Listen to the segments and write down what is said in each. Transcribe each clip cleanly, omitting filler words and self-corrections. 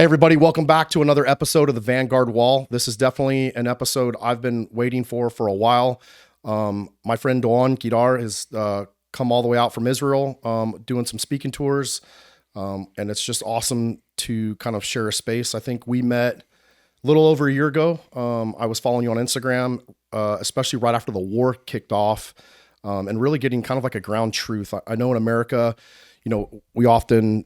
Hey everybody, welcome back to another episode of the Vanguard Wall. This is definitely an episode I've been waiting for a while. My friend Doron Keidar has come all the way out from Israel, doing some speaking tours, and it's just awesome to kind of share a space. I think we met a little over a year ago. I was following you on Instagram, especially right after the war kicked off, and really getting kind of like a ground truth. I know in America, we often,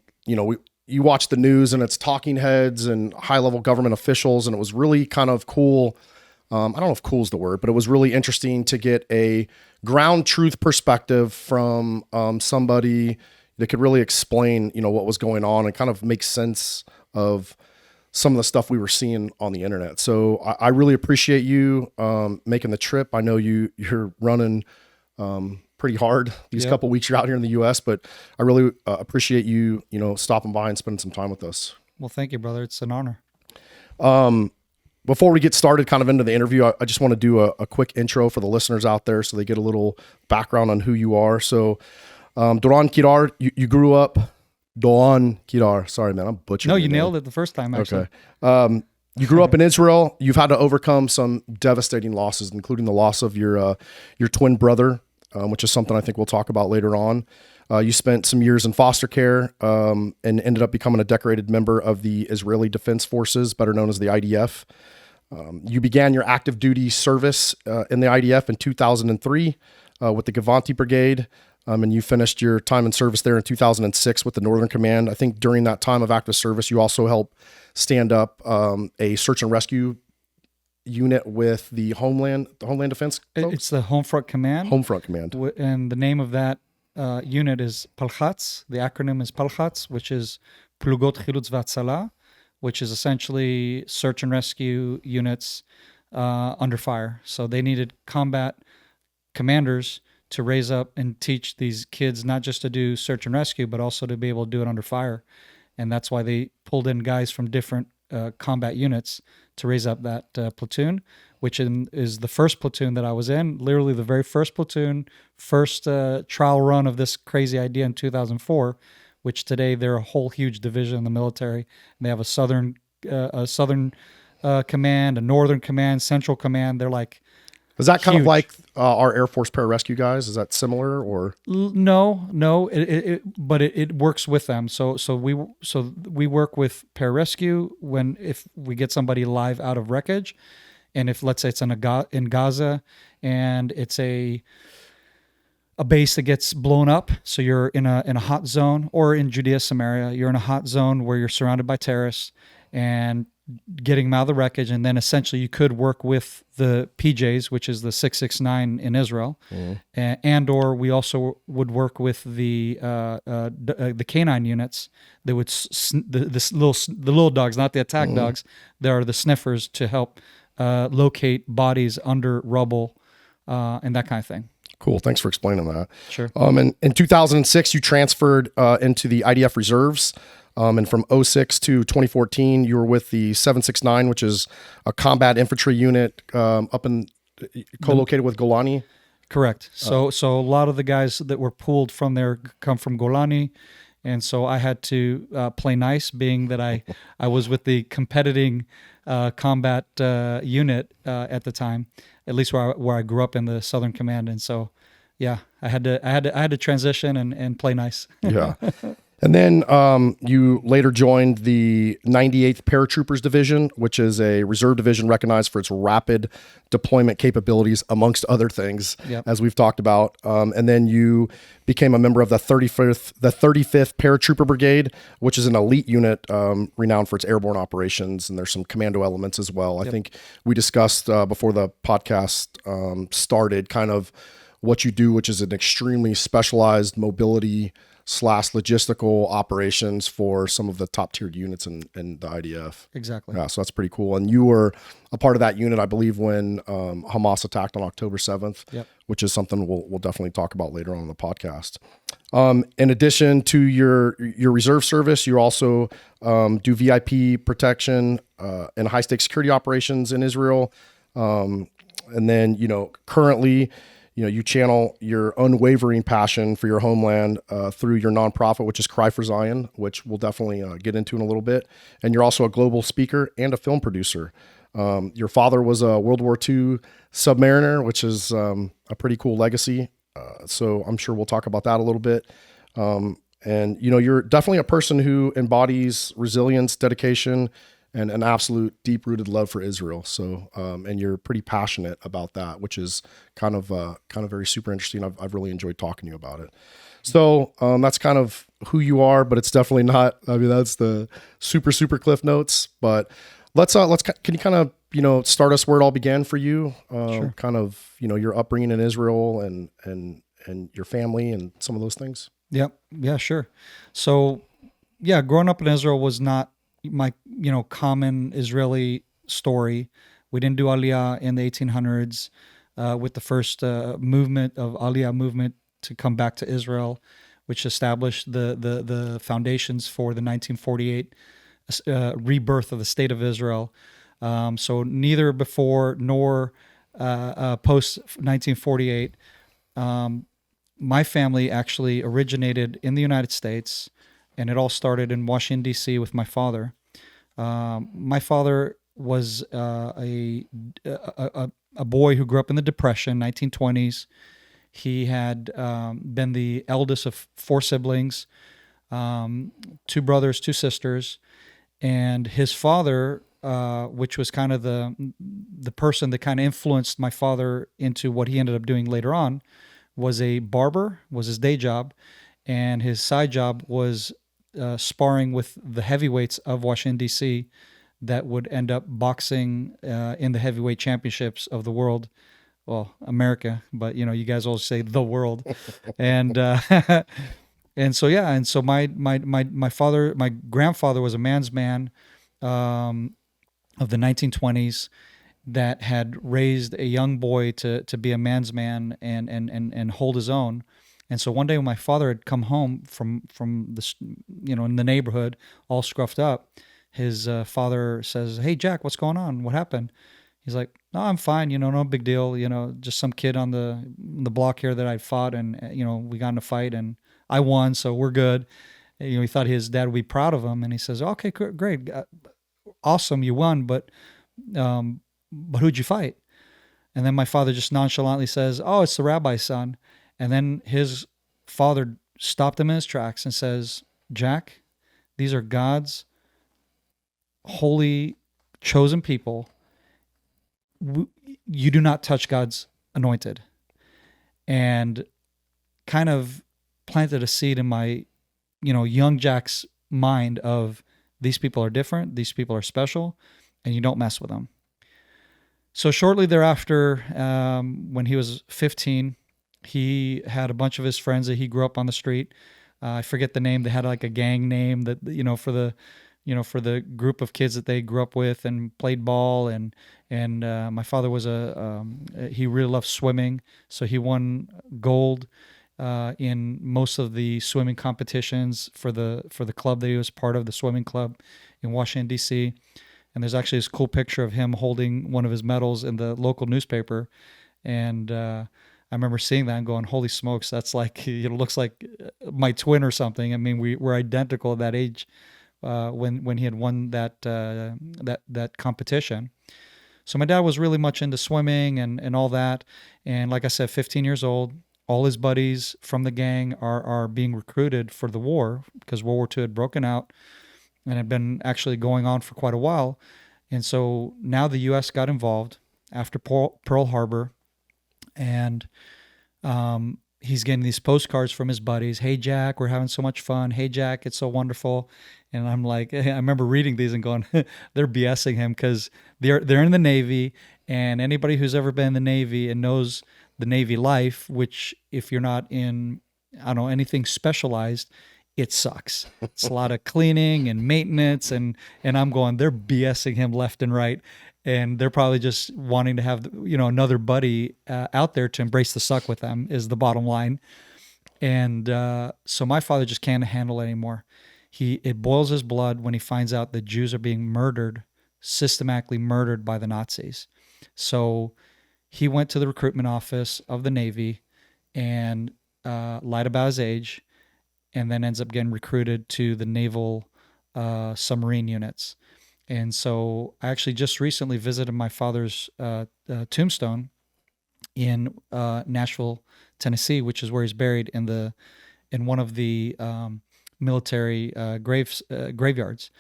you watch the news and it's talking heads and high-level government officials, and it was really kind of cool. I don't know if cool is the word, but it was really interesting to get a ground truth perspective from somebody that could really explain, what was going on and kind of make sense of some of the stuff we were seeing on the internet. So I really appreciate you making the trip. I know you're running pretty hard these couple weeks you're out here in the U.S., but I really appreciate you, stopping by and spending some time with us. Well, thank you, brother. It's an honor. Before we get started kind of into the interview, I just want to do a quick intro for the listeners out there so they get a little background on who you are. So Doron Keidar, you grew up, Doron Keidar. Sorry, man, I'm butchering. No, you nailed it the first time, actually. Okay. You grew up in Israel. You've had to overcome some devastating losses, including the loss of your twin brother, which is something I think we'll talk about later on. You spent some years in foster care and ended up becoming a decorated member of the Israeli Defense Forces, better known as the IDF. You began your active duty service in the IDF in 2003 with the Givati Brigade, and you finished your time in service there in 2006 with the Northern Command. I think during that time of active service, you also helped stand up a search and rescue unit with the Homeland Defense folks? It's the Homefront Command. Homefront Command. And the name of that unit is Palchatz. The acronym is Palchatz, which is Plugot Chilutz V'Hatzala, which is essentially search and rescue units under fire. So they needed combat commanders to raise up and teach these kids not just to do search and rescue, but also to be able to do it under fire. And that's why they pulled in guys from different combat units to raise up that platoon, which is the first platoon that I was in, literally the very first platoon, first trial run of this crazy idea in 2004, which today they're a whole huge division in the military. And they have a southern command, a northern command, central command. They're like, is that kind huge. of like our Air Force pararescue guys? Is that similar or? No, but it works with them. So we work with pararescue if we get somebody live out of wreckage, and if let's say it's in Gaza and it's a base that gets blown up, so you're in a hot zone, or in Judea, Samaria, you're in a hot zone where you're surrounded by terrorists and getting them out of the wreckage, and then essentially you could work with the PJs, which is the 669 in Israel, and or we also would work with the canine units that would the little dogs, not the attack dogs. There are the sniffers to help locate bodies under rubble and that kind of thing. Cool. Thanks for explaining that. Sure. And in 2006, you transferred into the IDF Reserves. And from 2006 to 2014, you were with the 769, which is a combat infantry unit co-located with Golani. Correct. So a lot of the guys that were pulled from there come from Golani, and so I had to play nice, being that I was with the competing combat unit at the time, at least where I grew up in the Southern Command, and so yeah, I had to transition and play nice. Yeah. And then you later joined the 98th Paratroopers Division, which is a reserve division recognized for its rapid deployment capabilities, amongst other things, as we've talked about. And then you became a member of the 35th Paratrooper Brigade, which is an elite unit renowned for its airborne operations, and there's some commando elements as well. I think we discussed before the podcast started kind of what you do, which is an extremely specialized mobility / logistical operations for some of the top tiered units in the IDF. Exactly. Yeah, so that's pretty cool. And you were a part of that unit, I believe, when Hamas attacked on October 7th, which is something we'll definitely talk about later on the podcast. In addition to your reserve service, you also do VIP protection and high stakes security operations in Israel. And then, currently you channel your unwavering passion for your homeland through your nonprofit, which is Cry for Zion, which we'll definitely get into in a little bit. And you're also a global speaker and a film producer. Your father was a World War II submariner, which is a pretty cool legacy. So I'm sure we'll talk about that a little bit. And you're definitely a person who embodies resilience, dedication, and an absolute deep-rooted love for Israel. So, and you're pretty passionate about that, which is kind of very super interesting. I've really enjoyed talking to you about it. So that's kind of who you are, but it's definitely not. I mean, that's the super cliff notes. But can you kind of start us where it all began for you? Sure. Kind of your upbringing in Israel and your family and some of those things. Yep. Yeah, sure. So, yeah, growing up in Israel was not my, common Israeli story. We didn't do Aliyah in the 1800s with the first movement of Aliyah movement to come back to Israel, which established the foundations for the 1948 rebirth of the state of Israel. So neither before nor post 1948. My family actually originated in the United States, and it all started in Washington, D.C. with my father. My father was a boy who grew up in the Depression, 1920s. He had been the eldest of 4 siblings, 2 brothers, 2 sisters, and his father, which was kind of the person that kind of influenced my father into what he ended up doing later on, was a barber, was his day job, and his side job was sparring with the heavyweights of Washington, D.C. that would end up boxing in the heavyweight championships of the world. Well, America, but you guys always say the world. And and so my father, my grandfather was a man's man of the 1920s that had raised a young boy to be a man's man and hold his own. And so one day when my father had come home from the, in the neighborhood, all scruffed up, his father says, "Hey, Jack, what's going on? What happened?" He's like, "No, I'm fine. No big deal. Just some kid on the block here that I fought, and we got in a fight, and I won, so we're good." He thought his dad would be proud of him, and he says, "Okay, great, awesome, you won, but who'd you fight?" And then my father just nonchalantly says, "Oh, it's the rabbi's son." And then his father stopped him in his tracks and says, "Jack, these are God's holy chosen people. You do not touch God's anointed." And kind of planted a seed in my, young Jack's mind of, these people are different, these people are special, and you don't mess with them. So shortly thereafter, when he was 15, he had a bunch of his friends that he grew up on the street. I forget the name. They had like a gang name that, for the group of kids that they grew up with and played ball. And my father was he really loved swimming. So he won gold in most of the swimming competitions for the club that he was part of, the swimming club in Washington, D.C. And there's actually this cool picture of him holding one of his medals in the local newspaper. And I remember seeing that and going, "Holy smokes, that's like, looks like my twin or something." I mean, we were identical at that age when he had won that competition. So my dad was really much into swimming and all that. And like I said, 15 years old, all his buddies from the gang are being recruited for the war because World War II had broken out and had been actually going on for quite a while. And so now the U.S. got involved after Pearl Harbor, and he's getting these postcards from his buddies. "Hey, Jack, we're having so much fun. Hey, Jack, it's so wonderful." And I'm like, I remember reading these and going, they're BSing him because they're in the Navy, and anybody who's ever been in the Navy and knows the Navy life, which if you're not in, I don't know, anything specialized, it sucks. It's a lot of cleaning and maintenance, and I'm going, they're BSing him left and right. And they're probably just wanting to have, another buddy out there to embrace the suck with them is the bottom line. And so my father just can't handle it anymore. It boils his blood when he finds out that Jews are being murdered, systematically murdered by the Nazis. So he went to the recruitment office of the Navy and lied about his age, and then ends up getting recruited to the naval submarine units. And so I actually just recently visited my father's tombstone in Nashville, Tennessee, which is where he's buried in one of the military graveyards.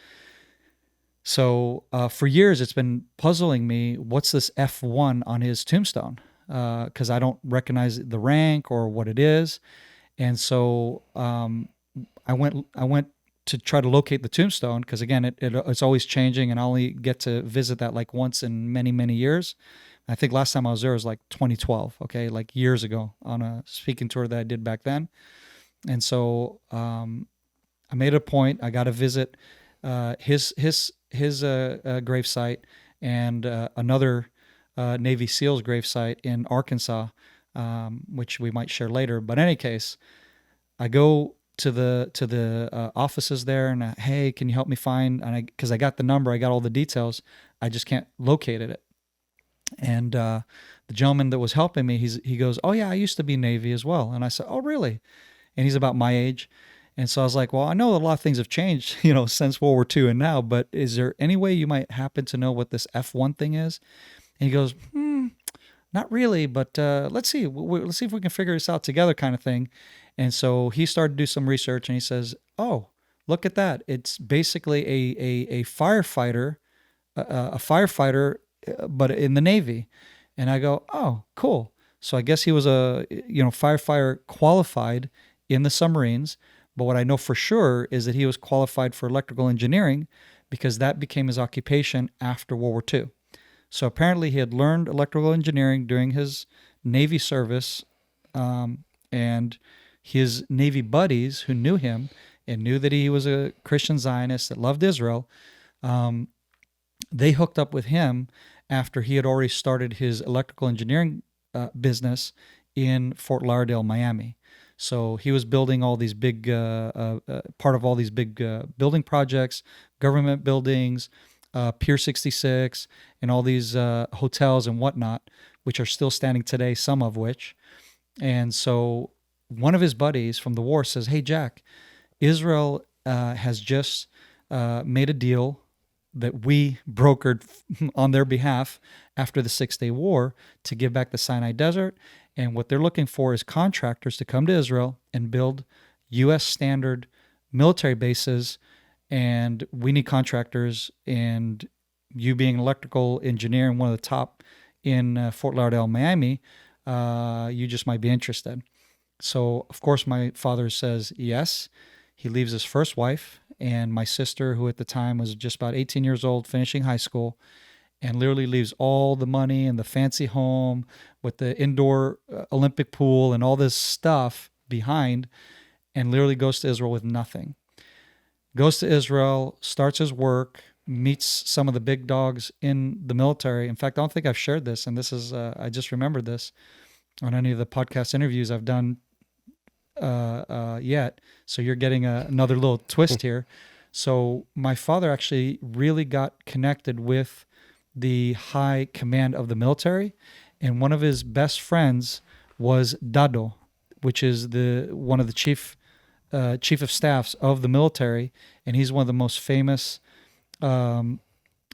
So for years, it's been puzzling me. What's this F1 on his tombstone? Because I don't recognize the rank or what it is. And so I went to try to locate the tombstone, because again, it's always changing, and I only get to visit that like once in many, many years. I think last time I was there was like 2012, okay, like years ago, on a speaking tour that I did back then. And so I made it a point. I got to visit his gravesite and another Navy SEALs gravesite in Arkansas, which we might share later. But in any case, I go to the offices there, and hey, can you help me find? And because I got the number, I got all the details, I just can't locate it. And the gentleman that was helping me, he goes, "Oh yeah, I used to be Navy as well." And I said, "Oh really?" And he's about my age. And so I was like, "Well, I know a lot of things have changed, since World War II and now, but is there any way you might happen to know what this F1 thing is?" And he goes, "Not really, but let's see. Let's see if we can figure this out together," kind of thing. And so he started to do some research, and he says, "Oh, look at that. It's basically a firefighter, but in the Navy." And I go, "Oh, cool." So I guess he was a firefighter qualified in the submarines. But what I know for sure is that he was qualified for electrical engineering, because that became his occupation after World War II. So apparently he had learned electrical engineering during his Navy service, and his Navy buddies who knew him and knew that he was a Christian Zionist that loved Israel, they hooked up with him after he had already started his electrical engineering business in Fort Lauderdale, Miami. So he was building all these big, part of all these big building projects, government buildings, Pier 66, and all these hotels and whatnot, which are still standing today, some of which. And so one of his buddies from the war says, "Hey, Jack, Israel has just made a deal that we brokered on their behalf after the 6-Day War to give back the Sinai Desert. And what they're looking for is contractors to come to Israel and build U.S. standard military bases. And we need contractors. And you being an electrical engineer and one of the top in Fort Lauderdale, Miami, you just might be interested." So, of course, my father says yes. He leaves his first wife and my sister, who at the time was just about 18 years old, finishing high school, and literally leaves all the money and the fancy home with the indoor Olympic pool and all this stuff behind, and literally goes to Israel with nothing. Goes to Israel, starts his work, meets some of the big dogs in the military. In fact, I don't think I've shared this, and this is, I just remembered this on any of the podcast interviews I've done yet. So you're getting another little twist here. So my father actually really got connected with the high command of the military, and one of his best friends was Dado, which is one of the chief of staffs of the military, and he's one of the most famous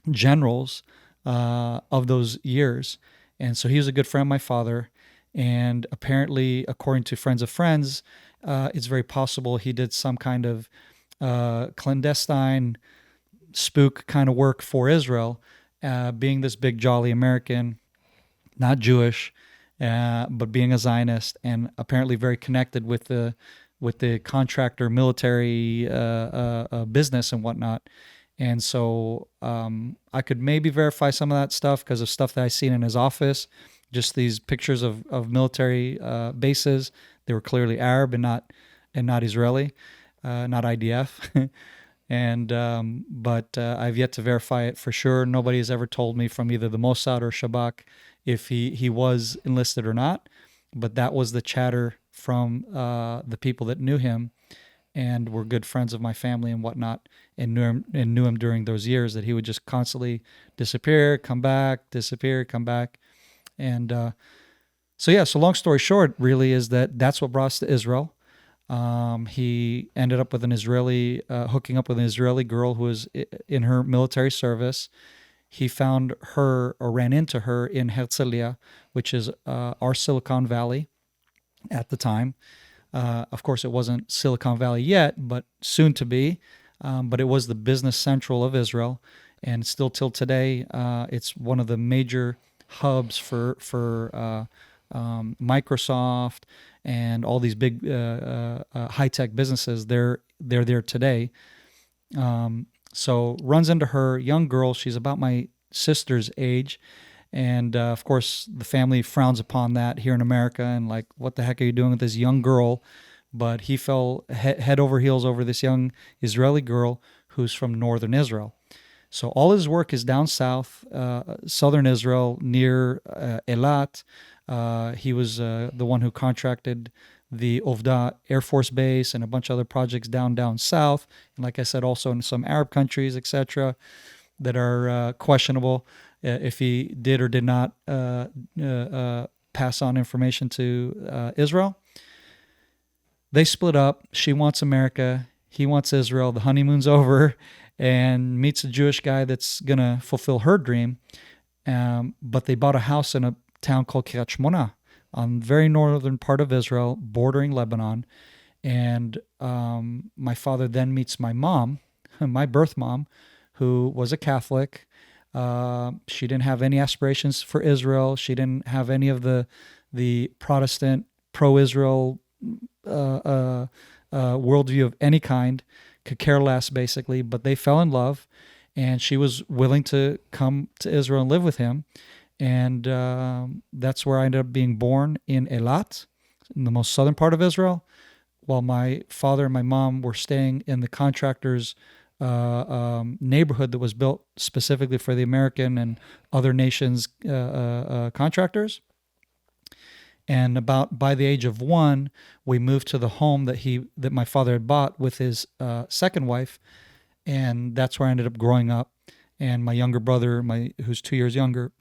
generals of those years. And so he was a good friend of my father. And apparently, according to friends of friends, it's very possible he did some kind of clandestine spook kind of work for Israel, being this big jolly American, not Jewish, but being a Zionist, and apparently very connected with the contractor military business and whatnot. And so I could maybe verify some of that stuff because of stuff that I seen in his office. Just these pictures of military bases. They were clearly Arab and not Israeli, not IDF. But I've yet to verify it for sure. Nobody has ever told me from either the Mossad or Shabak if he was enlisted or not. But that was the chatter from the people that knew him and were good friends of my family and whatnot, and knew him during those years, that he would just constantly disappear, come back, disappear, come back. And so long story short, really, is that's what brought us to Israel. He ended up with hooking up with an Israeli girl who was in her military service. He found her, or ran into her, in Herzliya, which is our Silicon Valley at the time. Of course, it wasn't Silicon Valley yet, but soon to be. But it was the business central of Israel, and still till today, it's one of the major hubs for Microsoft and all these big high-tech businesses. They're there today. So runs into her, young girl. She's about my sister's age. And of course, the family frowns upon that here in America, and like, what the heck are you doing with this young girl? But he fell head over heels over this young Israeli girl who's from northern Israel. So all his work is down south, southern Israel, near Eilat. He was the one who contracted the Ovda Air Force Base and a bunch of other projects down south. And like I said, also in some Arab countries, etc., that are questionable if he did or did not pass on information to Israel. They split up. She wants America. He wants Israel. The honeymoon's over, and meets a Jewish guy that's going to fulfill her dream. But they bought a house in a town called Kiryat Shmona, on the very northern part of Israel, bordering Lebanon. And my father then meets my mom, my birth mom, who was a Catholic. She didn't have any aspirations for Israel. She didn't have any of the Protestant pro-Israel worldview of any kind. Could care less, basically. But they fell in love, and she was willing to come to Israel and live with him. And that's where I ended up being born, in Eilat, in the most southern part of Israel, while my father and my mom were staying in the contractors' neighborhood that was built specifically for the American and other nations' contractors. And about by the age of 1, we moved to the home that my father had bought with his second wife, and that's where I ended up growing up. And my younger brother, who's 2 years younger,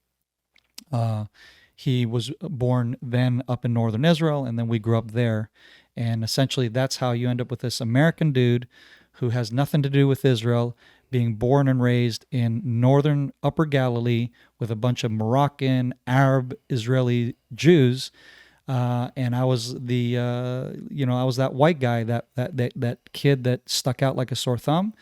he was born then up in northern Israel, and then we grew up there. And essentially, that's how you end up with this American dude who has nothing to do with Israel, being born and raised in northern Upper Galilee with a bunch of Moroccan, Arab, Israeli Jews. And I was I was that white guy, that kid that stuck out like a sore thumb.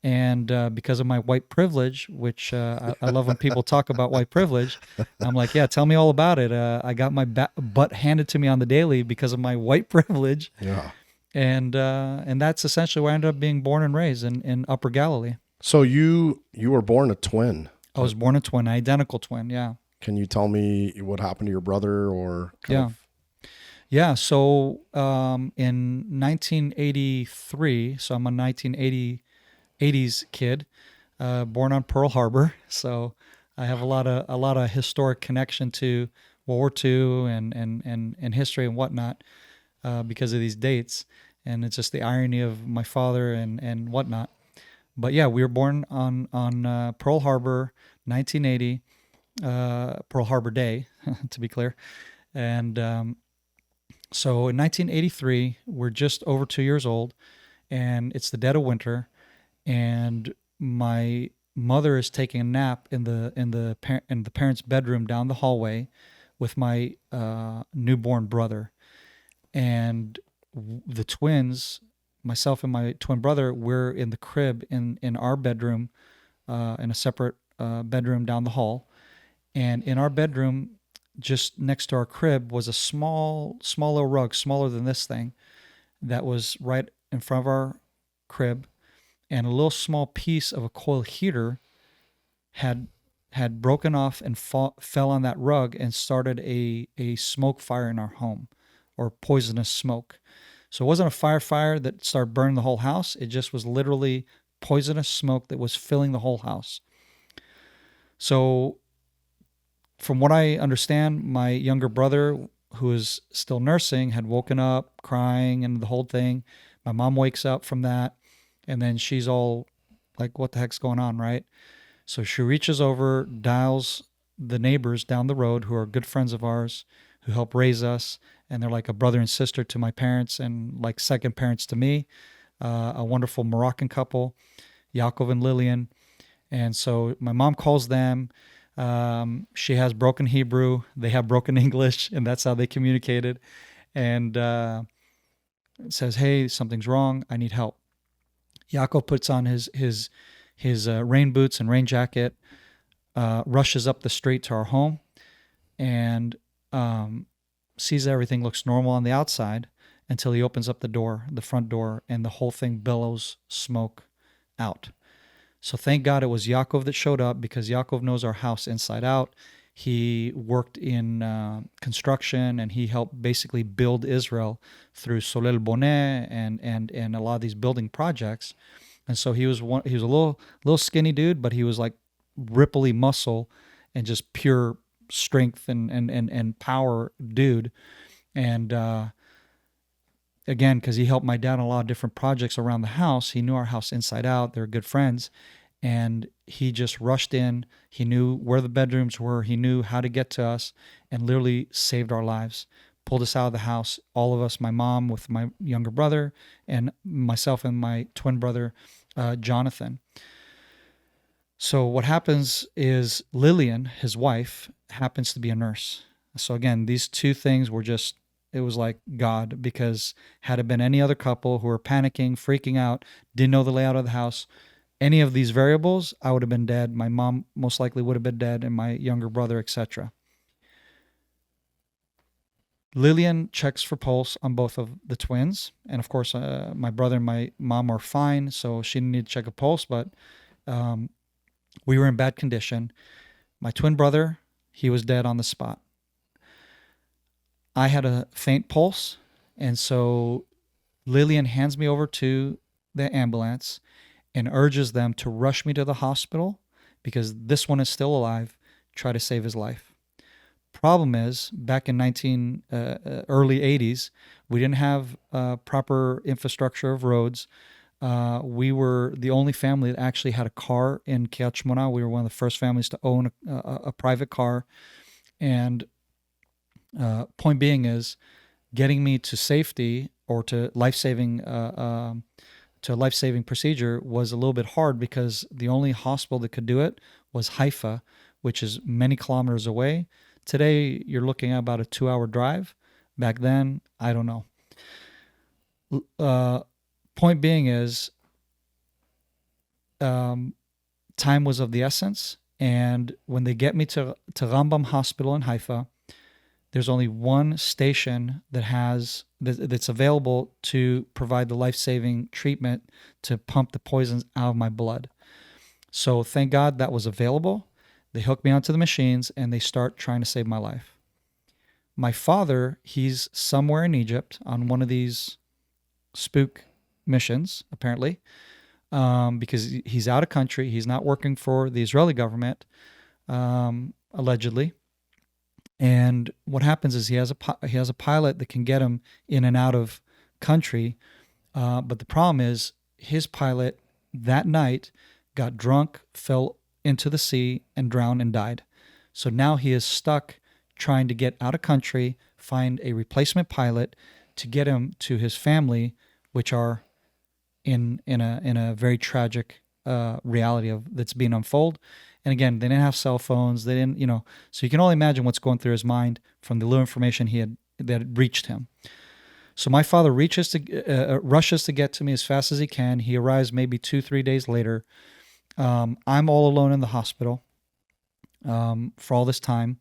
And because of my white privilege, which I love when people talk about white privilege, I'm like, yeah, tell me all about it. I got my butt handed to me on the daily because of my white privilege. Yeah. And that's essentially where I ended up being born and raised, in Upper Galilee. So you were born a twin. I was born a twin, identical twin, yeah. Can you tell me what happened to your brother, or Yeah, so in 1983, so I'm a 1980s kid, born on Pearl Harbor, so I have a lot of historic connection to World War II and history and whatnot because of these dates, and it's just the irony of my father and whatnot. But yeah, we were born on Pearl Harbor, 1980, Pearl Harbor Day, to be clear. And so in 1983, we're just over 2 years old, and it's the dead of winter, and my mother is taking a nap in the parents' bedroom down the hallway with my newborn brother, and the twins, myself and my twin brother, we're in the crib in our bedroom, in a separate bedroom down the hall. And in our bedroom, just next to our crib, was a small little rug, smaller than this thing, that was right in front of our crib. And a little small piece of a coil heater had broken off and fell on that rug and started a smoke fire in our home, or poisonous smoke. So it wasn't a fire that started burning the whole house. It just was literally poisonous smoke that was filling the whole house. So from what I understand, my younger brother, who is still nursing, had woken up crying and the whole thing. My mom wakes up from that, and then she's all like, what the heck's going on, right? So she reaches over, dials the neighbors down the road who are good friends of ours, who help raise us, and they're like a brother and sister to my parents and like second parents to me. A wonderful Moroccan couple, Yaakov and Lillian. And so my mom calls them. She has broken Hebrew. They have broken English, and that's how they communicated. And says, "Hey, something's wrong. I need help." Yaakov puts on his rain boots and rain jacket, rushes up the street to our home, and sees everything looks normal on the outside until he opens up the front door, and the whole thing billows smoke out. So thank God it was Yaakov that showed up, because Yaakov knows our house inside out. He worked in construction, and he helped basically build Israel through Solel Boneh and a lot of these building projects. And so he was a little skinny dude, but he was like ripply muscle and just pure strength and power dude. And again, because he helped my dad on a lot of different projects around the house, he knew our house inside out. They're good friends. And he just rushed in. He knew where the bedrooms were. He knew how to get to us, and literally saved our lives. Pulled us out of the house, all of us, my mom with my younger brother, and myself and my twin brother, Jonathan. So what happens is Lillian, his wife, happens to be a nurse. So again, these two things were just, it was like God, because had it been any other couple who were panicking, freaking out, didn't know the layout of the house, any of these variables, I would have been dead. My mom most likely would have been dead, and my younger brother, etc. Lillian checks for pulse on both of the twins. And of course, my brother and my mom are fine, so she didn't need to check a pulse, but we were in bad condition. My twin brother, he was dead on the spot. I had a faint pulse, and so Lillian hands me over to the ambulance and urges them to rush me to the hospital, because this one is still alive, try to save his life. Problem is, back in early 80s, we didn't have proper infrastructure of roads. We were the only family that actually had a car in Kiryat Shmona. We were one of the first families to own a private car. And point being is, getting me to safety or to life-saving procedure was a little bit hard, because the only hospital that could do it was Haifa, which is many kilometers away. Today, you're looking at about a 2-hour drive. Back then, I don't know. Point being is, time was of the essence. And when they get me to Rambam Hospital in Haifa, there's only one station that's available to provide the life-saving treatment to pump the poisons out of my blood. So thank God that was available. They hook me onto the machines, and they start trying to save my life. My father, he's somewhere in Egypt on one of these spook missions, apparently, because he's out of country. He's not working for the Israeli government, allegedly. And what happens is he has a pilot that can get him in and out of country, but the problem is his pilot that night got drunk, fell into the sea, and drowned and died. So now he is stuck trying to get out of country, find a replacement pilot to get him to his family, which are in a very tragic reality that's being unfolded. And again, they didn't have cell phones. They didn't, so you can only imagine what's going through his mind from the little information that had reached him. So my father rushes to get to me as fast as he can. He arrives maybe 2-3 days later. I'm all alone in the hospital for all this time.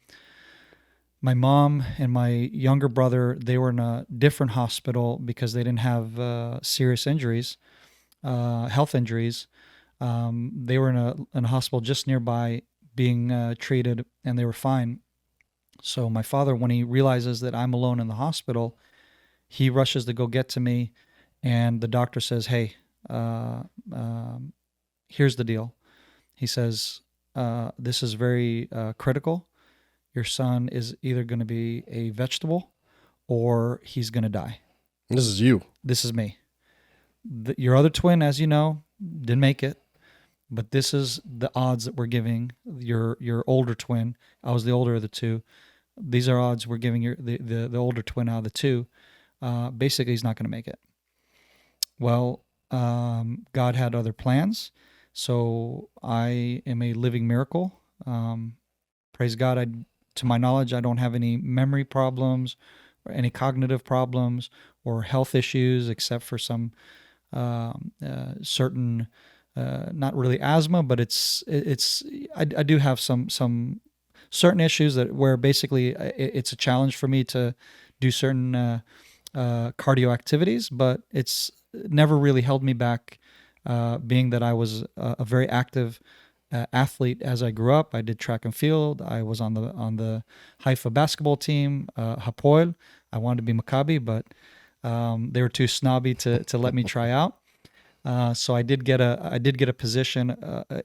My mom and my younger brother, they were in a different hospital because they didn't have serious injuries, health injuries. They were in a hospital just nearby being treated, and they were fine. So my father, when he realizes that I'm alone in the hospital, he rushes to go get to me, and the doctor says, "Hey, here's the deal." He says, "This is very critical. Your son is either going to be a vegetable or he's going to die." This is you. This is me. Your other twin, as you know, didn't make it. but this is the odds that we're giving your older twin. I was the older of the two. These are odds we're giving the older twin out of the two. Basically, he's not going to make it. Well, God had other plans, so I am a living miracle. Praise God. To my knowledge, I don't have any memory problems or any cognitive problems or health issues, except for some certain, not really asthma, but I do have some certain issues where basically it's a challenge for me to do certain cardio activities, but it's never really held me back, being that I was a very active athlete as I grew up. I did track and field. I was on the Haifa basketball team, Hapoel. I wanted to be Maccabi, but they were too snobby to let me try out. So I did get a position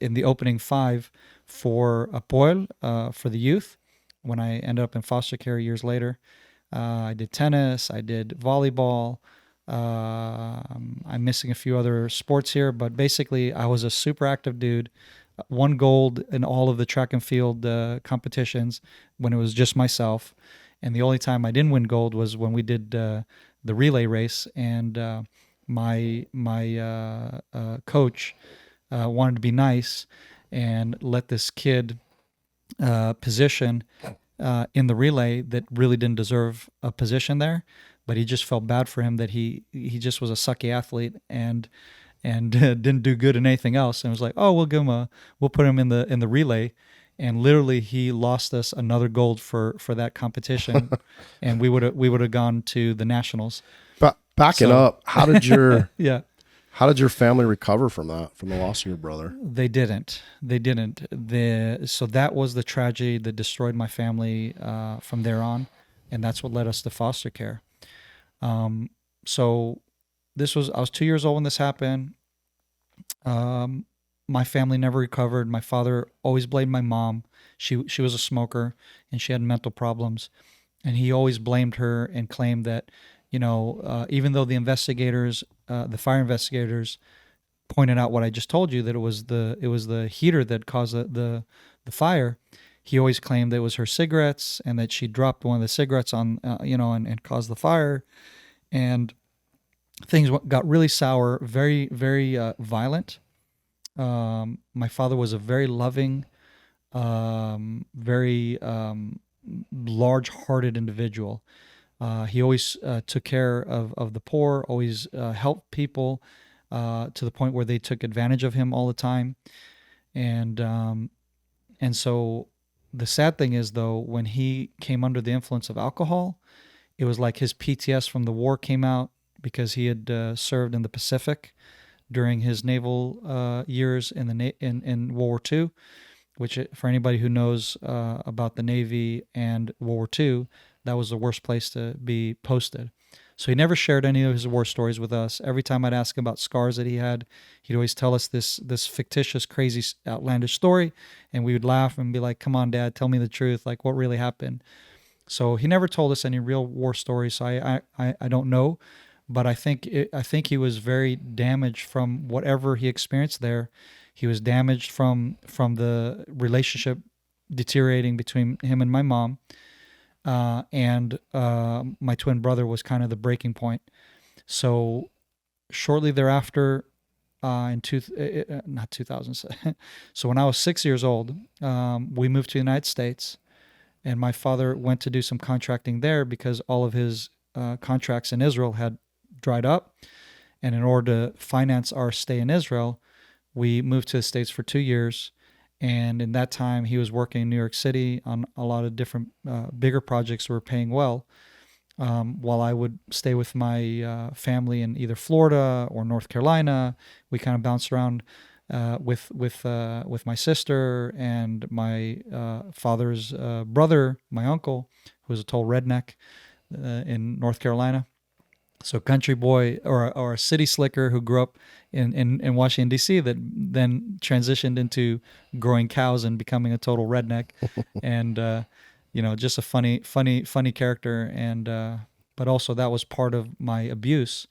in the opening 5 for Hapoel for the youth when I ended up in foster care years later. I did tennis. I did volleyball. I'm missing a few other sports here, but basically I was a super active dude. Won gold in all of the track and field competitions when it was just myself. And the only time I didn't win gold was when we did the relay race, and my coach wanted to be nice and let this kid position in the relay that really didn't deserve a position there, but he just felt bad for him that he just was a sucky athlete and didn't do good in anything else, and was like, oh, we'll put him in the relay. And literally he lost us another gold for that competition, and we would have gone to the nationals. But backing up, how did your yeah how did your family recover from the loss of your brother? They didn't. So that was the tragedy that destroyed my family from there on, and that's what led us to foster care. So I was 2 years old when this happened. My family never recovered. My father always blamed my mom. She was a smoker and she had mental problems, and he always blamed her and claimed that, even though the investigators, the fire investigators, pointed out what I just told you, that it was the heater that caused the fire, he always claimed that it was her cigarettes and that she dropped one of the cigarettes on, and caused the fire, and things got really sour, very, very violent. My father was a very loving, very large-hearted individual. He always took care of the poor, always helped people to the point where they took advantage of him all the time. And so the sad thing is, though, when he came under the influence of alcohol, it was like his PTS from the war came out, because he had served in the Pacific during his naval years in World War II, which, for anybody who knows about the Navy and World War II, that was the worst place to be posted. So he never shared any of his war stories with us. Every time I'd ask him about scars that he had, he'd always tell us this fictitious, crazy, outlandish story, and we would laugh and be like, "Come on, Dad, tell me the truth. Like, what really happened?" So he never told us any real war stories. So I don't know. But I think he was very damaged from whatever he experienced there. He was damaged from the relationship deteriorating between him and my mom, and my twin brother was kind of the breaking point. So shortly thereafter, not 2000. So when I was 6 years old, we moved to the United States, and my father went to do some contracting there because all of his contracts in Israel had dried up, and in order to finance our stay in Israel, we moved to the States for 2 years. And in that time, he was working in New York City on a lot of different bigger projects that were paying well, while I would stay with my family in either Florida or North Carolina. We kind of bounced around with my sister and my father's brother, my uncle, who was a total redneck in North Carolina. So country boy or a city slicker who grew up in Washington, D.C. that then transitioned into growing cows and becoming a total redneck. And, just a funny character. And but also that was part of my abuse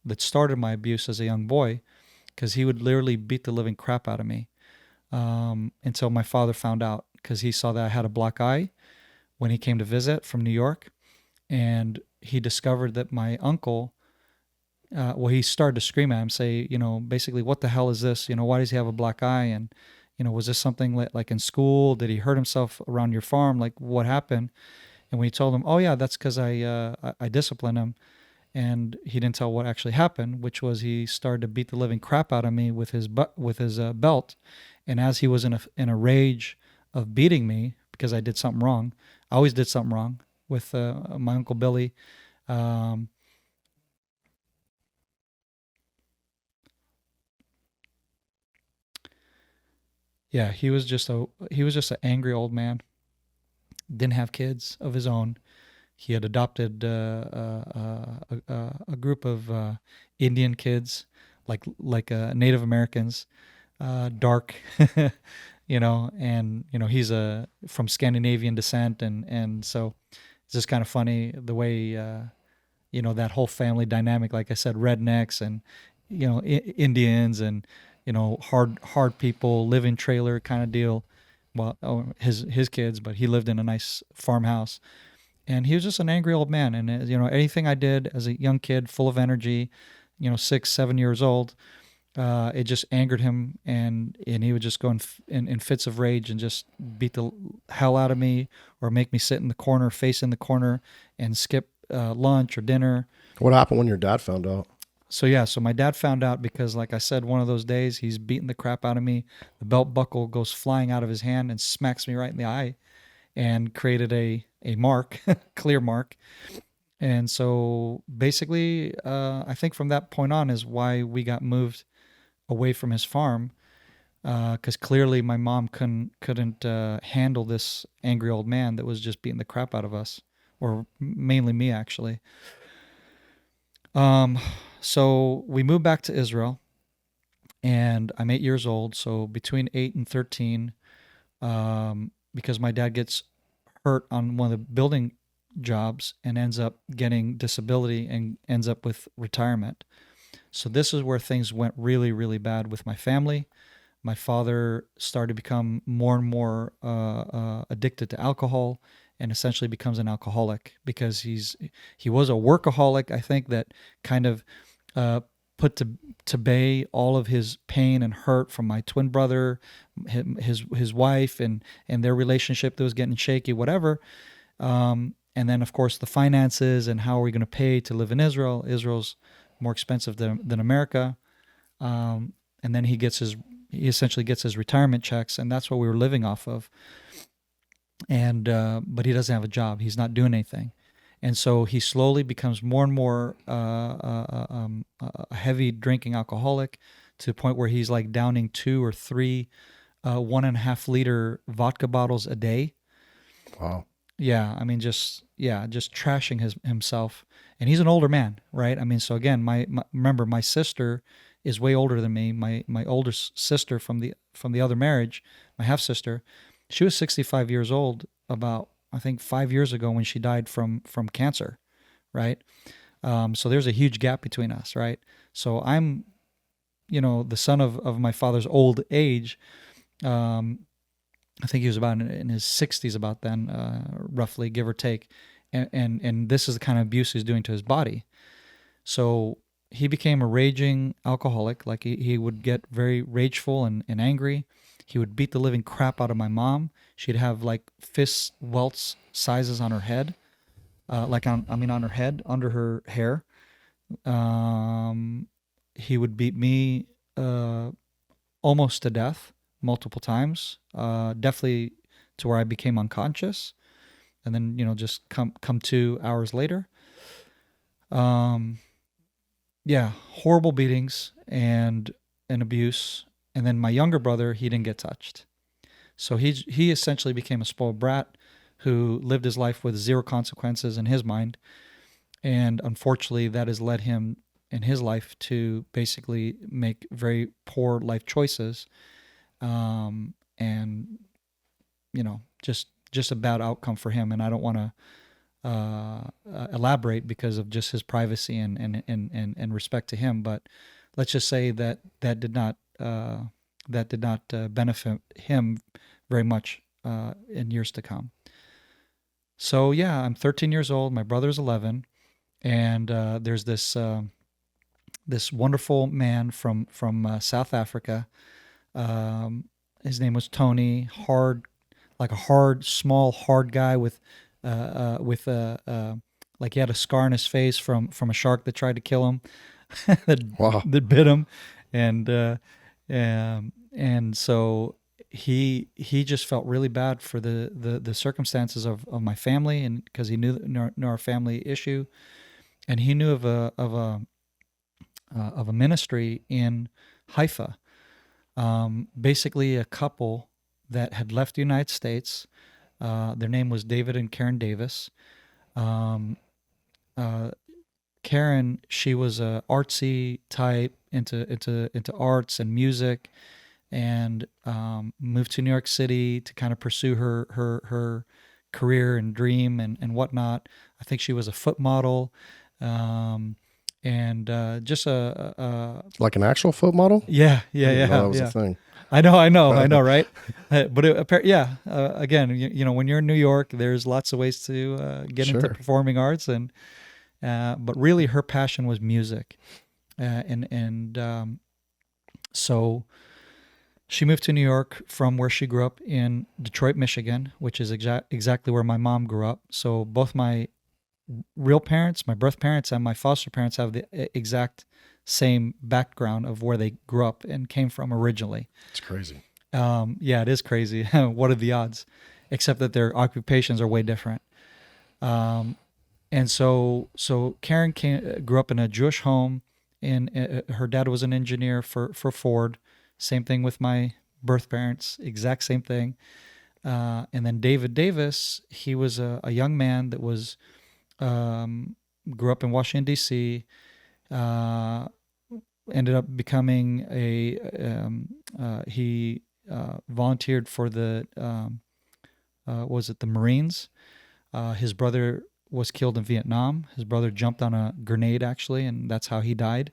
that started my abuse as a young boy, because he would literally beat the living crap out of me. until my father found out, because he saw that I had a black eye when he came to visit from New York, and he discovered that my uncle, well, he started to scream at him, say, basically, what the hell is this? Why does he have a black eye? And, was this something like in school? Did he hurt himself around your farm? Like, what happened? And when he told him, oh yeah, that's because I disciplined him, and he didn't tell what actually happened, which was he started to beat the living crap out of me with his belt, and as he was in a rage of beating me because I did something wrong, I always did something wrong with my Uncle Billy. Um, yeah, he was just an angry old man. Didn't have kids of his own. He had adopted a group of Indian kids, like Native Americans, dark, and he's from Scandinavian descent, and so it's just kind of funny the way that whole family dynamic. Like I said, rednecks and Indians and hard people, live in trailer kind of deal. Well, his kids, but he lived in a nice farmhouse, and he was just an angry old man. And anything I did as a young kid, full of energy, 6, 7 years old, it just angered him, and he would just go in fits of rage and just beat the hell out of me, or make me sit in the corner, face in the corner, and skip lunch or dinner. What happened when your dad found out? So my dad found out because, like I said, one of those days he's beating the crap out of me. The belt buckle goes flying out of his hand and smacks me right in the eye, and created a mark, clear mark. And so basically, I think from that point on is why we got moved away from his farm, because clearly my mom couldn't handle this angry old man that was just beating the crap out of us, or mainly me, actually. So we moved back to Israel, and I'm 8 years old. So between 8 and 13, because my dad gets hurt on one of the building jobs and ends up getting disability and ends up with retirement. So this is where things went really, really bad with my family. My father started to become more and more addicted to alcohol, and essentially becomes an alcoholic, because he was a workaholic, I think, that kind of put to bay all of his pain and hurt from my twin brother, his wife, and their relationship that was getting shaky, whatever. And then, of course, the finances and how are we going to pay to live in Israel. Israel's more expensive than America. And then he essentially gets his retirement checks, and that's what we were living off of. And but he doesn't have a job. He's not doing anything. And so he slowly becomes more and more a heavy drinking alcoholic, to the point where he's like downing 2 or 3 1.5 liter vodka bottles a day. Wow. Yeah, I mean, just trashing himself. And he's an older man, right? I mean, so again, remember, my sister is way older than me. My older sister from the other marriage, my half sister, she was 65 years old about, I think, 5 years ago, when she died from cancer, right? So there's a huge gap between us, right? So I'm, the son of my father's old age. I think he was about in his 60s about then, roughly, give or take. And this is the kind of abuse he's doing to his body. So he became a raging alcoholic. Like he would get very rageful and angry. He would beat the living crap out of my mom. She'd have like fist welts sizes on her head, on her head, under her hair. He would beat me almost to death multiple times, definitely to where I became unconscious, and then just come 2 hours later. Yeah, horrible beatings and abuse. And then my younger brother, he didn't get touched. So he essentially became a spoiled brat who lived his life with zero consequences in his mind. And unfortunately, that has led him in his life to basically make very poor life choices. And, just a bad outcome for him. And I don't want to elaborate because of just his privacy and respect to him. But let's just say that did not that did not benefit him very much in years to come. So yeah, I'm 13 years old. My brother's 11, and there's this this wonderful man from South Africa. His name was Tony. Hard, like a hard, small, hard guy with like he had a scar on his face from a shark that tried to kill him, that bit him, and so he just felt really bad for the circumstances of my family, and because he knew our family issue, and he knew of a ministry in Haifa, basically a couple that had left the United States. Their name was David and Karen Davis. Karen, she was a artsy type, into arts and music, and moved to New York City to kind of pursue her career and dream and whatnot. I think she was a foot model, and just like an actual foot model. Yeah. That was a thing. I know, right? But again, when you're in New York, there's lots of ways to get into performing arts, and but really, her passion was music, so she moved to New York from where she grew up in Detroit, Michigan, which is exactly where my mom grew up. So both my real parents, my birth parents, and my foster parents have the exact same background of where they grew up and came from originally. It's crazy. Yeah, it is crazy. What are the odds? Except that their occupations are way different. And so Karen grew up in a Jewish home, and her dad was an engineer for Ford. Same thing with my birth parents, exact same thing. And then David Davis, he was a young man that was grew up in Washington, D.C., ended up becoming he volunteered for the Marines. His brother was killed in Vietnam. His brother jumped on a grenade, actually, and that's how he died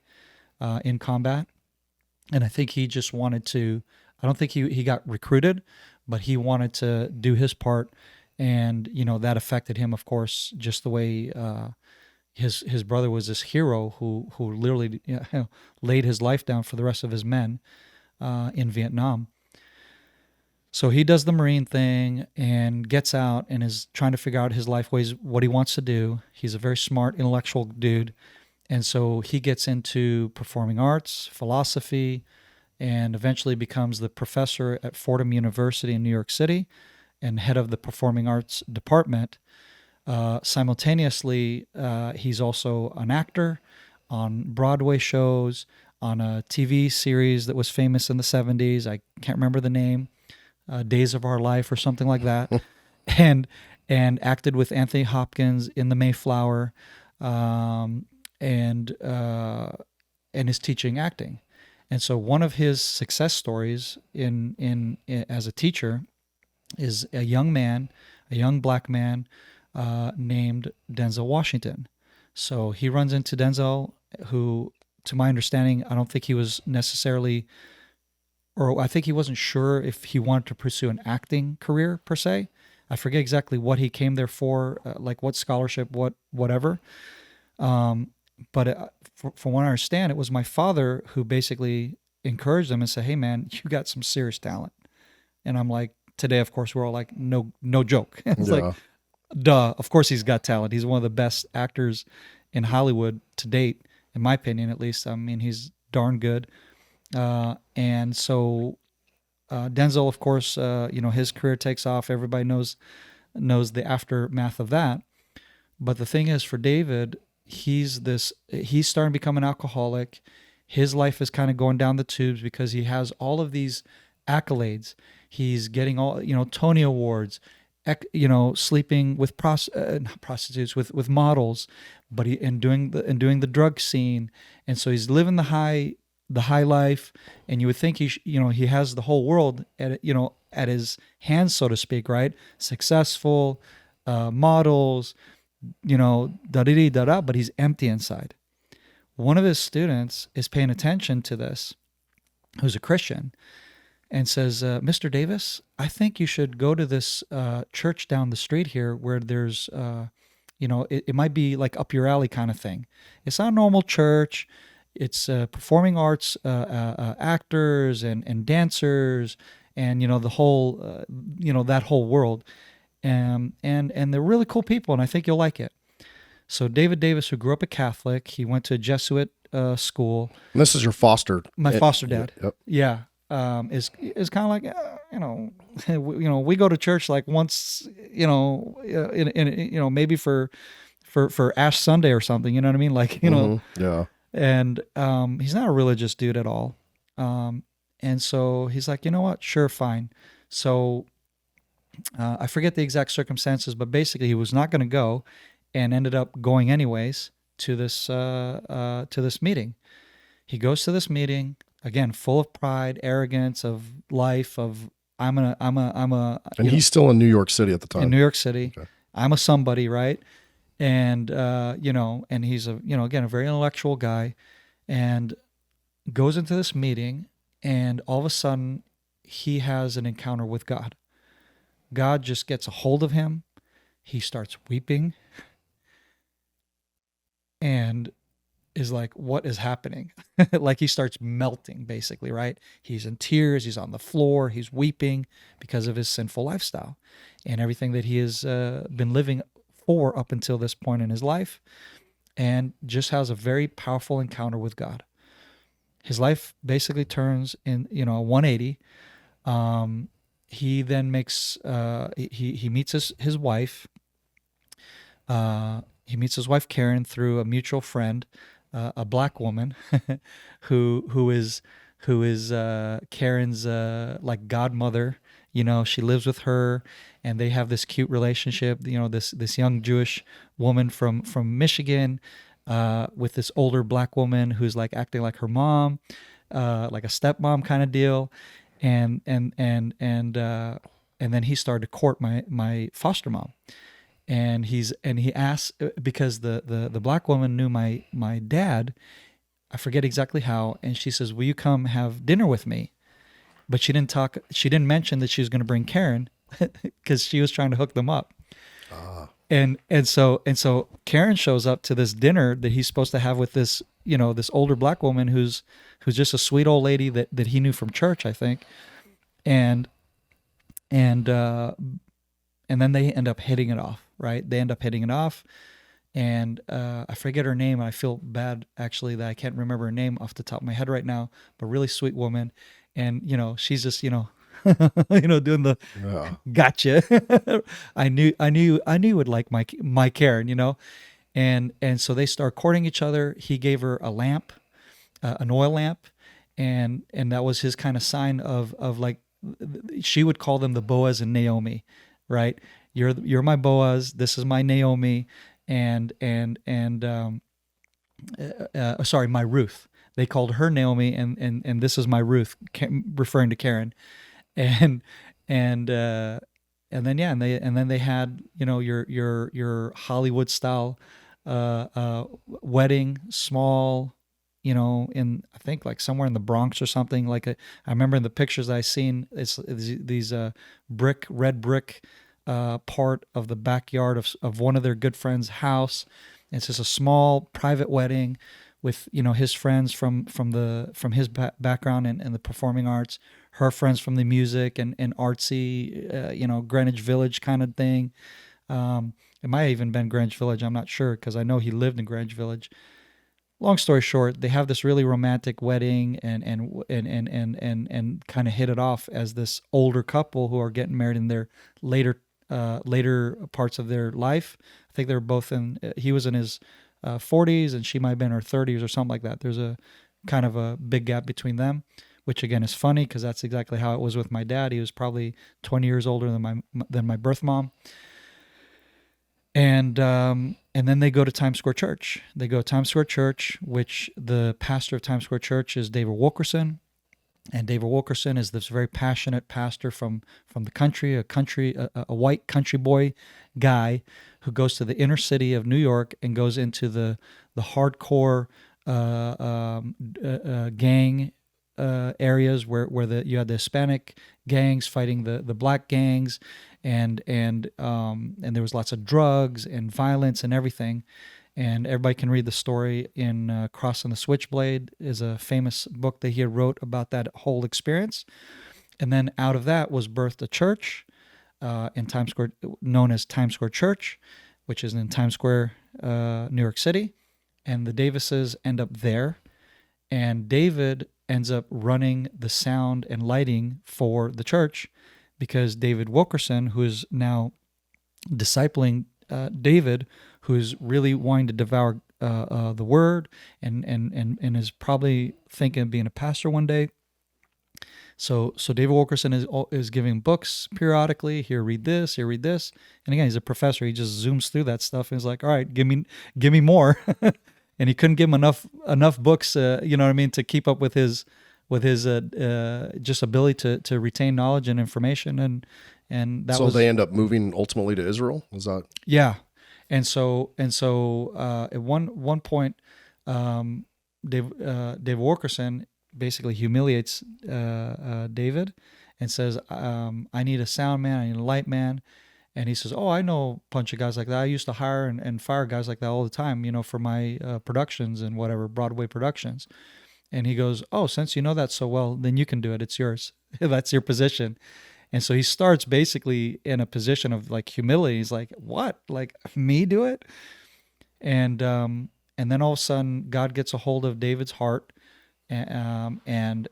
in combat. And I think he just wanted to, I don't think he got recruited, but he wanted to do his part. And, that affected him, of course, just the way his brother was this hero who literally laid his life down for the rest of his men in Vietnam. So he does the Marine thing and gets out and is trying to figure out his life ways, what he wants to do. He's a very smart, intellectual dude. And so he gets into performing arts, philosophy, and eventually becomes the professor at Fordham University in New York City and head of the performing arts department. Simultaneously, he's also an actor on Broadway shows, on a TV series that was famous in the 70s. I can't remember the name, Days of Our Life or something like that, and acted with Anthony Hopkins in The Mayflower, and is teaching acting. And so one of his success stories in as a teacher is a young black man named Denzel Washington. So he runs into Denzel, who, to my understanding, I don't think he was necessarily, or I think he wasn't sure if he wanted to pursue an acting career per se. I forget exactly what he came there for, like what scholarship, whatever. But from what I understand, it was my father who basically encouraged him and said, "Hey man, you got some serious talent." And I'm like, today, of course, we're all like, no joke. It's like, duh, of course he's got talent. He's one of the best actors in Hollywood to date, in my opinion, at least. I mean, he's darn good. And so Denzel, of course, his career takes off. Everybody knows the aftermath of that. But the thing is, for David, he's starting to become an alcoholic. His life is kind of going down the tubes because he has all of these accolades. He's getting all, Tony Awards, sleeping with prostitutes, with models, but doing the drug scene. And so he's living the high life, and you would think he has the whole world at his hands, so to speak, right? Successful, models, but he's empty inside. One of his students is paying attention to this, who's a Christian, and says, Mr. Davis, I think you should go to this church down the street here where there's, it might be like up your alley kind of thing. It's not a normal church. It's performing arts, actors and dancers, and the whole, that whole world, and they're really cool people, and I think you'll like it. So David Davis, who grew up a Catholic, he went to a Jesuit school. And this is your foster. My foster dad. Yep. Yeah. Is kind of like we go to church like once in maybe for Ash Sunday or something, you know what I mean, like Yeah. And he's not a religious dude at all, and so he's like, you know what, sure, fine. So I forget the exact circumstances, but basically he was not going to go, and ended up going anyways to this meeting. He goes to this meeting. Again, full of pride, arrogance of life, of I'm a. And he's still in New York City at the time. In New York City, Okay. I'm a somebody, right? And and he's again a very intellectual guy, and goes into this meeting, and all of a sudden, he has an encounter with God. God just gets a hold of him. He starts weeping, and is like, what is happening? Like he starts melting, basically, right? He's in tears, he's on the floor, he's weeping because of his sinful lifestyle and everything that he has been living for up until this point in his life, and just has a very powerful encounter with God. His life basically turns in, 180. He then makes, he meets his wife. He meets his wife Karen through a mutual friend, a black woman, who is Karen's like godmother. She lives with her, and they have this cute relationship. This young Jewish woman from Michigan, with this older black woman who's like acting like her mom, like a stepmom kind of deal, and then he started to court my foster mom. And he asked, because the black woman knew my dad, I forget exactly how, and she says, will you come have dinner with me? But she didn't mention that she was going to bring Karen, because she was trying to hook them up. And so Karen shows up to this dinner that he's supposed to have with this older black woman who's just a sweet old lady that he knew from church, I think. And then they end up hitting it off. Right? They end up hitting it off, and I forget her name. I feel bad, actually, that I can't remember her name off the top of my head right now, but really sweet woman. And, she's just, doing the gotcha. I knew you would like my Karen, and so they start courting each other. He gave her a lamp, an oil lamp, and that was his kind of sign of like, she would call them the Boaz and Naomi, right? You're my Boaz. This is my Naomi, and my Ruth. They called her Naomi, and this is my Ruth, referring to Karen, and then they had your Hollywood style wedding, small, in I think like somewhere in the Bronx or something. I remember in the pictures I seen, it's these red brick. Part of the backyard of one of their good friends' house. It's just a small private wedding with his friends from his background and the performing arts, her friends from the music and artsy Greenwich Village kind of thing. It might have even been Greenwich Village, I'm not sure, because I know he lived in Greenwich Village. Long story short, they have this really romantic wedding and kind of hit it off as this older couple who are getting married in their later parts of their life. I think they were both he was in his 40s and she might have been in her 30s or something like that. There's a kind of a big gap between them, which again is funny because that's exactly how it was with my dad. He was probably 20 years older than my birth mom. And then they go to Times Square Church. They go to Times Square Church, which the pastor of Times Square Church is David Wilkerson. And David Wilkerson is this very passionate pastor from the country, a white country boy guy who goes to the inner city of New York and goes into the hardcore gang areas where you had the Hispanic gangs fighting the black gangs, and there was lots of drugs and violence and everything. And everybody can read the story in Crossing the Switchblade is a famous book that he wrote about that whole experience. And then out of that was birthed a church in Times Square, known as Times Square Church, which is in Times Square, New York City. And the Davises end up there. And David ends up running the sound and lighting for the church, because David Wilkerson, who is now discipling David, who's really wanting to devour the word and is probably thinking of being a pastor one day. So David Wilkerson is giving books periodically. Here, read this. Here, read this. And again, he's a professor. He just zooms through that stuff and he's like, all right, give me more. And he couldn't give him enough books, you know what I mean, to keep up with his just ability to retain knowledge and information. And that so was, they end up moving ultimately to Israel. Is that? yeah. And so at one point, Dave Wilkerson basically humiliates David and says, I need a sound man, I need a light man. And he says, oh, I know a bunch of guys like that. I used to hire and fire guys like that all the time, you know, for my productions and whatever, Broadway productions. And he goes, oh, since you know that so well, then you can do it. It's yours. That's your position. And so he starts basically in a position of like humility. He's like, what? Like, me do it? And then all of a sudden, God gets a hold of David's heart, and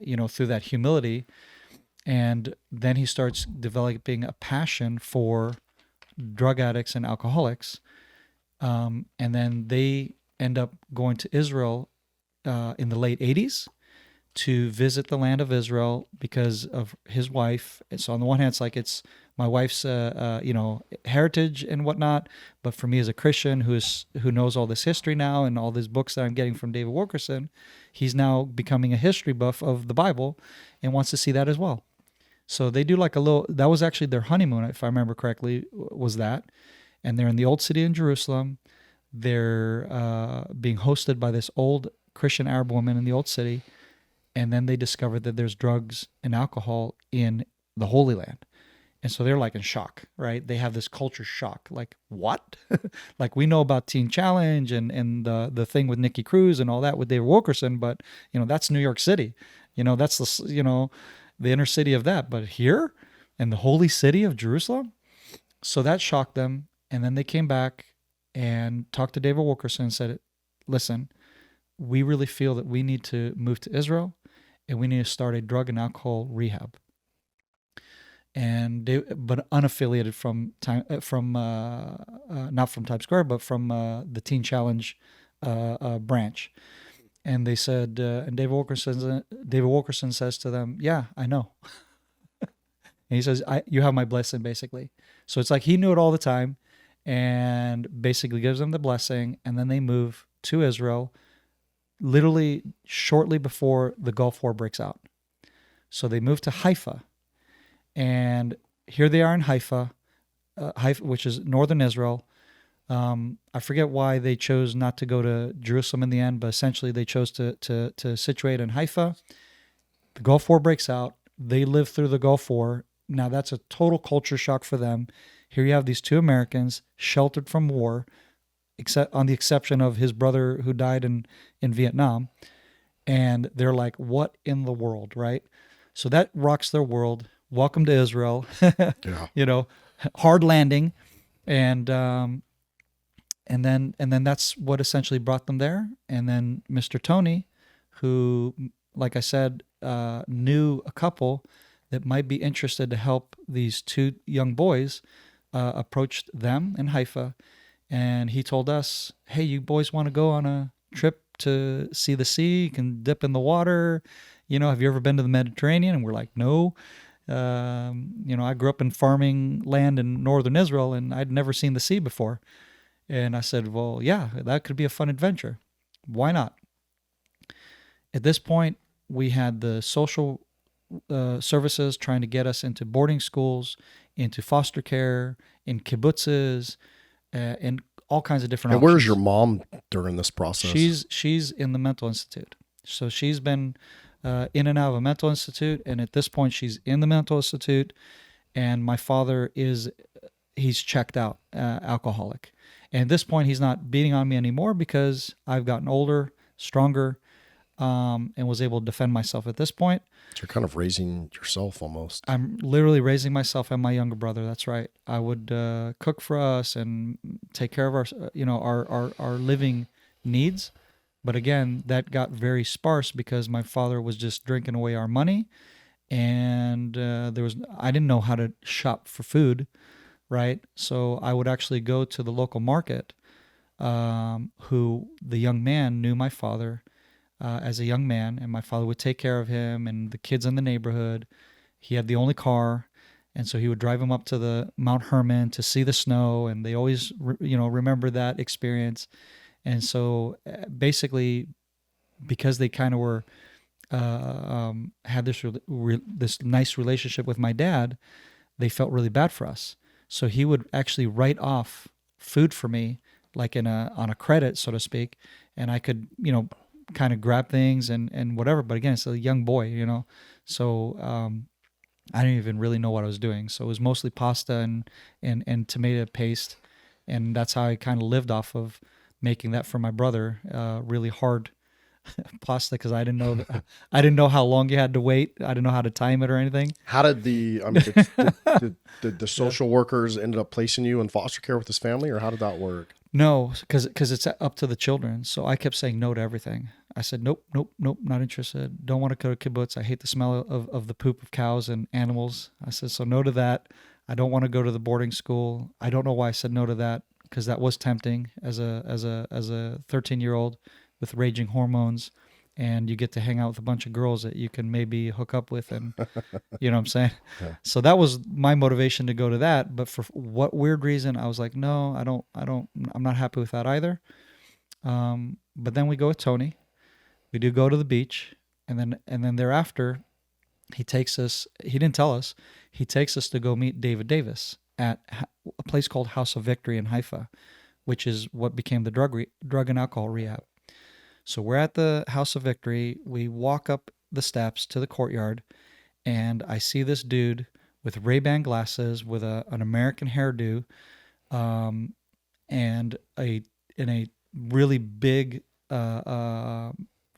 you know, through that humility. And then he starts developing a passion for drug addicts and alcoholics. And then they end up going to Israel in the late 80s to visit the land of Israel because of his wife. And so on the one hand, it's my wife's you know, heritage and whatnot. But for me as a Christian who knows all this history now and all these books that I'm getting from David Wilkerson, he's now becoming a history buff of the Bible and wants to see that as well. So they do like that was actually their honeymoon, if I remember correctly, was that. And they're in the old city in Jerusalem. They're being hosted by this old Christian Arab woman in the old city. And then they discovered that there's drugs and alcohol in the Holy Land. And so they're like in shock, right? They have this culture shock. Like, what? Like, we know about Teen Challenge and the thing with Nikki Cruz and all that with David Wilkerson, but, you know, that's New York City. You know, that's the, you know, the inner city of that. But here in the holy city of Jerusalem? So that shocked them. And then they came back and talked to David Wilkerson and said, listen, we really feel that we need to move to Israel and we need to start a drug and alcohol rehab. And but unaffiliated not from Times Square, but from the Teen Challenge branch. And they said, and David Wilkerson says to them, yeah, I know. And he says, you have my blessing, basically. So it's like he knew it all the time and basically gives them the blessing. And then they move to Israel literally shortly before the Gulf War breaks out. So they move to Haifa. And here they are in Haifa, which is northern Israel. I forget why they chose not to go to Jerusalem in the end, but essentially they chose to situate in Haifa. The Gulf War breaks out. They live through the Gulf War. Now that's a total culture shock for them. Here you have these two Americans sheltered from war, except on the exception of his brother who died in Vietnam. And they're like, what in the world, right? So that rocks their world. Welcome to Israel. Yeah. You know, hard landing. And then that's what essentially brought them there. And then Mr. Tony, who, like I said, knew a couple that might be interested to help these two young boys, approached them in Haifa. And he told us, hey, you boys want to go on a trip to see the sea? You can dip in the water. You know, have you ever been to the Mediterranean? And we're like, no. You know, I grew up in farming land in northern Israel, and I'd never seen the sea before. And I said, well, yeah, that could be a fun adventure. Why not? At this point, we had the social services trying to get us into boarding schools, into foster care, in kibbutzes, and all kinds of different And options. where's your mom during this process? She's in the mental institute. So she's been in and out of a mental institute. And at this point, she's in the mental institute. And my father he's checked out, alcoholic. And at this point, he's not beating on me anymore because I've gotten older, stronger, and was able to defend myself at this point. You're kind of raising yourself almost. I'm literally raising myself and my younger brother. That's right. I would cook for us and take care of our living needs. But again, that got very sparse because my father was just drinking away our money, and I didn't know how to shop for food, right? So I would actually go to the local market, who the young man knew my father as a young man, and my father would take care of him and the kids in the neighborhood. He had the only car, and so he would drive him up to the Mount Hermon to see the snow, and they always remember that experience. And so basically, because they kind of were had this nice relationship with my dad, they felt really bad for us. So he would actually write off food for me, like on a credit, so to speak, and I could kind of grab things and whatever. But again, it's a young boy, so I didn't even really know what I was doing. So it was mostly pasta and tomato paste, and that's how I kind of lived off of making that for my brother. Really hard pasta, because I didn't know how long you had to wait. I didn't know how to time it or anything. How did did the social workers ended up placing you in foster care with his family, or how did that work? No, because it's up to the children. So I kept saying no to everything. I said, nope, not interested. Don't want to go to kibbutz. I hate the smell of the poop of cows and animals. I said, so no to that. I don't want to go to the boarding school. I don't know why I said no to that, because that was tempting as a 13-year-old with raging hormones, and you get to hang out with a bunch of girls that you can maybe hook up with, and you know what I'm saying? Yeah. So that was my motivation to go to that. But for what weird reason, I was like, no, I'm not happy with that either. But then we go with Tony. We do go to the beach, and then thereafter, he didn't tell us, he takes us to go meet David Davis at a place called House of Victory in Haifa, which is what became the drug and alcohol rehab. So we're at the House of Victory. We walk up the steps to the courtyard, and I see this dude with Ray-Ban glasses, with an American hairdo, and in a really big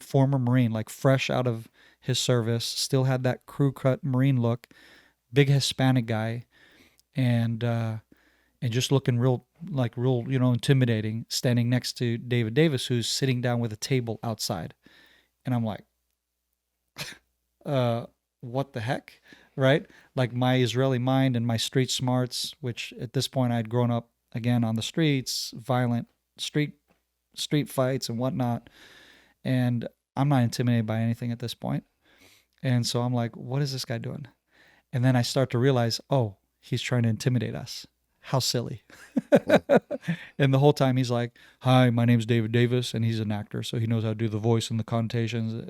former Marine, like fresh out of his service, still had that crew cut Marine look, big Hispanic guy, and just looking real intimidating, standing next to David Davis, who's sitting down with a table outside. And I'm like, what the heck, right? Like, my Israeli mind and my street smarts, which at this point I'd grown up again on the streets, violent street fights and whatnot, and I'm not intimidated by anything at this point. And so I'm like, what is this guy doing? And then I start to realize, oh, he's trying to intimidate us. How silly. And the whole time he's like, hi, my name's David Davis, and he's an actor, so he knows how to do the voice and the connotations,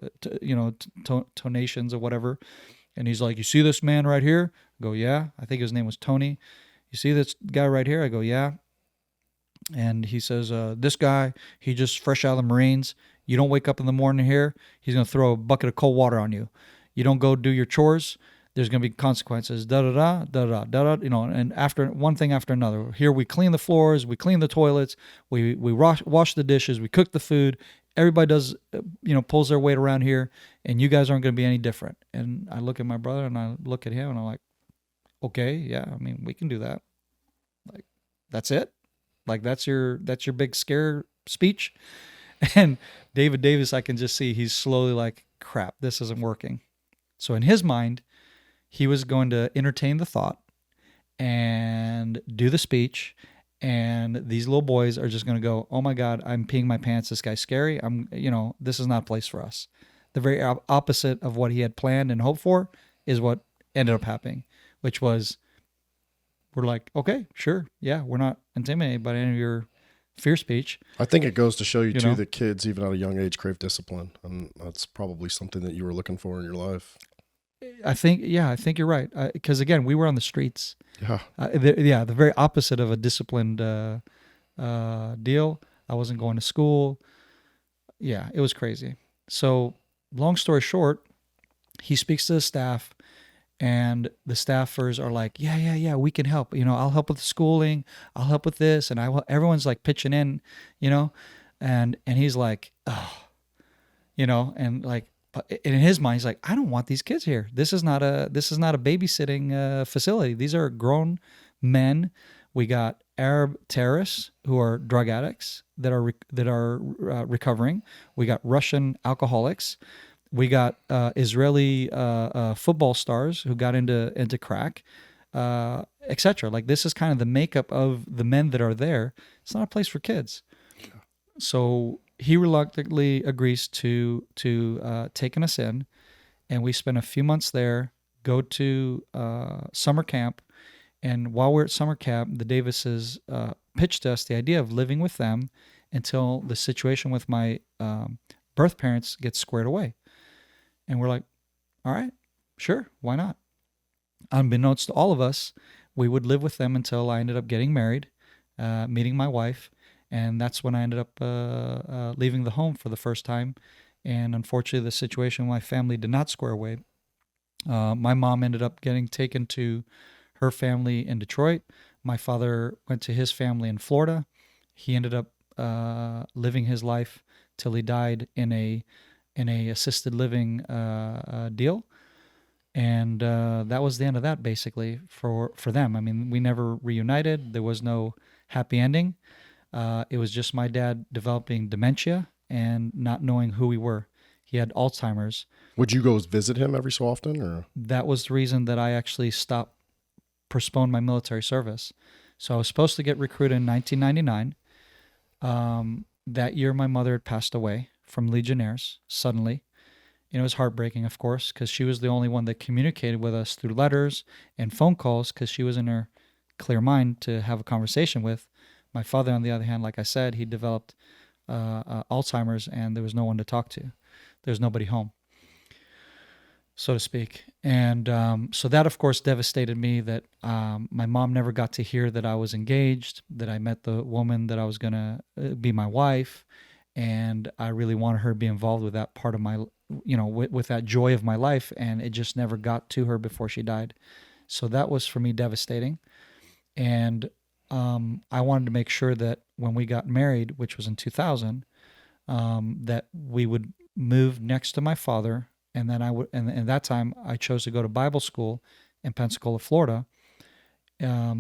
tonations or whatever. And he's like, you see this man right here? I go, yeah. I think his name was Tony. You see this guy right here? I go, yeah. And he says, this guy, he just fresh out of the Marines. You don't wake up in the morning here, he's going to throw a bucket of cold water on you. You don't go do your chores, there's going to be consequences, and after one thing after another. Here we clean the floors, we clean the toilets, we wash the dishes, we cook the food. Everybody does, pulls their weight around here, and you guys aren't going to be any different. And I look at my brother, and I look at him, and I'm like, okay, yeah, I mean, we can do that. Like, that's it? Like, that's your big scare speech? And David Davis, I can just see he's slowly like, crap, this isn't working. So in his mind, he was going to entertain the thought and do the speech, and these little boys are just going to go, oh my God, I'm peeing my pants. This guy's scary. This is not a place for us. The very opposite of what he had planned and hoped for is what ended up happening, which was, we're like, okay, sure. Yeah, we're not intimidated by any of your fear speech. I think it goes to show you too, that kids, even at a young age, crave discipline. And that's probably something that you were looking for in your life. I think you're right. Because again, we were on the streets. Yeah. The very opposite of a disciplined deal. I wasn't going to school. Yeah, it was crazy. So long story short, he speaks to the staff, and the staffers are like, yeah, we can help. I'll help with the schooling. I'll help with this. And everyone's like pitching in, and he's like, oh, and like, in his mind, he's like, I don't want these kids here. This is not a babysitting facility. These are grown men. We got Arab terrorists who are drug addicts that are recovering. We got Russian alcoholics. We got Israeli football stars who got into crack, etc. Like, this is kind of the makeup of the men that are there. It's not a place for kids. So he reluctantly agrees to taking us in, and we spend a few months there, go to summer camp, and while we're at summer camp, the Davises pitched us the idea of living with them until the situation with my birth parents gets squared away. And we're like, all right, sure, why not? Unbeknownst to all of us, we would live with them until I ended up getting married, meeting my wife. And that's when I ended up leaving the home for the first time. And unfortunately, the situation with my family did not square away. My mom ended up getting taken to her family in Detroit. My father went to his family in Florida. He ended up living his life till he died in a assisted living deal. And that was the end of that, basically, for them. I mean, we never reunited. There was no happy ending. It was just my dad developing dementia and not knowing who we were. He had Alzheimer's. Would you go visit him every so often, or? That was the reason that I actually postponed my military service. So I was supposed to get recruited in 1999. That year, my mother had passed away from Legionnaires suddenly. And it was heartbreaking, of course, because she was the only one that communicated with us through letters and phone calls, because she was in her clear mind to have a conversation with. My father, on the other hand, like I said, he developed Alzheimer's, and there was no one to talk to. There was nobody home, so to speak. And so that, of course, devastated me, that my mom never got to hear that I was engaged, that I met the woman that I was going to be my wife. And I really wanted her to be involved with that part of my, with that joy of my life. And it just never got to her before she died. So that was, for me, devastating. And I wanted to make sure that when we got married, which was in 2000, that we would move next to my father. And then and at that time I chose to go to Bible school in Pensacola, Florida,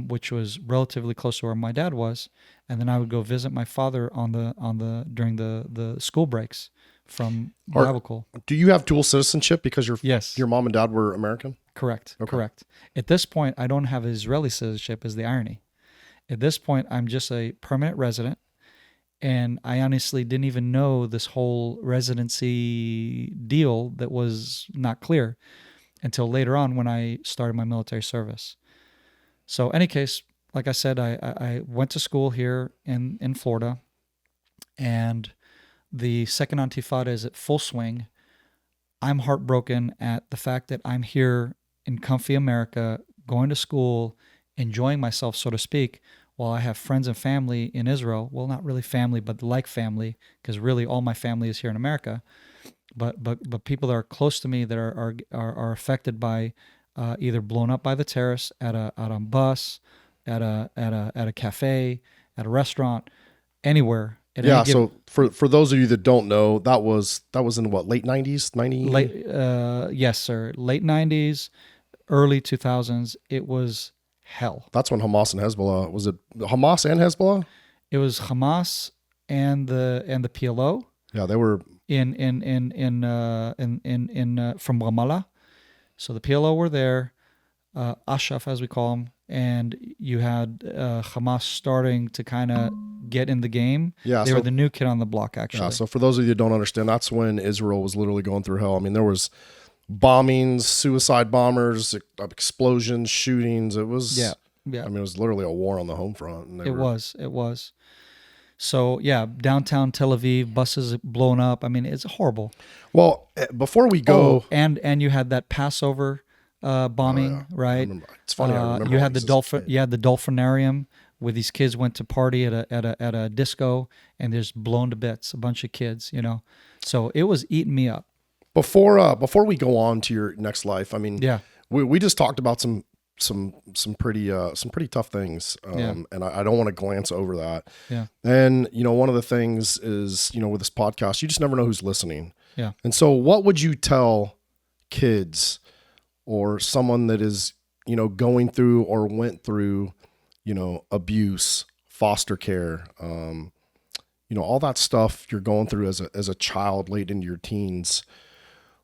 which was relatively close to where my dad was. And then I would go visit my father during the school breaks from Bible school. Do you have dual citizenship because Yes. your mom and dad were American? Correct. Okay. Correct. At this point, I don't have Israeli citizenship, is the irony. At this point, I'm just a permanent resident, and I honestly didn't even know this whole residency deal that was not clear until later on when I started my military service. So, any case, like I said, I went to school here in Florida, and the second Intifada is at full swing. I'm heartbroken at the fact that I'm here in comfy America, going to school, enjoying myself, so to speak, while I have friends and family in Israel. Well, not really family, but like family, because really all my family is here in America. But people that are close to me that are affected by either blown up by the terrorists at a bus, at a cafe, at a restaurant, anywhere. Yeah. So for those of you that don't know, that was in what, late 90s, 90? Yes, sir. Late 90s, early 2000s. It was hell. That's when Hamas and Hezbollah, was it Hamas and Hezbollah? It was Hamas and the PLO. Yeah, they were in from Ramallah. So the PLO were there, Ashraf as we call them, and you had Hamas starting to kind of get in the game. Yeah, they were the new kid on the block, actually. Yeah, so for those of you that don't understand, that's when Israel was literally going through hell. I mean, there was bombings, suicide bombers, explosions, shootings. It was, yeah. I mean, it was literally a war on the home front. And it was. So yeah, downtown Tel Aviv, buses blown up. I mean, it's horrible. Well, before we go, and you had that Passover bombing, right? It's funny. I remember you had the dolphinarium where these kids went to party at a disco, and there's blown to bits, a bunch of kids, So it was eating me up. Before we go on to your next life, I mean, Yeah. we just talked about some pretty tough things, and I don't want to glance over that. Yeah. And one of the things is with this podcast, you just never know who's listening. Yeah. And so, what would you tell kids or someone that is going through or went through abuse, foster care, all that stuff you're going through as a child late into your teens?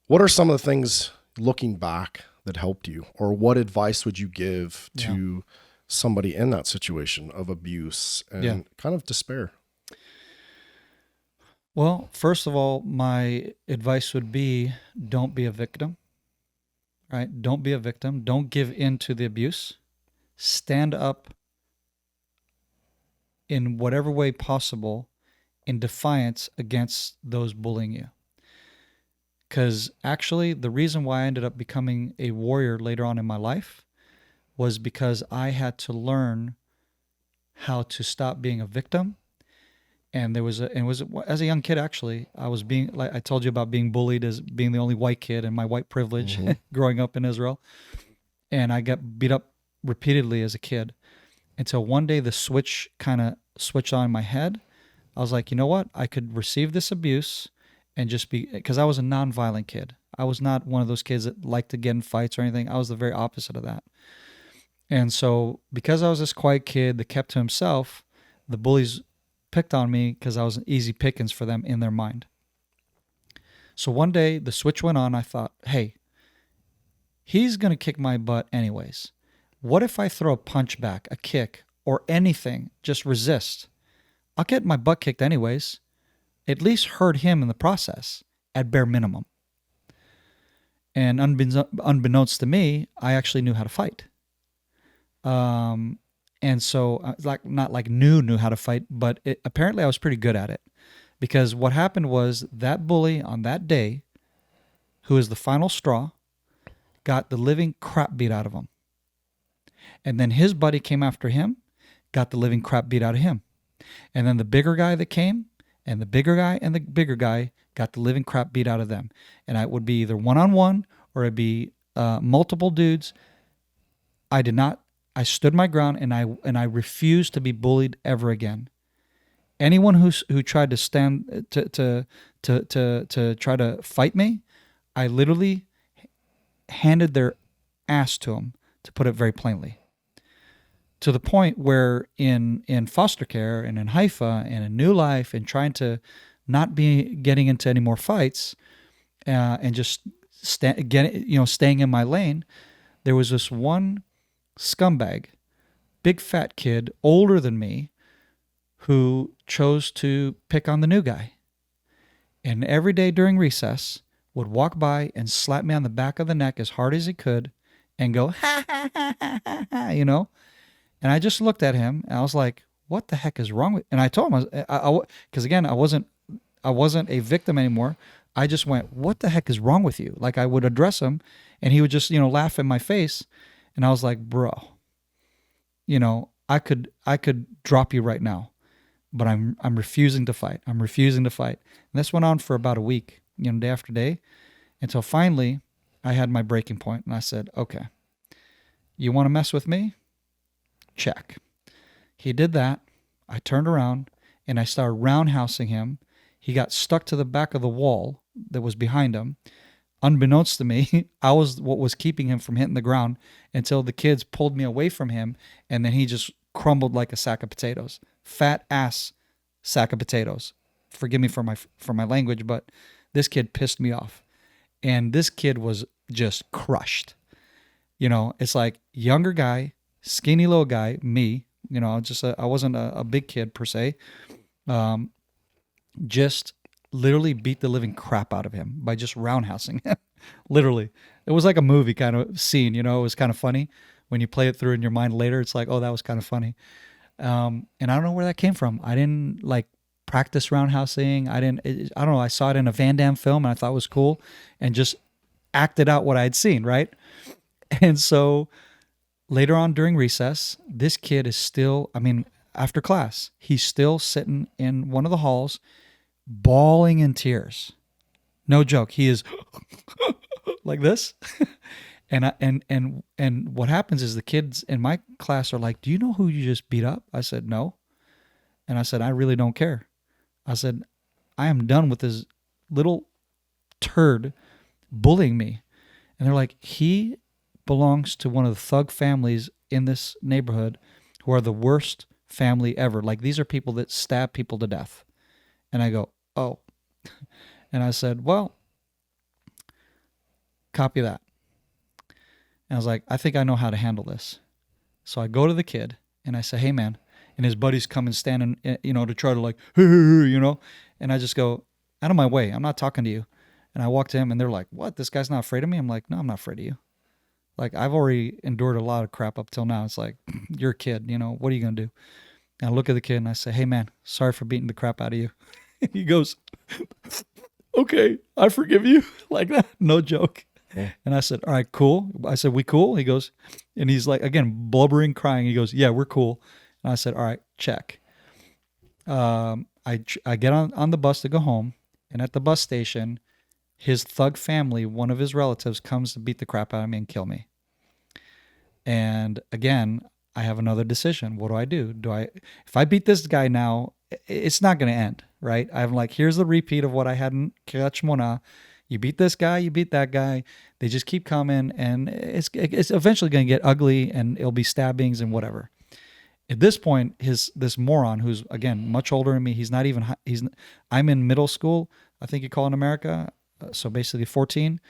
What are some of the things looking back that helped you, or what advice would you give to somebody in that situation of abuse and kind of despair? Well, first of all, my advice would be don't be a victim, right? Don't be a victim. Don't give in to the abuse. Stand up in whatever way possible in defiance against those bullying you. Because actually, the reason why I ended up becoming a warrior later on in my life was because I had to learn how to stop being a victim. And as a young kid, actually, I was being, like I told you about being bullied as being the only white kid and my white privilege growing up in Israel. And I got beat up repeatedly as a kid until one day the switch kind of switched on in my head. I was like, you know what? I could receive this abuse and just be, because I was a non-violent kid. I was not one of those kids that liked to get in fights or anything. I was the very opposite of that. And so because I was this quiet kid that kept to himself, the bullies picked on me because I was an easy pickings for them in their mind. So one day the switch went on. I thought, hey, he's going to kick my butt anyways. What if I throw a punch back, a kick, or anything, just resist? I'll get my butt kicked anyways. At least hurt him in the process, at bare minimum. And unbeknownst to me, I actually knew how to fight. And so, not like knew how to fight, but apparently I was pretty good at it. Because what happened was that bully on that day, who was the final straw, got the living crap beat out of him. And then his buddy came after him, got the living crap beat out of him. And then the bigger guy that came, and the bigger guy and the bigger guy got the living crap beat out of them. And it would be either one-on-one or it'd be multiple dudes. I stood my ground, and I refused to be bullied ever again. Anyone who tried to stand to try to fight me, I literally handed their ass to them, to put it very plainly. To the point where in foster care and in Haifa and in New Life and trying to not be getting into any more fights and just staying in my lane, there was this one scumbag, big fat kid, older than me, who chose to pick on the new guy. And every day during recess would walk by and slap me on the back of the neck as hard as he could and go, ha, ha, ha, ha, ha, ha, And I just looked at him and I was like, what the heck is wrong with, and I told him, because again, I wasn't a victim anymore. I just went, what the heck is wrong with you? Like I would address him and he would just, laugh in my face. And I was like, bro, I could drop you right now, but I'm refusing to fight. I'm refusing to fight. And this went on for about a week, day after day, until finally I had my breaking point and I said, okay, you want to mess with me? Check. He did that. I turned around and I started roundhousing him. He got stuck to the back of the wall that was behind him. Unbeknownst to me, I was what was keeping him from hitting the ground until the kids pulled me away from him, and then he just crumbled like a sack of potatoes. Fat ass sack of potatoes. Forgive me for my language, but this kid pissed me off. And this kid was just crushed. It's like younger guy, skinny little guy, me, I wasn't a big kid per se. Just literally beat the living crap out of him by just roundhousing him. Literally. It was like a movie kind of scene, it was kind of funny. When you play it through in your mind later, it's like, oh, that was kind of funny. And I don't know where that came from. I didn't practice roundhousing. I don't know. I saw it in a Van Damme film and I thought it was cool and just acted out what I had seen, right? And so later on during recess, this kid is still, after class, he's still sitting in one of the halls, bawling in tears, No joke. He is like this. And what happens is the kids in my class are like, "Do you know who you just beat up?" I said, "No." And I said, "I really don't care." I said, "I am done with this little turd bullying me." And they're like, "He belongs to one of the thug families in this neighborhood who are the worst family ever. Like, these are people that stab people to death." And I go, "Oh." And I said, "Well, copy that." And I was like, "I think I know how to handle this." So I go to the kid and I say, "Hey, man." And his buddies come and stand and, to try to like, and I just go, "Out of my way. I'm not talking to you." And I walk to him and they're like, "What? This guy's not afraid of me?" I'm like, "No, I'm not afraid of you. Like, I've already endured a lot of crap up till now. It's like, you're a kid, what are you going to do?" And I look at the kid and I say, "Hey, man, sorry for beating the crap out of you." He goes, "Okay, I forgive you." Like that, no joke. Yeah. And I said, "All right, cool." I said, "We cool?" He goes, and he's like, again, blubbering, crying. He goes, "Yeah, we're cool." And I said, "All right, check." I get on the bus to go home, and at the bus station, his thug family, one of his relatives, comes to beat the crap out of me and kill me. And again, I have another decision. What do? If I beat this guy now, it's not going to end, right? I'm like, here's the repeat of what I had in Kiryat Shmona. You beat this guy, you beat that guy. They just keep coming, and it's eventually going to get ugly, and it'll be stabbings and whatever. At this point, this moron, who's again much older than me, I'm in middle school, I think you call it in America, so basically 14.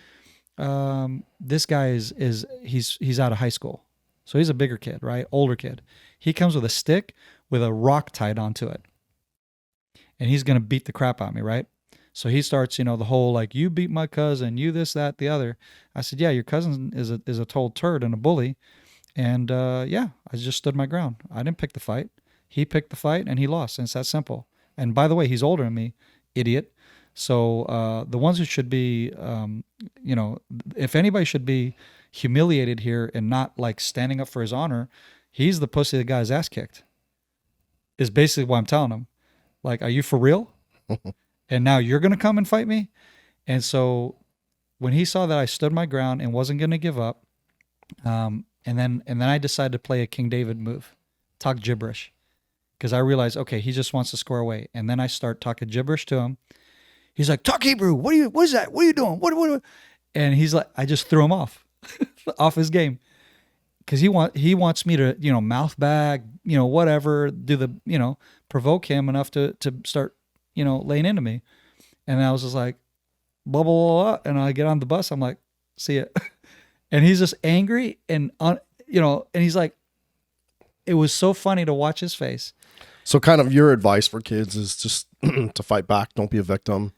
This guy he's out of high school, so he's a bigger kid, right? Older kid. He comes with a stick with a rock tied onto it, and he's gonna beat the crap out of me, right? So he starts, the whole like, "You beat my cousin, you this, that, the other." I said, "Yeah, your cousin is a total turd and a bully." And I just stood my ground. I didn't pick the fight. He picked the fight and he lost. And it's that simple. And by the way, he's older than me, idiot. So the ones who should be, if anybody should be humiliated here and not like standing up for his honor, he's the pussy that got his ass kicked. Is basically what I'm telling him. Like, are you for real? And now you're going to come and fight me? And so when he saw that I stood my ground and wasn't going to give up, and then I decided to play a King David move, talk gibberish, because I realized, okay, he just wants to square away. And then I start talking gibberish to him. He's like, "Talk Hebrew. What is that? What are you doing? What?" And he's like, I just threw him off his game, because he wants me to, mouth bag, whatever, do the, provoke him enough to start, laying into me. And I was just like, blah, blah, blah, blah. And I get on the bus. I'm like, "See ya." And he's just angry and, and he's like, it was so funny to watch his face. So kind of your advice for kids is just to fight back. Don't be a victim.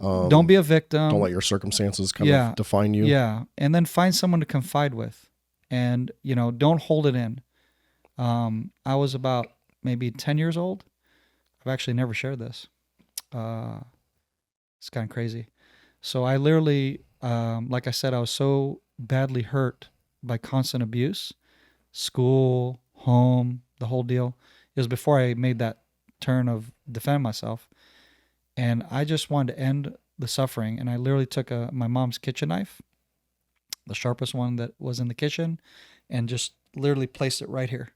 Don't be a victim. Don't let your circumstances kind of define you. Yeah. And then find someone to confide with, and, don't hold it in. I was about maybe 10 years old. I've actually never shared this. It's kind of crazy. So I literally, like I said, I was so badly hurt by constant abuse, school, home, the whole deal. It was before I made that turn of defend myself. And I just wanted to end the suffering. And I literally took my mom's kitchen knife, the sharpest one that was in the kitchen, and just literally placed it right here,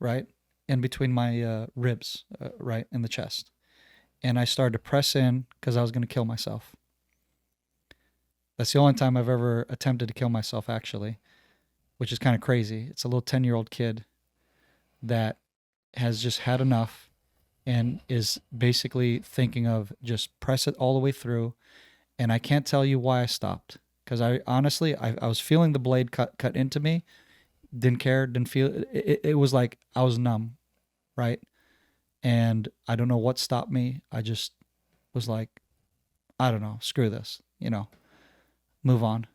right in between my ribs, right in the chest. And I started to press in because I was going to kill myself. That's the only time I've ever attempted to kill myself, actually, which is kind of crazy. It's a little 10-year-old kid that has just had enough and is basically thinking of just press it all the way through. And I can't tell you why I stopped, because I honestly was feeling the blade cut into me. Didn't care, didn't feel it. It was like I was numb, right? And I don't know what stopped me. I just was like, I don't know, screw this, move on.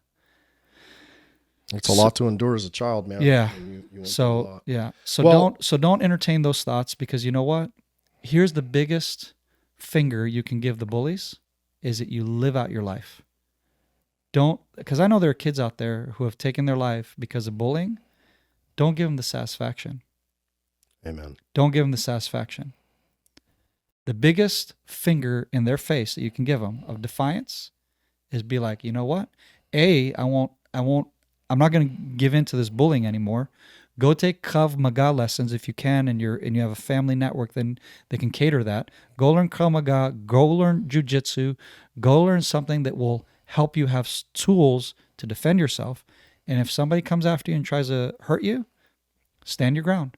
It's a lot to endure as a child, man. Yeah. You So don't entertain those thoughts, because you know what? Here's the biggest finger you can give the bullies, is that you live out your life. Because I know there are kids out there who have taken their life because of bullying. Don't give them the satisfaction. Amen. Don't give them the satisfaction. The biggest finger in their face that you can give them of defiance is be like, you know what? I'm not going to give in to this bullying anymore. Go take Krav Maga lessons if you can, and you have a family network, then they can cater that. Go learn Krav Maga, go learn jujitsu, go learn something that will help you have tools to defend yourself. And if somebody comes after you and tries to hurt you, stand your ground.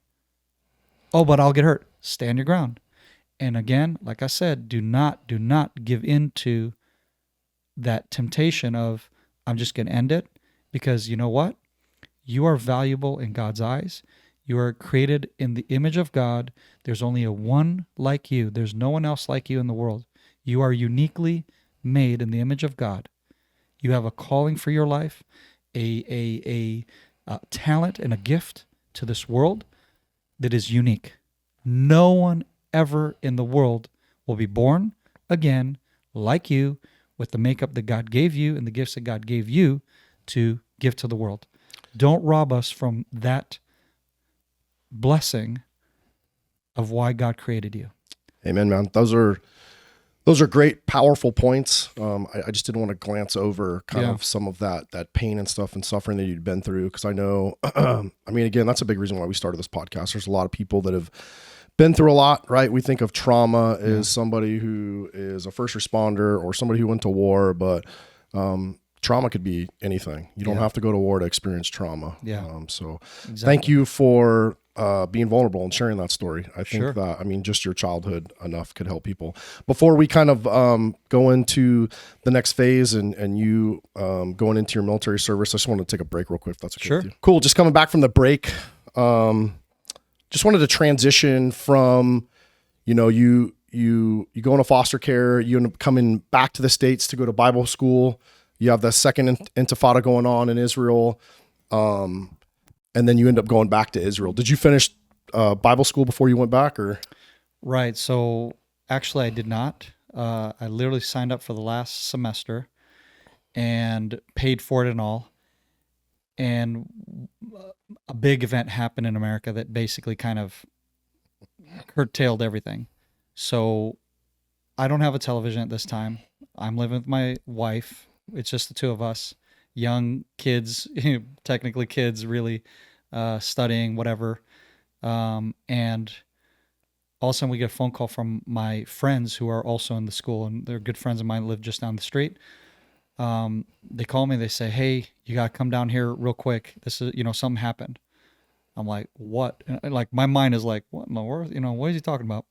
Oh, but I'll get hurt. Stand your ground. And again, like I said, do not give in to that temptation of, I'm just going to end it, because you know what? You are valuable in God's eyes. You are created in the image of God. There's only a one like you. There's no one else like you in the world. You are uniquely made in the image of God. You have a calling for your life, a talent and a gift to this world that is unique. No one ever in the world will be born again like you, with the makeup that God gave you and the gifts that God gave you to give to the world. Don't rob us from that blessing of why God created you. Amen, man. Those are great, powerful points. I just didn't want to glance over kind of some of that pain and stuff and suffering that you'd been through, because I know, I mean, again, that's a big reason why we started this podcast. There's a lot of people that have been through a lot, right? We think of trauma as somebody who is a first responder or somebody who went to war, but trauma could be anything. You don't have to go to war to experience trauma. So thank you for being vulnerable and sharing that story. I think that, I mean, just your childhood enough could help people. Before we kind of go into the next phase and you going into your military service, I just want to take a break real quick, if that's okay with you. Cool. Just coming back from the break. Just wanted to transition from, you go into foster care, you end up coming back to the States to go to Bible school. You have the second intifada going on in Israel. And then you end up going back to Israel. Did you finish Bible school before you went back, or? Right. So actually I did not. I literally signed up for the last semester and paid for it and all. And a big event happened in America that basically kind of curtailed everything. So I don't have a television at this time. I'm living with my wife. It's just the two of us, young kids, technically kids, really studying, whatever. And all of a sudden we get a phone call from my friends who are also in the school, and they're good friends of mine, live just down the street. They call me, they say, hey, you got to come down here real quick. This is, something happened. I'm like, what? And like, my mind is like, what in the world? What is he talking about?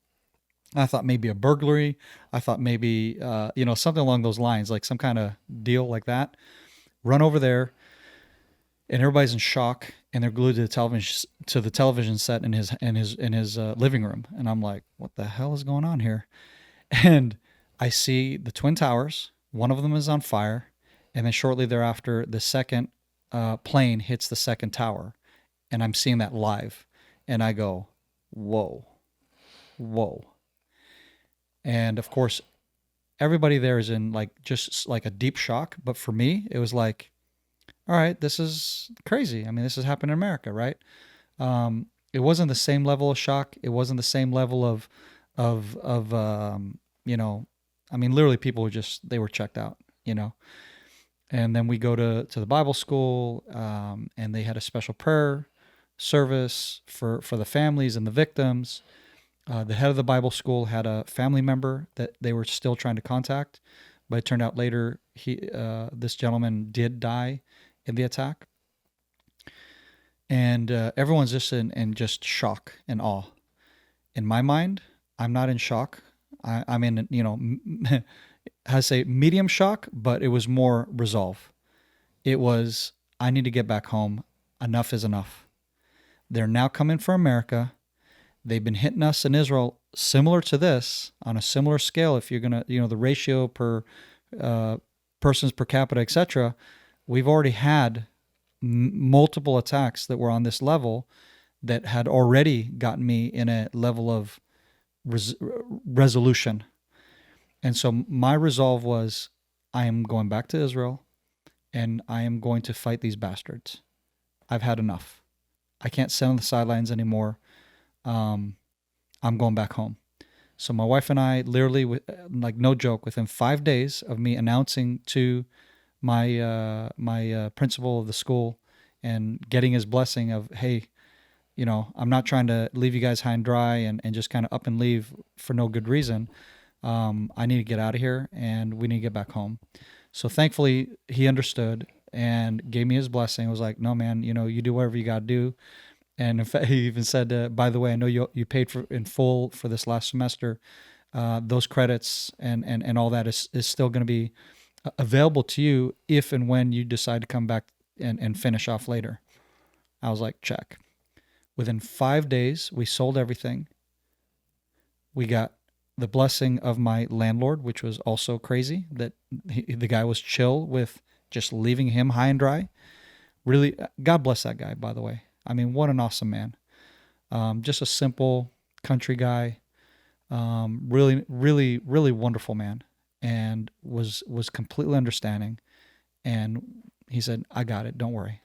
I thought maybe a burglary. I thought maybe, something along those lines, like some kind of deal like that. Run over there, and everybody's in shock, and they're glued to the television set in his living room. And I'm like, what the hell is going on here? And I see the Twin Towers. One of them is on fire, and then shortly thereafter, the second plane hits the second tower, and I'm seeing that live, and I go, whoa. And of course, everybody there is in just like a deep shock. But for me, it was like, all right, this is crazy. I mean, this has happened in America, right? It wasn't the same level of shock. It wasn't the same level of I mean, literally people they were checked out, And then we go to the Bible school, and they had a special prayer service for the families and the victims. The head of the Bible school had a family member that they were still trying to contact, but it turned out later this gentleman did die in the attack. And everyone's just in just shock and awe. In my mind, I'm not in shock. I'm in, I say medium shock, but it was more resolve. It was, I need to get back home. Enough is enough. They're now coming for America. They've been hitting us in Israel similar to this, on a similar scale. If you're going to, the ratio per persons per capita, etc., we've already had multiple attacks that were on this level that had already gotten me in a level of resolution. And so my resolve was, I am going back to Israel, and I am going to fight these bastards. I've had enough. I can't sit on the sidelines anymore. I'm going back home. So my wife and I literally, like no joke, within 5 days of me announcing to my principal of the school and getting his blessing of, hey, I'm not trying to leave you guys high and dry and just kind of up and leave for no good reason. I need to get out of here and we need to get back home. So thankfully he understood and gave me his blessing. I was like, no, man, you do whatever you got to do. And in fact, he even said, by the way, I know you paid for in full for this last semester. Those credits and all that is still going to be available to you if and when you decide to come back and finish off later. I was like, check. Within 5 days, we sold everything. We got the blessing of my landlord, which was also crazy, that the guy was chill with just leaving him high and dry. Really, God bless that guy, by the way. I mean, what an awesome man. Just a simple country guy. Really, really, really wonderful man, and was completely understanding. And he said, I got it. Don't worry.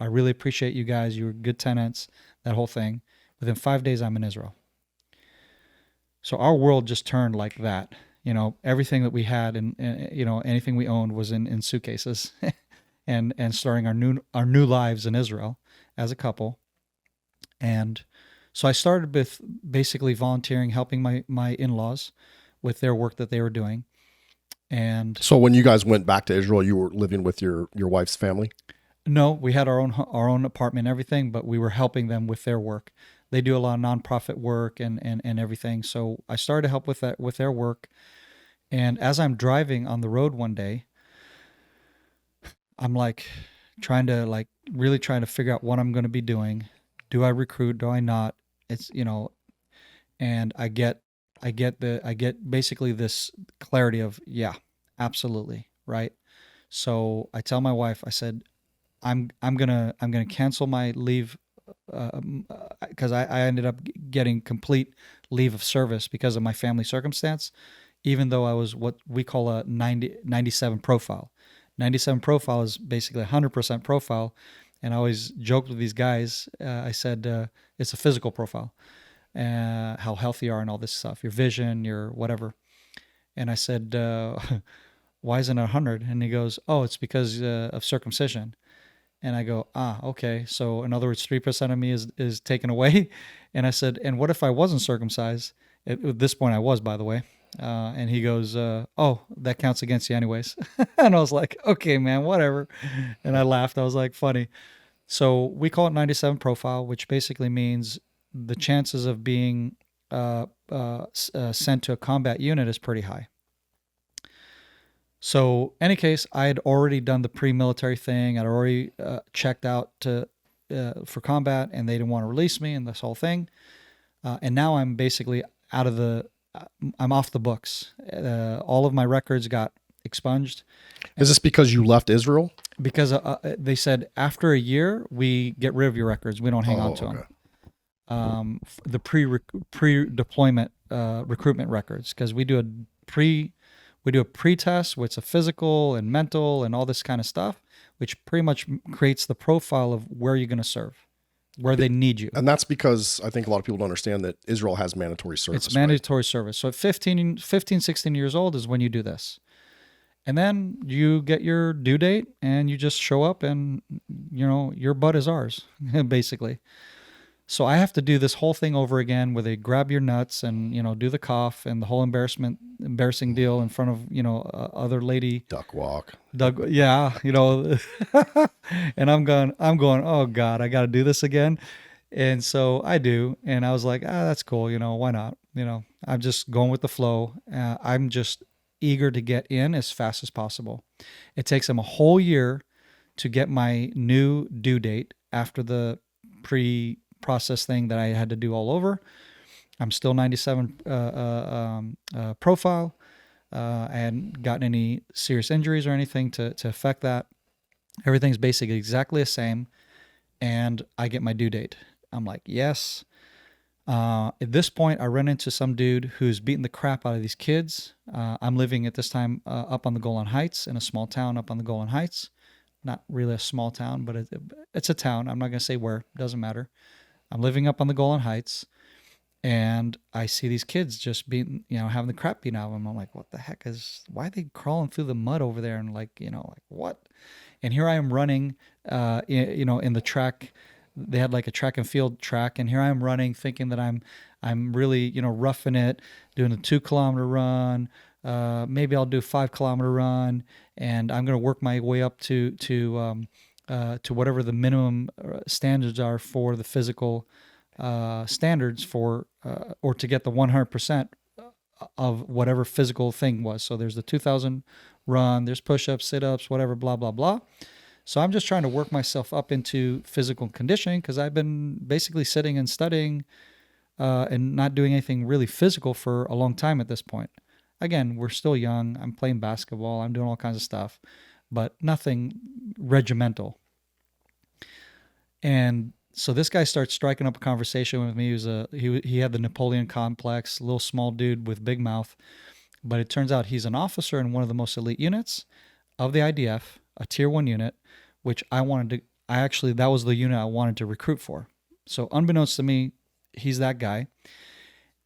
I really appreciate you guys. You were good tenants, that whole thing. Within 5 days, I'm in Israel. So our world just turned like that. Everything that we had and anything we owned was in suitcases and starting our new lives in Israel as a couple. And so I started with basically volunteering, helping my in-laws with their work that they were doing. And so when you guys went back to Israel, you were living with your wife's family? No, we had our own apartment and everything, but we were helping them with their work. They do a lot of nonprofit work and everything. So I started to help with their work. And as I'm driving on the road one day, I'm like really trying to figure out what I'm going to be doing. Do I recruit? Do I not? It's, and I get basically this clarity of, yeah, absolutely. Right. So I tell my wife, I said, I'm gonna cancel my leave because I ended up getting complete leave of service because of my family circumstance, even though I was what we call a 97 profile. 97 profile is basically 100% profile, and I always joked with these guys. I said it's a physical profile, how healthy you are and all this stuff, your vision, your whatever. And I said, why isn't it 100? And he goes, oh, it's because of circumcision. And I go, okay. So in other words, 3% of me is taken away. And I said, and what if I wasn't circumcised? At this point I was, by the way. And he goes, oh, that counts against you anyways. And I was like, okay, man, whatever. And I laughed. I was like, funny. So we call it 97 profile, which basically means the chances of being sent to a combat unit is pretty high. So, any case, I had already done the pre-military thing. I'd already checked out for combat, and they didn't want to release me, and this whole thing. And now I'm basically I'm off the books. All of my records got expunged. Is this because you left Israel? Because they said after a year we get rid of your records. We don't hang on to them. The pre-deployment recruitment records, because we do a pre-test, which is a physical and mental and all this kind of stuff, which pretty much creates the profile of where you're going to serve, where they need you. And that's because I think a lot of people don't understand that Israel has mandatory service. It's mandatory service. So at 15, 16 years old is when you do this. And then you get your due date and you just show up and, your butt is ours, basically. So I have to do this whole thing over again where they grab your nuts and, do the cough and the whole embarrassing deal in front of, other lady. Duck walk. Yeah. And I'm going, oh God, I got to do this again. And so I do. And I was like, that's cool. Why not? I'm just going with the flow. I'm just eager to get in as fast as possible. It takes them a whole year to get my new due date after the process thing that I had to do all over. I'm still 97 profile. I hadn't gotten any serious injuries or anything to affect that. Everything's basically exactly the same. And I get my due date. I'm like, yes. At this point, I run into some dude who's beating the crap out of these kids. I'm living at this time up on the Golan Heights, in a small town up on the Golan Heights. Not really a small town, but it's a town. I'm not going to say where. It doesn't matter. I'm living up on the Golan Heights, And I see these kids just being, having the crap beaten out of them. I'm like, what the heck why are they crawling through the mud over there? And like, like what? And here I am running, in the track. They had like a track and field track, and here I am running, thinking that I'm really, roughing it, doing a 2 kilometer run. Maybe I'll do a 5 kilometer run, and I'm going to work my way up to whatever the minimum standards are for the physical standards for, or to get the 100% of whatever physical thing was. So there's the 2000 run, there's push-ups, sit-ups, whatever, blah, blah, blah. So I'm just trying to work myself up into physical conditioning, because I've been basically sitting and studying and not doing anything really physical for a long time at this point. Again, we're still young. I'm playing basketball. I'm doing all kinds of stuff, but nothing regimental. And so this guy starts striking up a conversation with me. He had the Napoleon complex, little small dude with big mouth. But it turns out he's an officer in one of the most elite units of the IDF, a tier 1 unit, which that was the unit I wanted to recruit for. So unbeknownst to me, he's that guy.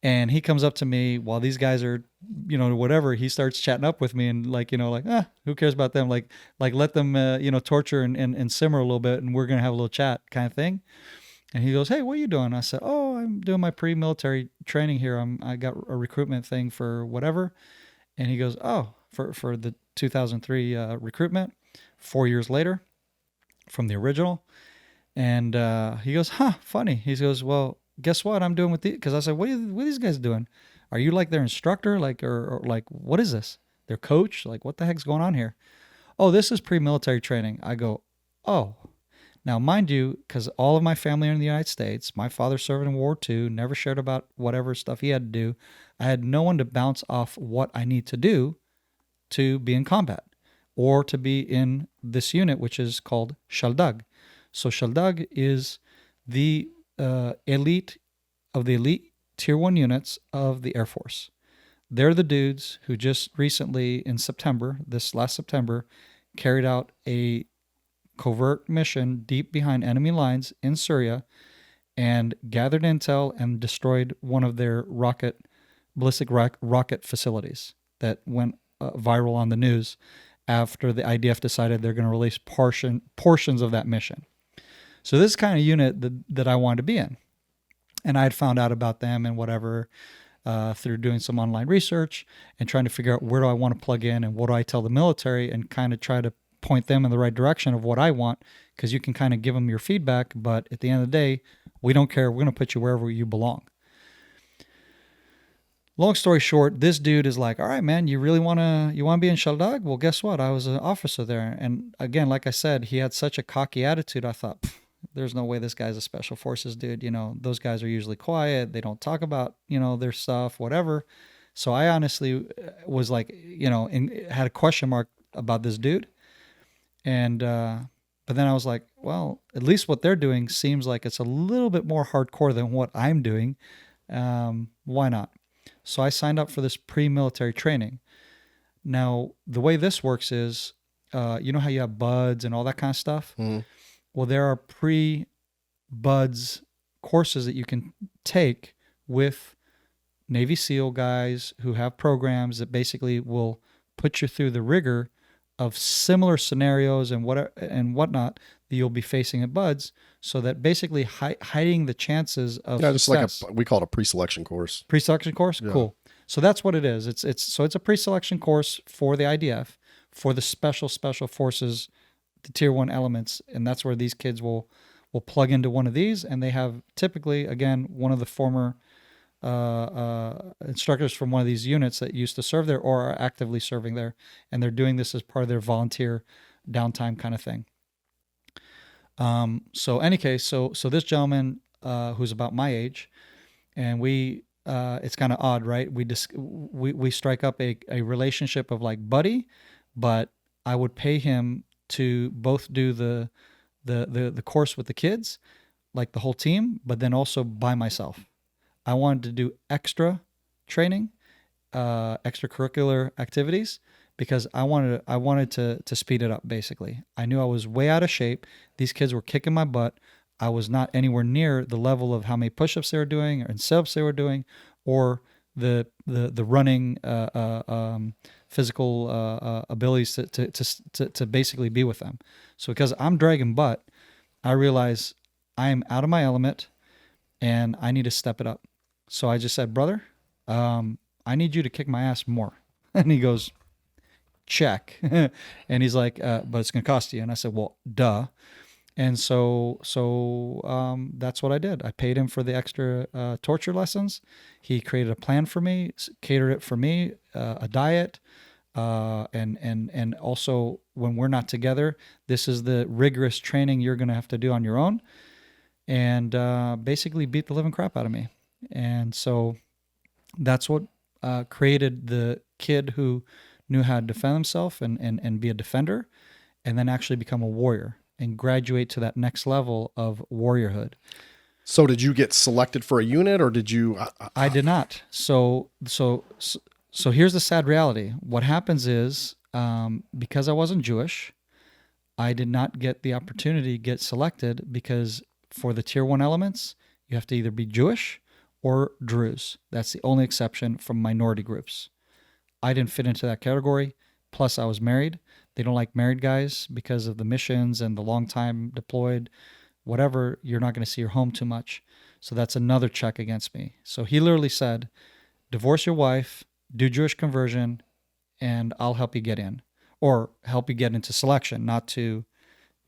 And he comes up to me while these guys are, whatever. He starts chatting up with me and who cares about them? Like let them, torture and simmer a little bit, and we're going to have a little chat kind of thing. And he goes, "Hey, what are you doing?" I said, "Oh, I'm doing my pre-military training here. I got a recruitment thing for whatever." And he goes, "Oh, for the 2003 recruitment, 4 years later from the original." And he goes, "Huh, funny." He goes, "Well, guess what I'm doing with these?" Because I said, what are these guys doing? Are you like their instructor? Like, or like, what is this? Their coach? Like, what the heck's going on here? "Oh, this is pre-military training." I go, "Oh." Now, mind you, because all of my family are in the United States, my father served in World War II, never shared about whatever stuff he had to do. I had no one to bounce off what I need to do to be in combat or to be in this unit, which is called Shaldag. So Shaldag is the elite of the elite tier 1 units of the Air Force. They're the dudes who just recently in September, this last September, carried out a covert mission deep behind enemy lines in Syria and gathered intel and destroyed one of their ballistic rocket facilities that went viral on the news after the IDF decided they're going to release portions of that mission. So this is kind of unit that I wanted to be in. And I had found out about them and whatever through doing some online research and trying to figure out where do I want to plug in and what do I tell the military, and kind of try to point them in the right direction of what I want, because you can kind of give them your feedback, but at the end of the day, we don't care. We're going to put you wherever you belong. Long story short, this dude is like, "All right, man, you want to be in Shaldag? Well, guess what? I was an officer there." And again, like I said, he had such a cocky attitude. I thought, there's no way this guy's a special forces dude. Those guys are usually quiet. They don't talk about, their stuff, whatever. So I honestly was like, had a question mark about this dude. And, but then I was like, well, at least what they're doing seems like it's a little bit more hardcore than what I'm doing. Why not? So I signed up for this pre-military training. Now, the way this works is, you know how you have buds and all that kind of stuff? Mm-hmm. Well, there are pre-buds courses that you can take with Navy SEAL guys who have programs that basically will put you through the rigor of similar scenarios and whatnot that you'll be facing at buds, so that basically hiding the chances of success. Like we call it a pre-selection course. Pre-selection course? Yeah. Cool. So that's what it is. It's a pre-selection course for the IDF, for the special forces, the tier 1 elements, and that's where these kids will plug into one of these, and they have typically, again, one of the former instructors from one of these units that used to serve there or are actively serving there, and they're doing this as part of their volunteer downtime kind of thing. So any case, so this gentleman who's about my age, and we it's kind of odd, right? We strike up a relationship of like buddy, but I would pay him to both do the course with the kids, like the whole team, but then also by myself. I wanted to do extra training, extracurricular activities, because I wanted to speed it up. Basically, I knew I was way out of shape. These kids were kicking my butt. I was not anywhere near the level of how many push-ups they were doing and sit-ups they were doing, or the running physical abilities to basically be with them. So because I'm dragging butt, I realize I am out of my element and I need to step it up. So I just said, brother, I need you to kick my ass more. And he goes, check. And he's like, but it's going to cost you. And I said, well, duh. And so that's what I did. I paid him for the extra torture lessons. He created a plan for me, catered it for me, a diet, and also when we're not together, this is the rigorous training you're going to have to do on your own, and basically beat the living crap out of me. And so that's what created the kid who knew how to defend himself and be a defender, and then actually become a warrior and graduate to that next level of warriorhood. So did you get selected for a unit, or did you? I did not. So here's the sad reality. What happens is, because I wasn't Jewish, I did not get the opportunity to get selected, because for the tier 1 elements, you have to either be Jewish or Druze. That's the only exception from minority groups. I didn't fit into that category. Plus, I was married. They don't like married guys because of the missions and the long time deployed, whatever. You're not going to see your home too much. So that's another check against me. So he literally said, divorce your wife, do Jewish conversion, and I'll help you get in, or help you get into selection, not to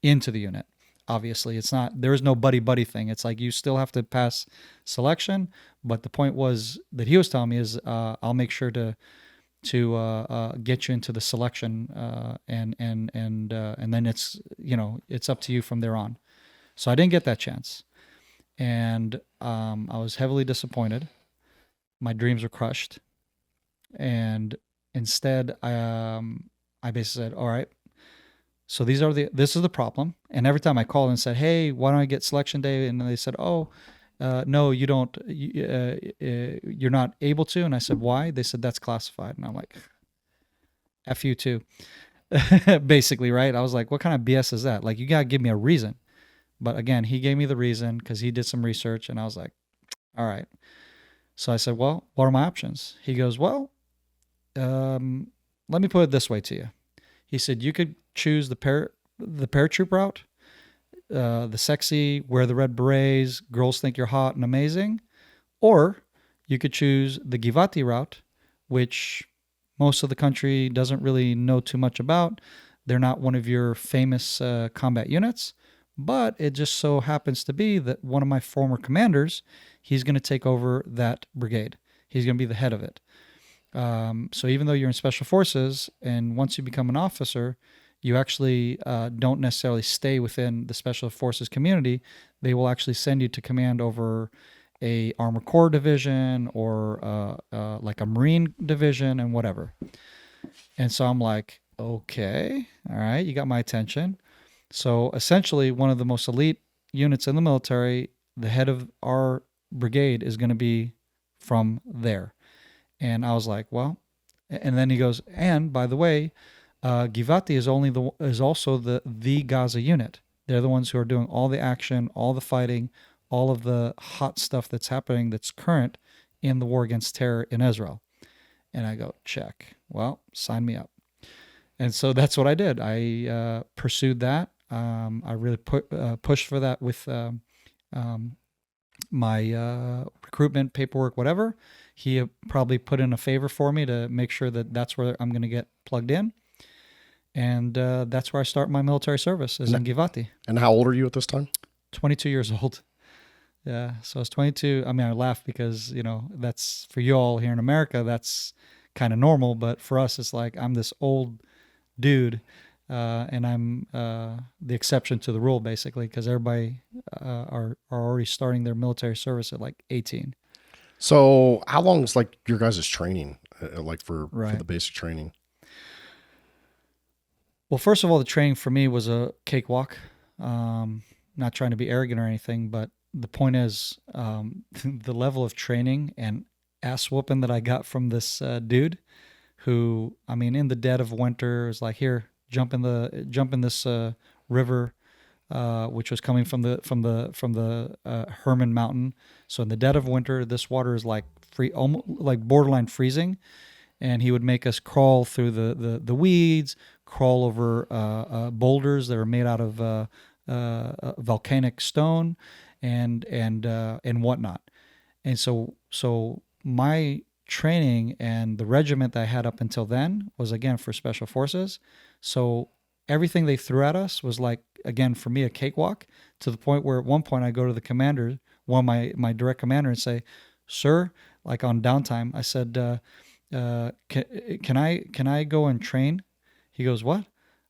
into the unit. Obviously, it's not, there is no buddy thing. It's like you still have to pass selection. But the point was that he was telling me is, I'll make sure to get you into the selection, and then it's, it's up to you from there on. So I didn't get that chance, and I was heavily disappointed. My dreams were crushed, and instead, I basically said, "All right, so this is the problem." And every time I called and said, "Hey, why don't I get selection day?" and they said, "Oh, no, you don't. You're not able to." And I said, "Why?" They said, "That's classified." And I'm like, "F you too," basically, right? I was like, "What kind of BS is that? Like, you gotta give me a reason." But again, he gave me the reason because he did some research, and I was like, "All right." So I said, "Well, what are my options?" He goes, "Well, let me put it this way to you." He said, "You could choose the paratroop route, the sexy, wear the red berets, girls think you're hot and amazing, or you could choose the Givati route, which most of the country doesn't really know too much about. They're not one of your famous combat units, but it just so happens to be that one of my former commanders, he's going to take over that brigade. He's going to be the head of it. So even though you're in special forces, and once you become an officer, you actually don't necessarily stay within the special forces community. They will actually send you to command over a armor corps division, or like a Marine division, and whatever." And so I'm like, okay, all right, you got my attention. So essentially, one of the most elite units in the military, the head of our brigade is going to be from there. And I was like, well, and then he goes, and by the way, Givati is also the Gaza unit. They're the ones who are doing all the action, all the fighting, all of the hot stuff that's happening, that's current in the war against terror in Israel. And I go, check. Well, sign me up. And so that's what I did. I pursued that. I really pushed for that with my recruitment paperwork, whatever. He probably put in a favor for me to make sure that that's where I'm going to get plugged in. And that's where I start my military service, is in Givati. And how old are you at this time? 22 years old. Yeah, so I was 22. I mean, I laugh because, that's, for you all here in America, that's kind of normal. But for us, it's like I'm this old dude, and I'm the exception to the rule, basically, because everybody are already starting their military service at like 18. So how long is like your guys' training, like for the basic training? Well, first of all, the training for me was a cakewalk. Not trying to be arrogant or anything, but the point is, the level of training and ass whooping that I got from this dude, who, I mean, in the dead of winter, is like, "Here, jump in this river, which was coming from the Herman Mountain. So in the dead of winter, this water is like almost like borderline freezing, and he would make us crawl through the weeds, crawl over boulders that are made out of volcanic stone, and whatnot. And so my training and the regiment that I had up until then was again for special forces. So everything they threw at us was like, again, for me, a cakewalk, to the point where at one point I go to the commander, one of my direct commander, and say, "Sir," like on downtime, I said, can I go and train? He goes, "What?"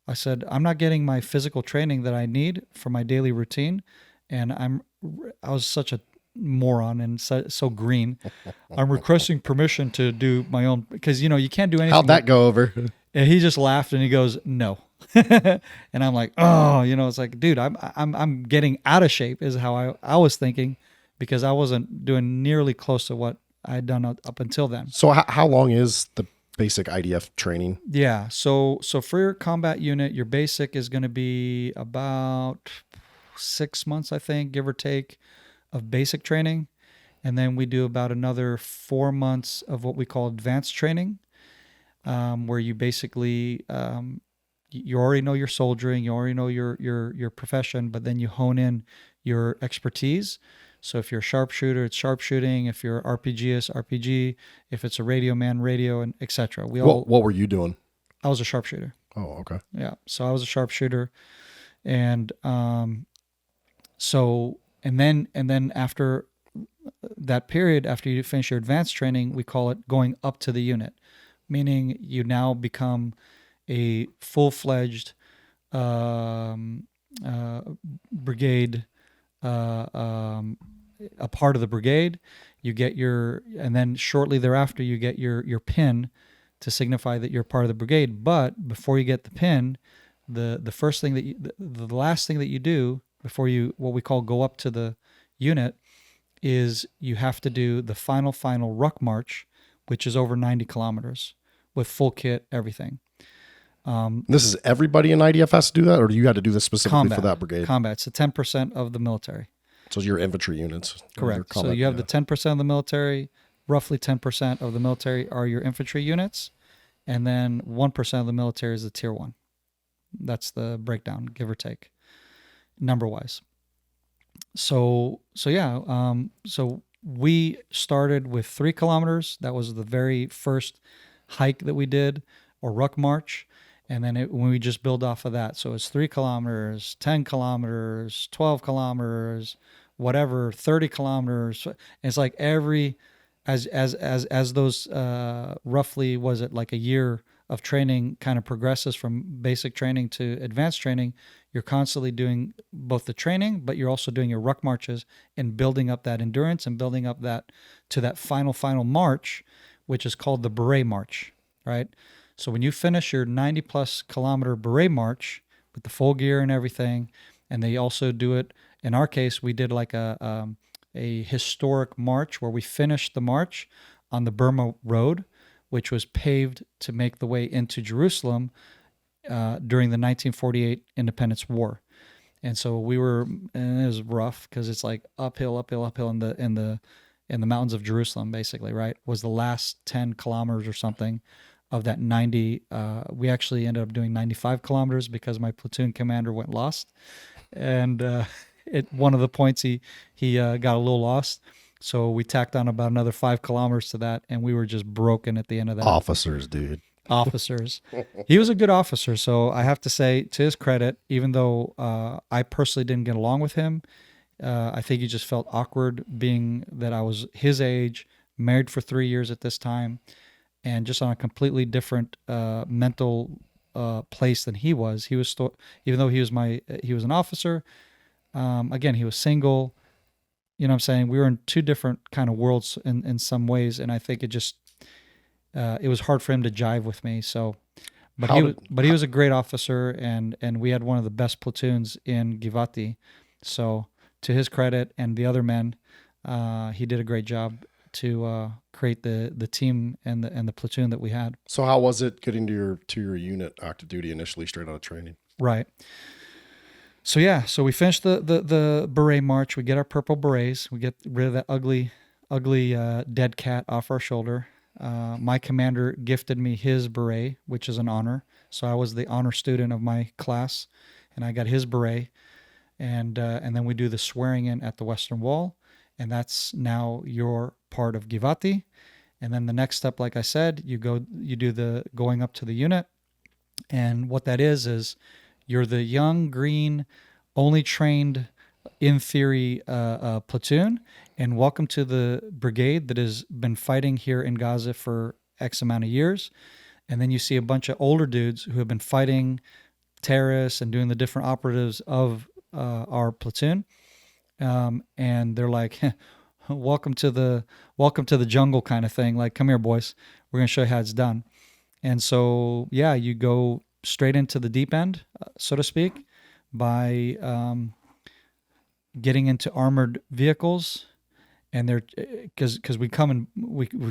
I said, "I'm not getting my physical training that I need for my daily routine." And I was such a moron and so green. "I'm requesting permission to do my own," because you can't do anything. How'd that go over? And he just laughed and he goes, "No." And I'm like, oh, it's like, dude, I'm getting out of shape is how I was thinking, because I wasn't doing nearly close to what I had done up until then. So how long is the basic IDF training? Yeah. So for your combat unit, your basic is going to be about 6 months, I think, give or take, of basic training. And then we do about another 4 months of what we call advanced training, where you basically, you already know your soldiering, you already know your profession, but then you hone in your expertise. So if you're a sharpshooter, it's sharpshooting. If you're RPGist, RPG. If it's a radio man, radio, and etc. What were you doing? I was a sharpshooter. Oh, okay. Yeah. So I was a sharpshooter, and then after that period, after you finish your advanced training, we call it going up to the unit, meaning you now become a full-fledged brigade, a part of the brigade. You get and then shortly thereafter you get your pin to signify that you're part of the brigade. But before you get the pin, the first thing the last thing that you do before you, what we call go up to the unit, is you have to do the final ruck march, which is over 90 kilometers with full kit, everything. This is everybody in IDF has to do that, or do you had to do this specifically for that brigade? Combat. It's the 10% of the military. So your infantry units. Correct. So you have the 10% of the military, roughly 10% of the military are your infantry units, and then 1% of the military is the tier 1. That's the breakdown, give or take, number-wise. So we started with 3 kilometers. That was the very first hike that we did, or ruck march. And then when we just build off of that. So it's 3 kilometers, 10 kilometers, 12 kilometers, whatever, 30 kilometers. It's like as those roughly, was it like a year of training kind of progresses from basic training to advanced training, you're constantly doing both the training, but you're also doing your ruck marches and building up that endurance and building up that to that final march, which is called the Beret March, right? So when you finish your 90 plus kilometer Beret March with the full gear and everything, and they also do it, in our case, we did like a historic march where we finished the march on the Burma Road, which was paved to make the way into Jerusalem during the 1948 Independence War. And so and it was rough because it's like uphill in the mountains of Jerusalem, basically, right? Was the last 10 kilometers or something of that 90. We actually ended up doing 95 kilometers because my platoon commander went lost. And at one of the points, he got a little lost. So we tacked on about another 5 kilometers to that, and we were just broken at the end of that. Officers, dude. Officers. He was a good officer, so I have to say, to his credit, even though I personally didn't get along with him, I think he just felt awkward being that I was his age, married for 3 years at this time, and just on a completely different mental place than he was. He was even though he was an officer. Again, he was single. You know what I'm saying? We were in two different kind of worlds in some ways, and I think it just it was hard for him to jive with me. So, but he was a great officer, and we had one of the best platoons in Givati. So, to his credit and the other men, he did a great job to create the team and the platoon that we had. So, how was it getting to your unit active duty initially, straight out of training? Right. So we finish the beret march. We get our purple berets. We get rid of that ugly dead cat off our shoulder. My commander gifted me his beret, which is an honor. So I was the honor student of my class, and I got his beret. And then we do the swearing in at the Western Wall, and that's now your part of Givati. And then the next step, like I said, you do the going up to the unit, and what that is you're the young green, only trained in theory platoon, and welcome to the brigade that has been fighting here in Gaza for X amount of years. And then you see a bunch of older dudes who have been fighting terrorists and doing the different operatives of our platoon, and they're like, welcome to the jungle kind of thing. Like, come here, boys, we're gonna show you how it's done. And so you go straight into the deep end, so to speak, by getting into armored vehicles. And they're because we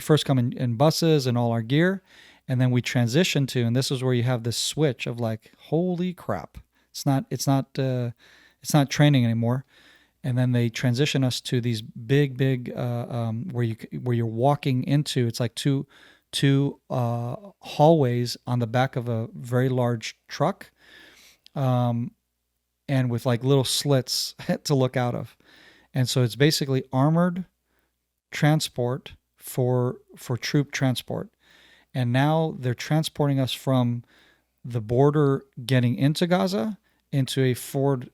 first come in buses and all our gear, and then we transition to, and this is where you have this switch of like, holy crap, it's not training anymore. And then they transition us to these big where you're walking into, it's like two hallways on the back of a very large truck, and with like little slits to look out of. And so it's basically armored transport for troop transport. And now they're transporting us from the border getting into Gaza into a forward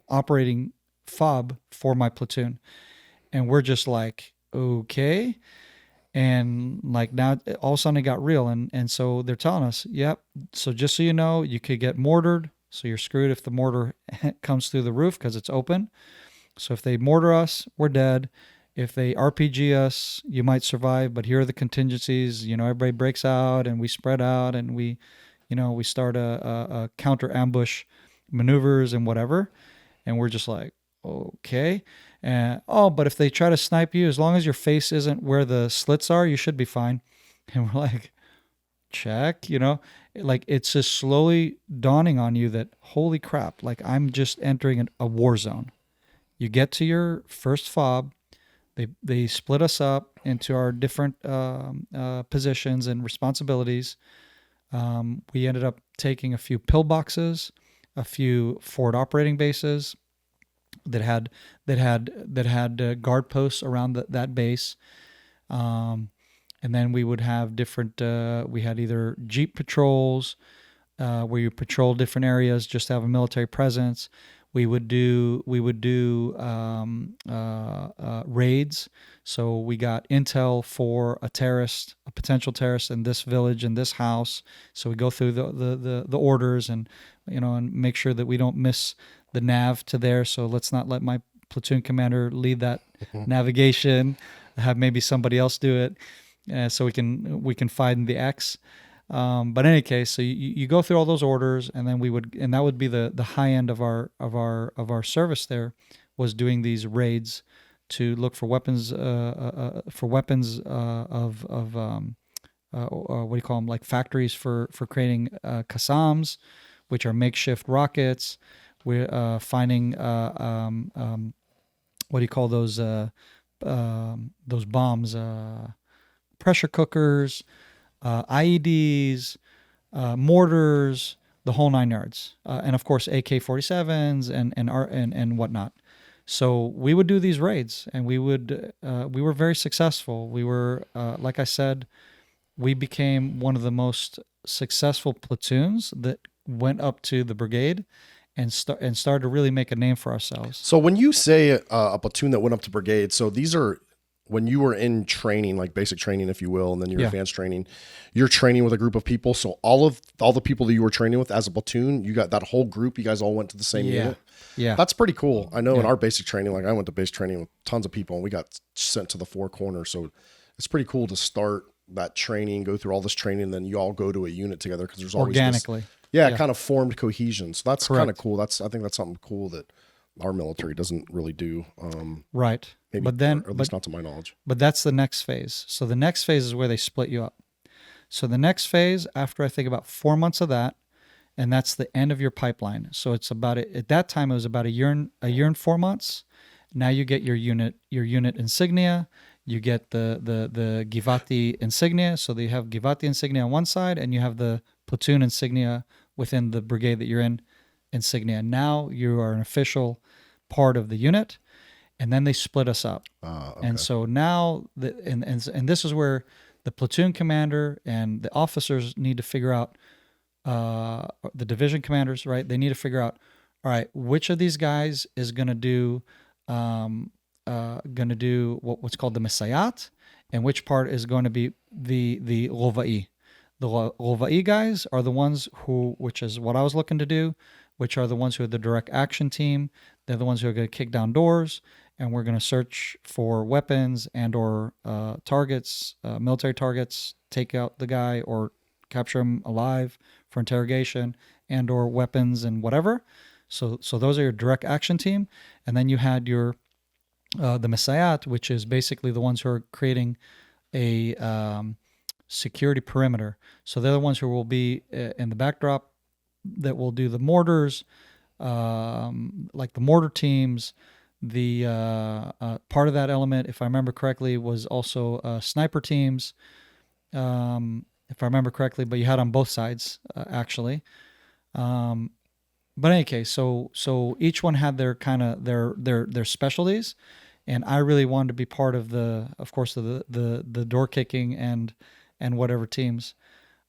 operating fob for my platoon. And we're just like, okay. And like now all of a sudden it got real. And so they're telling us, yep. So just so you know, you could get mortared. So you're screwed if the mortar comes through the roof because it's open. So if they mortar us, we're dead. If they RPG us, you might survive, but here are the contingencies. Everybody breaks out and we spread out and we start a counter ambush maneuvers and whatever. And we're just like, okay. But if they try to snipe you, as long as your face isn't where the slits are, you should be fine. And we're like, check, like it's just slowly dawning on you that, holy crap, like I'm just entering a war zone. You get to your first fob. They split us up into our different positions and responsibilities. We ended up taking a few pillboxes, a few forward operating bases that had guard posts around that base, and then we would have different. We had either Jeep patrols, where you patrol different areas just to have a military presence. We would do raids. So we got intel for a potential terrorist in this village, in this house. So we go through the orders and make sure that we don't miss the nav to there. So let's not let my platoon commander lead that navigation. Have maybe somebody else do it, so we can find the X. But in any case, so you go through all those orders, and then that would be the high end of our service. There was doing these raids to look for weapons of what do you call them, like factories for creating Qassams, which are makeshift rockets. We're finding what do you call those bombs, pressure cookers, IEDs, mortars, the whole nine yards, and of course AK-47s and whatnot. So we would do these raids, and we were very successful. We were, like I said, we became one of the most successful platoons that went up to the brigade and started to really make a name for ourselves. So when you say a platoon that went up to brigade, so these are when you were in training, like basic training, if you will, and then your advanced training, you're training with a group of people. So all the people that you were training with as a platoon, you got that whole group, you guys all went to the same unit. Yeah. That's pretty cool. I know in our basic training, like I went to basic training with tons of people and we got sent to the four corners. So it's pretty cool to start that training, go through all this training, and then you all go to a unit together because there's always organically. Kind of formed cohesion. So that's kind of cool. I think that's something cool that our military doesn't really do. Right. Maybe, but then, or at least not to my knowledge. But that's the next phase. So the next phase is where they split you up. So the next phase, after I think about 4 months of that, and that's the end of your pipeline. So it's about at that time it was about a year and 4 months. Now you get your unit insignia. You get the Givati insignia. So you have Givati insignia on one side, and you have the platoon insignia within the brigade that you're in insignia. Now you are an official part of the unit, and then they split us up. Okay. And so now and this is where the platoon commander and the officers need to figure out, the division commanders, right? They need to figure out, all right, which of these guys is going to do what's called the Messiah, and which part is going to be the WWII. The WWII guys are the ones which is what I was looking to do, which are the ones who are the direct action team. They're the ones who are going to kick down doors, and we're going to search for weapons and or targets, military targets, take out the guy or capture him alive for interrogation, and or weapons and whatever. So those are your direct action team. And then you had your the Messiah, which is basically the ones who are creating a security perimeter. So they're the ones who will be in the backdrop, that will do the mortars, like the mortar teams. The part of that element, if I remember correctly, was also sniper teams, if I remember correctly. But you had on both sides, actually. But in any case, so each one had their kind of their specialties, and I really wanted to be part of the door kicking and whatever teams.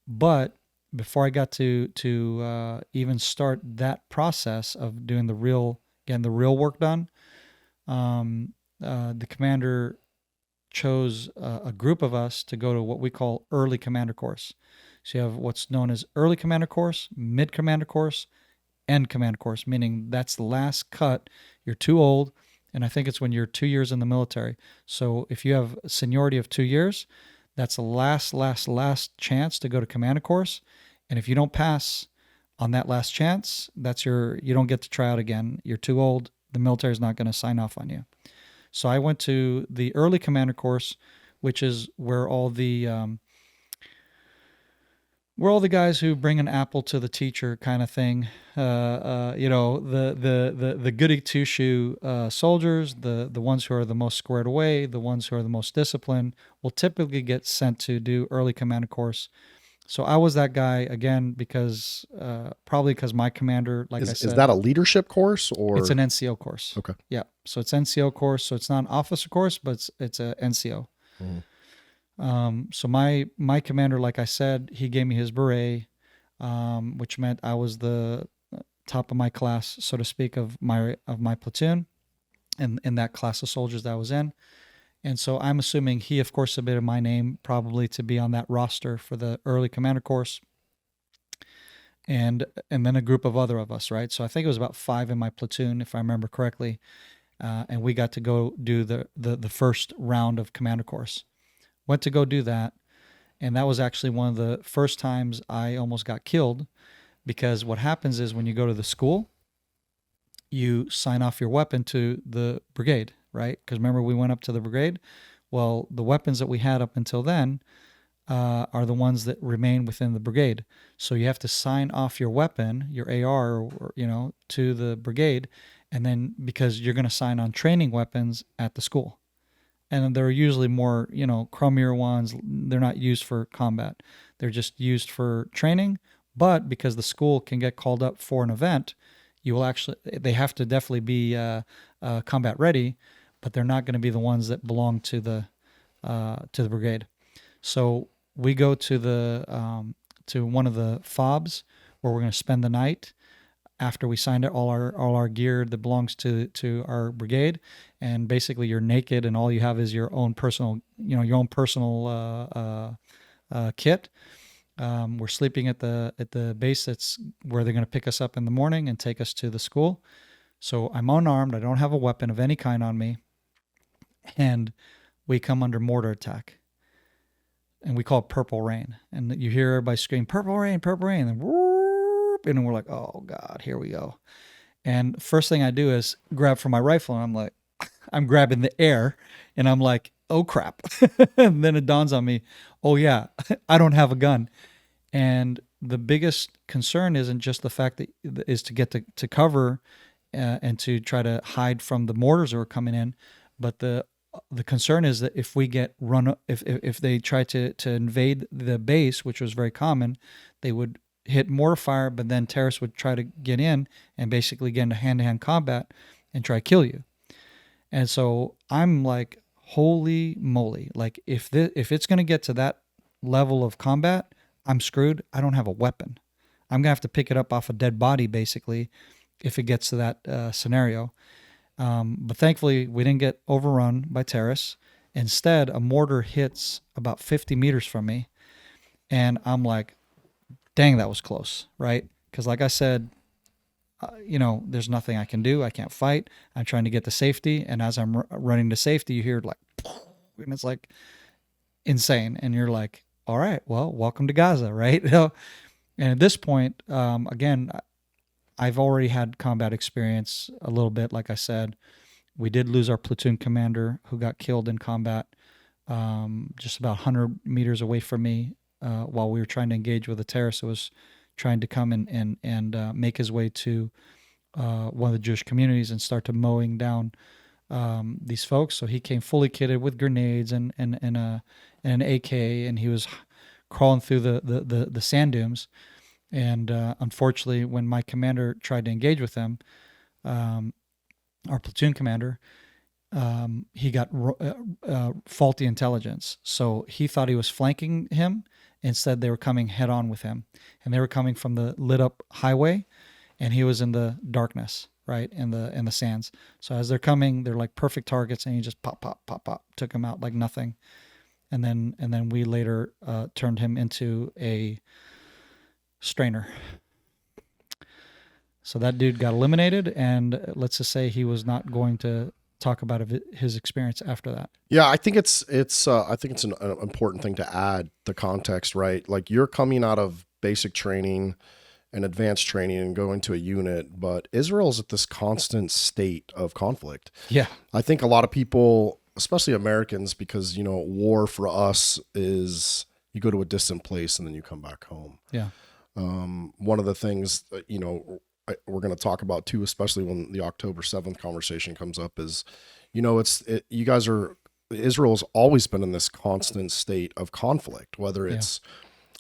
But before I got to even start that process of doing the real work done, the commander chose a group of us to go to what we call early commander course. So you have what's known as early commander course, mid commander course, end commander course, meaning that's the last cut. You're too old, and I think it's when you're 2 years in the military. So if you have seniority of 2 years, that's the last chance to go to commander course. And if you don't pass on that last chance, you don't get to try out again. You're too old. The military is not going to sign off on you. So I went to the early commander course, which is where all the guys who bring an apple to the teacher kind of thing, the goody two shoe soldiers, the ones who are the most squared away, the ones who are the most disciplined, will typically get sent to do early commander course. So I was that guy again because probably because my commander, I said, is that a leadership course or it's an NCO course? Okay. Yeah, so it's NCO course, so it's not an officer course, but it's a NCO. Mm-hmm. So my commander, like I said, he gave me his beret, which meant I was the top of my class, so to speak, of my platoon, and in that class of soldiers that I was in. And so I'm assuming he, of course, submitted my name probably to be on that roster for the early commander course, and then a group of other of us, right? So I think it was about 5 in my platoon, if I remember correctly, and we got to go do the first round of commander course. Went to go do that, and that was actually one of the first times I almost got killed, because what happens is when you go to the school, you sign off your weapon to the brigade, right? Because remember, we went up to the brigade. Well, the weapons that we had up until then are the ones that remain within the brigade. So you have to sign off your weapon, your AR, to the brigade, and then because you're going to sign on training weapons at the school. And they're usually more, crummier ones. They're not used for combat. They're just used for training. But because the school can get called up for an event, they have to definitely be combat ready, but they're not going to be the ones that belong to the brigade. So we go to to one of the fobs where we're going to spend the night after we signed all our gear that belongs to our brigade, and basically you're naked and all you have is your own personal kit. We're sleeping at the base that's where they're going to pick us up in the morning and take us to the school. So I'm unarmed. I don't have a weapon of any kind on me. And we come under mortar attack. And we call it purple rain. And you hear everybody scream, purple rain, and then whoop, and we're like, oh God, here we go. And first thing I do is grab for my rifle, and I'm like, I'm grabbing the air, and I'm like, oh crap. And then it dawns on me, oh yeah, I don't have a gun. And the biggest concern isn't just the fact that is to get to cover and to try to hide from the mortars that are coming in, but the concern is that if we get if they try to invade the base, which was very common, they would hit mortar fire, but then terrorists would try to get in and basically get into hand-to-hand combat and try to kill you. And so I'm like, holy moly! Like if it's going to get to that level of combat, I'm screwed. I don't have a weapon. I'm gonna have to pick it up off a dead body, basically, if it gets to that scenario. But thankfully, we didn't get overrun by terrorists. Instead, a mortar hits about 50 meters from me, and I'm like, dang, that was close, right? Because like I said, there's nothing I can do. I can't fight. I'm trying to get to safety, and as I'm running to safety, you hear like, and it's like insane, and you're like, all right, well, welcome to Gaza, right? And at this point, again, I've already had combat experience a little bit. Like I said, we did lose our platoon commander who got killed in combat just about 100 meters away from me while we were trying to engage with a terrorist who was trying to come and make his way to one of the Jewish communities and start to mowing down these folks. So he came fully kitted with grenades and an AK, and he was crawling through the sand dunes. And unfortunately, when my commander tried to engage with them, our platoon commander, he got faulty intelligence. So he thought he was flanking him. Instead, they were coming head on with him. And they were coming from the lit up highway, and he was in the darkness, right, in the sands. So as they're coming, they're like perfect targets, and he just pop, took him out like nothing. And then we later turned him into a strainer. So that dude got eliminated, and let's just say he was not going to talk about his experience after that. Yeah, I think it's an important thing to add the context, right? Like you're coming out of basic training and advanced training and going to a unit, but Israel's at this constant state of conflict. Yeah. I think a lot of people, especially Americans, because, war for us is you go to a distant place and then you come back home. Yeah. One of the things that, we're going to talk about too, especially when the October 7th conversation comes up is, you guys are, Israel's always been in this constant state of conflict, whether it's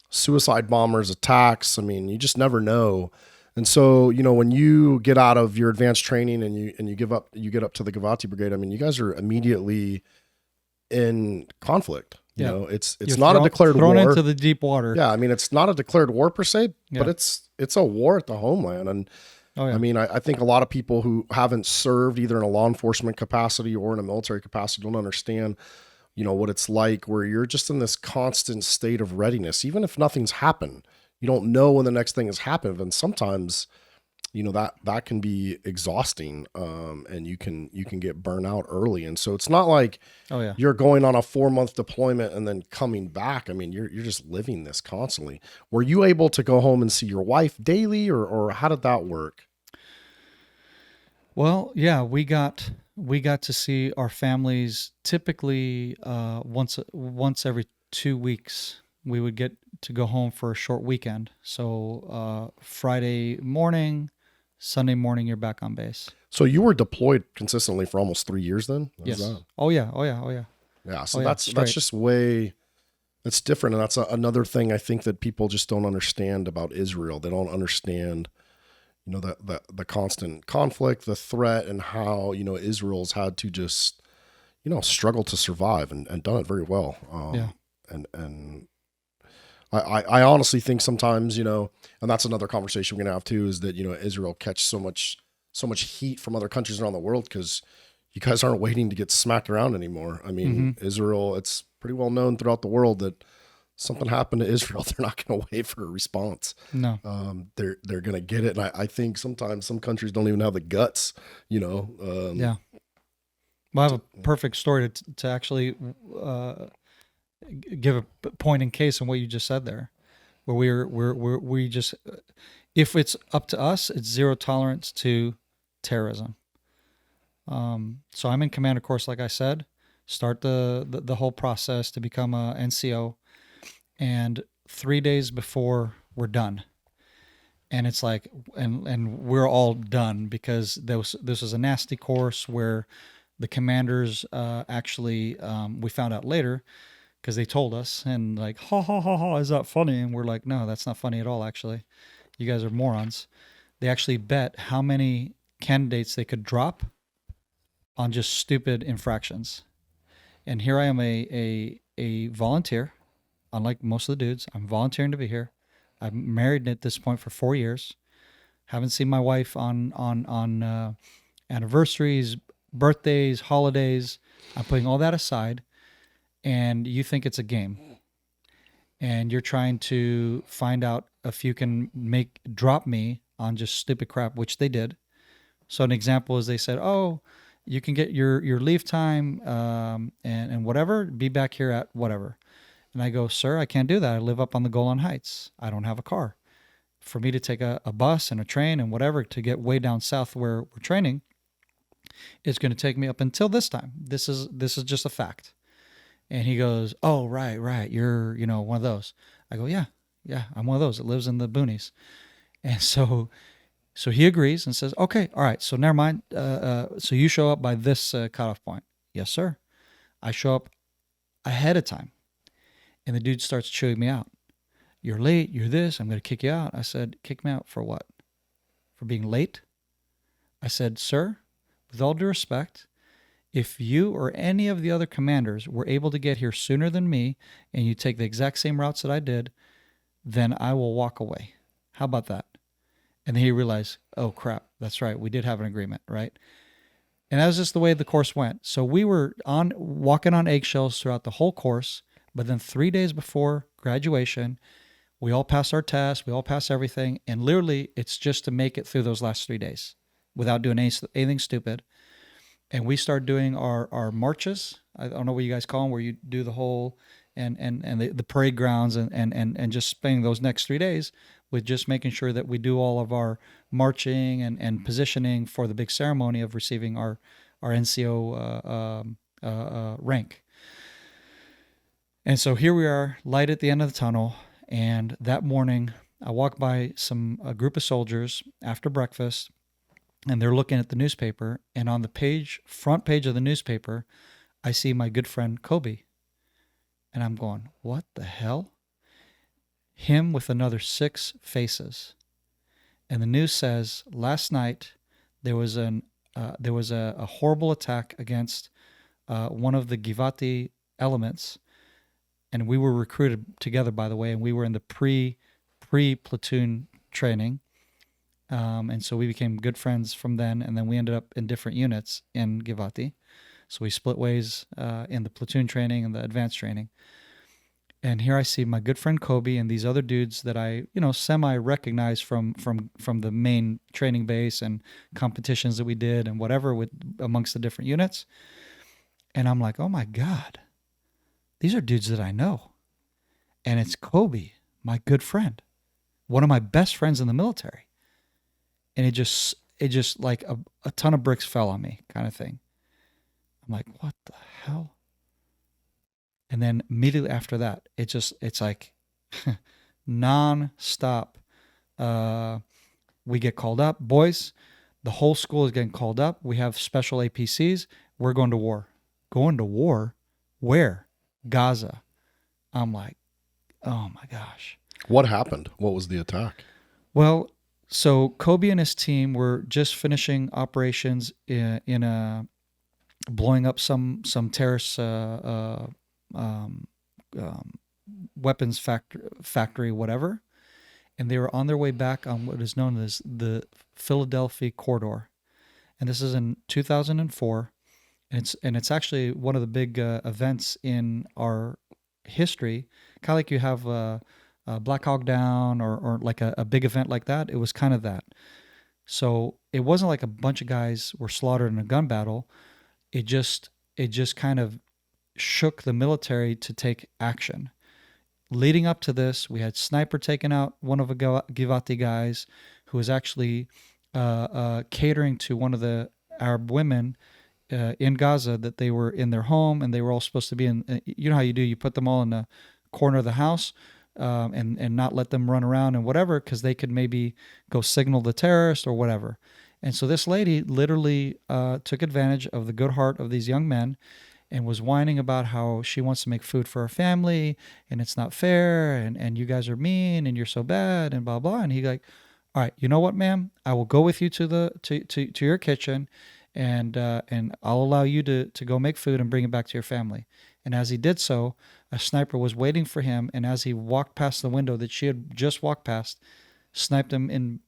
suicide bombers, attacks. I mean, you just never know. And so, when you get out of your advanced training and you get up to the Givati Brigade, I mean, you guys are immediately in conflict. It's not a declared war. Thrown into the deep water. Yeah, I mean, it's not a declared war per se, but it's a war at the homeland. And I mean, I think a lot of people who haven't served either in a law enforcement capacity or in a military capacity don't understand, what it's like where you're just in this constant state of readiness. Even if nothing's happened, you don't know when the next thing has happened. And sometimes, that can be exhausting, and you can get burnt out early. And so it's not like you're going on a 4-month deployment and then coming back. I mean, you're just living this constantly. Were you able to go home and see your wife daily, or how did that work? Well, yeah, we got to see our families typically once every 2 weeks. We would get to go home for a short weekend. So Friday morning, Sunday morning, you're back on base. So you were deployed consistently for almost 3 years then? Yes. Oh yeah. Yeah. So that's just it's different. And that's another thing I think that people just don't understand about Israel. They don't understand, the constant conflict, the threat, and how, Israel's had to just, struggle to survive and done it very well. And I honestly think sometimes, and that's another conversation we're going to have too, is that, Israel catch so much heat from other countries around the world because you guys aren't waiting to get smacked around anymore. I mean, Israel, it's pretty well known throughout the world that something happened to Israel, they're not going to wait for a response. No. They're going to get it. And I think sometimes some countries don't even have the guts, yeah. Well, I have a perfect story to actually give a point in case on what you just said there, where we just, if it's up to us, it's zero tolerance to terrorism. So I'm in command, of course, like I said, start the whole process to become a NCO. And 3 days before we're done. And it's like, and we're all done because this was a nasty course where the commanders actually, we found out later because they told us, and like, ha ha ha ha, is that funny? And we're like, no, that's not funny at all. Actually, you guys are morons. They actually bet how many candidates they could drop on just stupid infractions. And here I am, a volunteer. Unlike most of the dudes, I'm volunteering to be here. I'm married at this point for 4 years. Haven't seen my wife on anniversaries, birthdays, holidays. I'm putting all that aside, and you think it's a game. And you're trying to find out if you can drop me on just stupid crap, which they did. So an example is they said, oh, you can get your leave time and whatever, be back here at whatever. And I go, sir, I can't do that. I live up on the Golan Heights. I don't have a car. For me to take a bus and a train and whatever to get way down south where we're training, it's going to take me up until this time. This is just a fact. And he goes, oh, right. You're, one of those. I go, yeah, I'm one of those that lives in the boonies. And so he agrees and says, okay, all right, so never mind. So you show up by this cutoff point. Yes, sir. I show up ahead of time. And the dude starts chewing me out. You're late. You're this. I'm going to kick you out. I said, kick me out for what? For being late? I said, sir, with all due respect, if you or any of the other commanders were able to get here sooner than me and you take the exact same routes that I did, then I will walk away. How about that? And then he realized, oh, crap, that's right. We did have an agreement, right? And that was just the way the course went. So we were walking on eggshells throughout the whole course. But then 3 days before graduation, we all passed our tests, we all passed everything, and literally it's just to make it through those last 3 days without doing anything stupid. And we started doing our marches. I don't know what you guys call them, where you do the whole and the parade grounds and just spending those next 3 days with just making sure that we do all of our marching and positioning for the big ceremony of receiving our NCO rank. And so here we are, light at the end of the tunnel. And that morning, I walk by a group of soldiers after breakfast, and they're looking at the newspaper. And on the front page of the newspaper, I see my good friend Kobe. And I'm going, what the hell? Him with another 6 faces. And the news says last night there was a horrible attack against one of the Givati elements. And we were recruited together, by the way, and we were in the pre-platoon training. And so we became good friends from then, and then we ended up in different units in Givati. So we split ways in the platoon training and the advanced training. And here I see my good friend Kobe and these other dudes that I, semi-recognize from the main training base and competitions that we did and whatever amongst the different units. And I'm like, oh my God. These are dudes that I know. And it's Kobe, my good friend, one of my best friends in the military. And it just like a ton of bricks fell on me kind of thing. I'm like, what the hell? And then immediately after that, it's like non-stop. We get called up. Boys, the whole school is getting called up. We have special APCs. We're going to war. Going to war? Where? Gaza. I'm like, oh my gosh. What happened? What was the attack? Well, so Kobe and his team were just finishing operations in blowing up some terrorist weapons factory, whatever. And they were on their way back on what is known as the Philadelphi corridor. And this is in 2004. And it's actually one of the big events in our history. Kind of like you have a Black Hawk Down or like a big event like that. It was kind of that. So it wasn't like a bunch of guys were slaughtered in a gun battle. It just kind of shook the military to take action. Leading up to this, we had sniper taking out one of the Givati guys who was actually catering to one of the Arab women in Gaza, that they were in their home and they were all supposed to be in, you know how you do, you put them all in the corner of the house and not let them run around and whatever, because they could maybe go signal the terrorist or whatever. And so this lady literally took advantage of the good heart of these young men and was whining about how she wants to make food for her family and it's not fair and you guys are mean and you're so bad and blah blah. And he like, all right, you know what, ma'am, I will go with you to your kitchen and I'll allow you to go make food and bring it back to your family. And as he did so, a sniper was waiting for him, and as he walked past the window that she had just walked past, sniped him in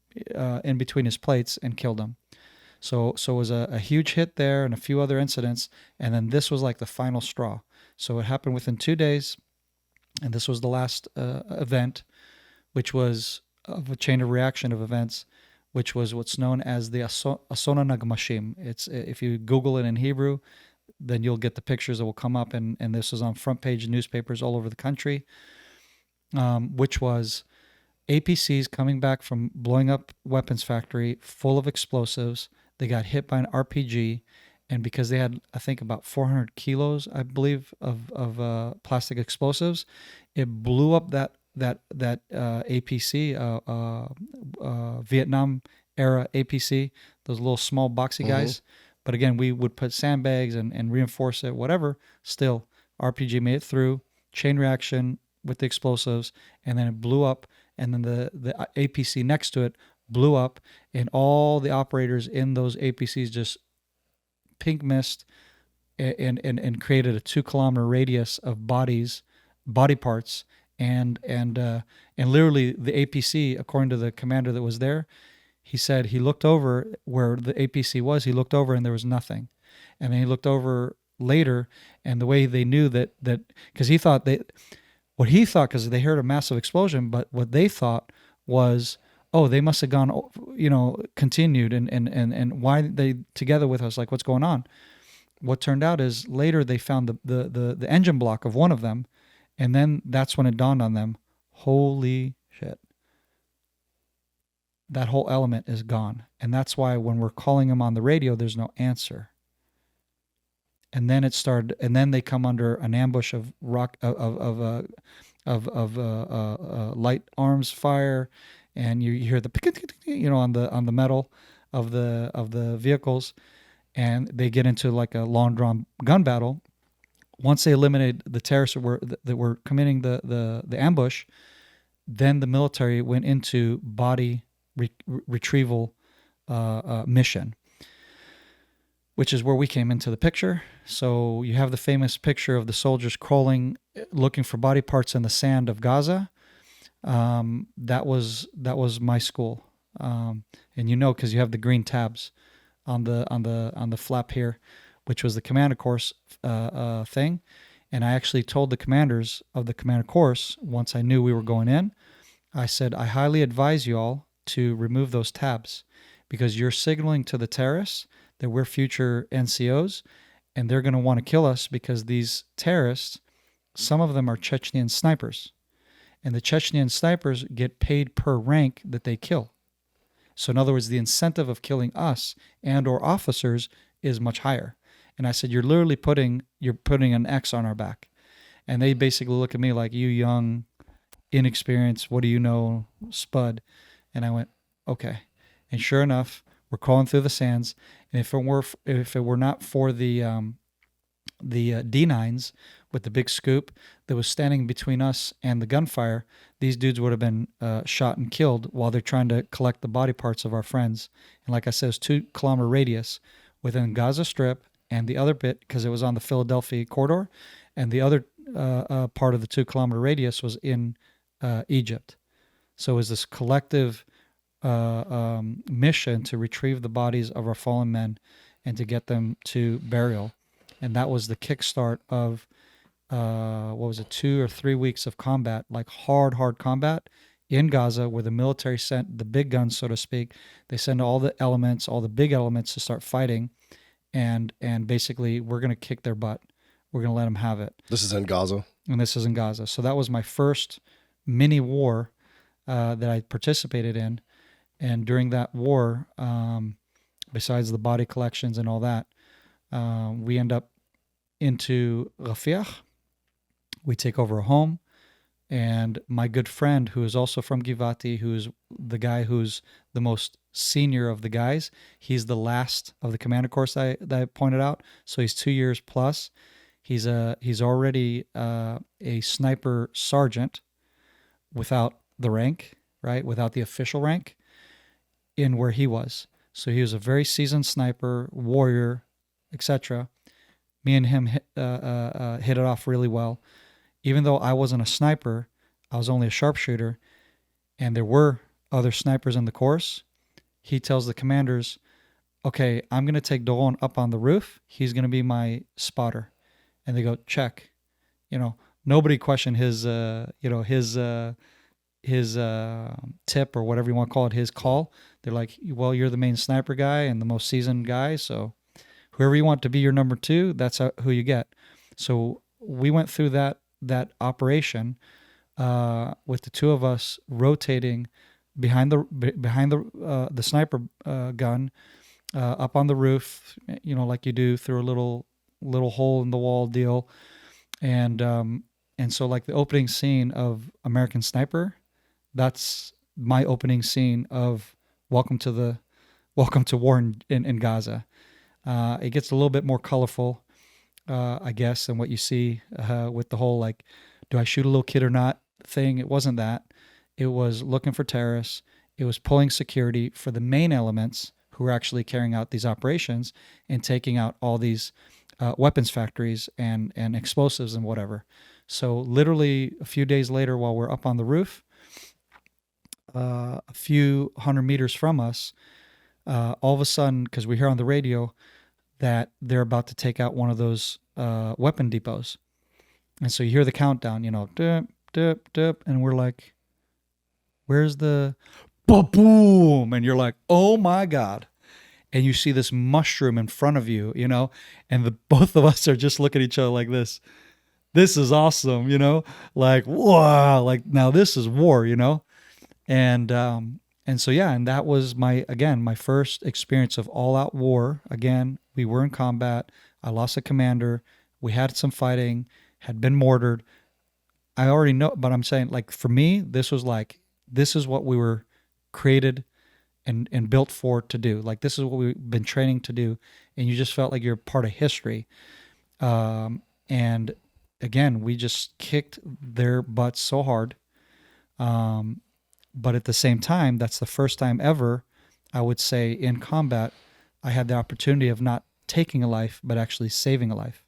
between his plates and killed him. So it was a huge hit there and a few other incidents, and then this was like the final straw. So it happened within 2 days, and this was the last event, which was of a chain of reaction of events, which was what's known as the Asona Nagmashim. It's, if you Google it in Hebrew, then you'll get the pictures that will come up, and this was on front page newspapers all over the country, which was APCs coming back from blowing up weapons factory full of explosives. They got hit by an RPG, and because they had, I think, about 400 kilos, I believe, of plastic explosives, it blew up that APC, Vietnam era APC, those little small boxy guys. But again, we would put sandbags and reinforce it, whatever. Still, RPG made it through, chain reaction with the explosives, and then it blew up. And then the APC next to it blew up, and all the operators in those APCs just pink mist and created a 2-kilometer radius of body parts. And literally the APC, according to the commander that was there, he said he looked over where the APC was. He looked over and there was nothing. And then he looked over later, and the way they knew that because he thought because they heard a massive explosion, but what they thought was, oh, they must have gone, continued and why they together with us, like what's going on? What turned out is later they found the engine block of one of them, and then that's when it dawned on them, holy shit. That whole element is gone. And that's why when we're calling them on the radio, there's no answer. And then it started, and then they come under an ambush of light arms fire, and you hear the on the metal of the vehicles, and they get into like a long drawn gun battle. Once they eliminated the terrorists that were committing the ambush, then the military went into body retrieval mission, which is where we came into the picture. So you have the famous picture of the soldiers crawling, looking for body parts in the sand of Gaza. That was my school, and because you have the green tabs on the flap here, which was the commander course thing. And I actually told the commanders of the commander course, once I knew we were going in, I said, I highly advise you all to remove those tabs, because you're signaling to the terrorists that we're future NCOs, and they're going to want to kill us, because these terrorists, some of them are Chechnyan snipers, and the Chechnyan snipers get paid per rank that they kill. So in other words, the incentive of killing us and or officers is much higher. And I said, you're literally putting an X on our back. And they basically look at me like, you young, inexperienced, what do you know, spud. And I went, okay. And sure enough, we're crawling through the sands. And if it were not for the D9s with the big scoop that was standing between us and the gunfire, these dudes would have been shot and killed while they're trying to collect the body parts of our friends. And like I said, it's 2-kilometer radius within Gaza Strip, and the other bit, because it was on the Philadelphi corridor, and the other part of the 2-kilometer radius was in Egypt. So it was this collective mission to retrieve the bodies of our fallen men and to get them to burial. And that was the kickstart of, 2 or 3 weeks of combat, like hard combat in Gaza, where the military sent the big guns, so to speak. They send all the elements, all the big elements to start fighting. And basically, we're going to kick their butt. We're going to let them have it. This is in Gaza. And this is in Gaza. So that was my first mini war that I participated in. And during that war, besides the body collections and all that, we end up into Rafah. We take over a home And my good friend, who is also from Givati, who's the guy who's the most senior of the guys, he's the last of the commander course that I pointed out. So he's 2 years plus. He's already a sniper sergeant without the rank, right? Without the official rank in where he was. So he was a very seasoned sniper, warrior, etc. Me and him hit it off really well. Even though I wasn't a sniper, I was only a sharpshooter, and there were other snipers in the course. He tells the commanders, okay, I'm going to take Doron up on the roof. He's going to be my spotter. And they go, check. Nobody questioned his tip or whatever you want to call it, his call. They're like, well, you're the main sniper guy and the most seasoned guy, so whoever you want to be your number 2, that's who you get. So we went through that operation with the 2 of us rotating behind the sniper gun up on the roof, like you do through a little hole in the wall deal, and so like the opening scene of American Sniper, that's my opening scene of Welcome to War in Gaza. It gets a little bit more colorful, I guess, than what you see with the whole like, do I shoot a little kid or not thing. It wasn't that. It was looking for terrorists. It was pulling security for the main elements who were actually carrying out these operations and taking out all these weapons factories and explosives and whatever. So literally a few days later, while we're up on the roof, a few 100 meters from us, all of a sudden, because we hear on the radio that they're about to take out one of those weapon depots. And so you hear the countdown, dup, dup, dup, and we're like, where's the boom? And you're like, oh my God. And you see this mushroom in front of you, and both of us are just looking at each other like this. This is awesome, like, wow, like now this is war, and so, yeah, and that was my first experience of all out war. Again, we were in combat. I lost a commander. We had some fighting, had been mortared. I already know, but I'm saying, like, for me, this is what we were created and built for to do. Like, this is what we've been training to do. And you just felt like you're part of history. And again, we just kicked their butts so hard. But at the same time, that's the first time ever, I would say, in combat, I had the opportunity of not taking a life, but actually saving a life.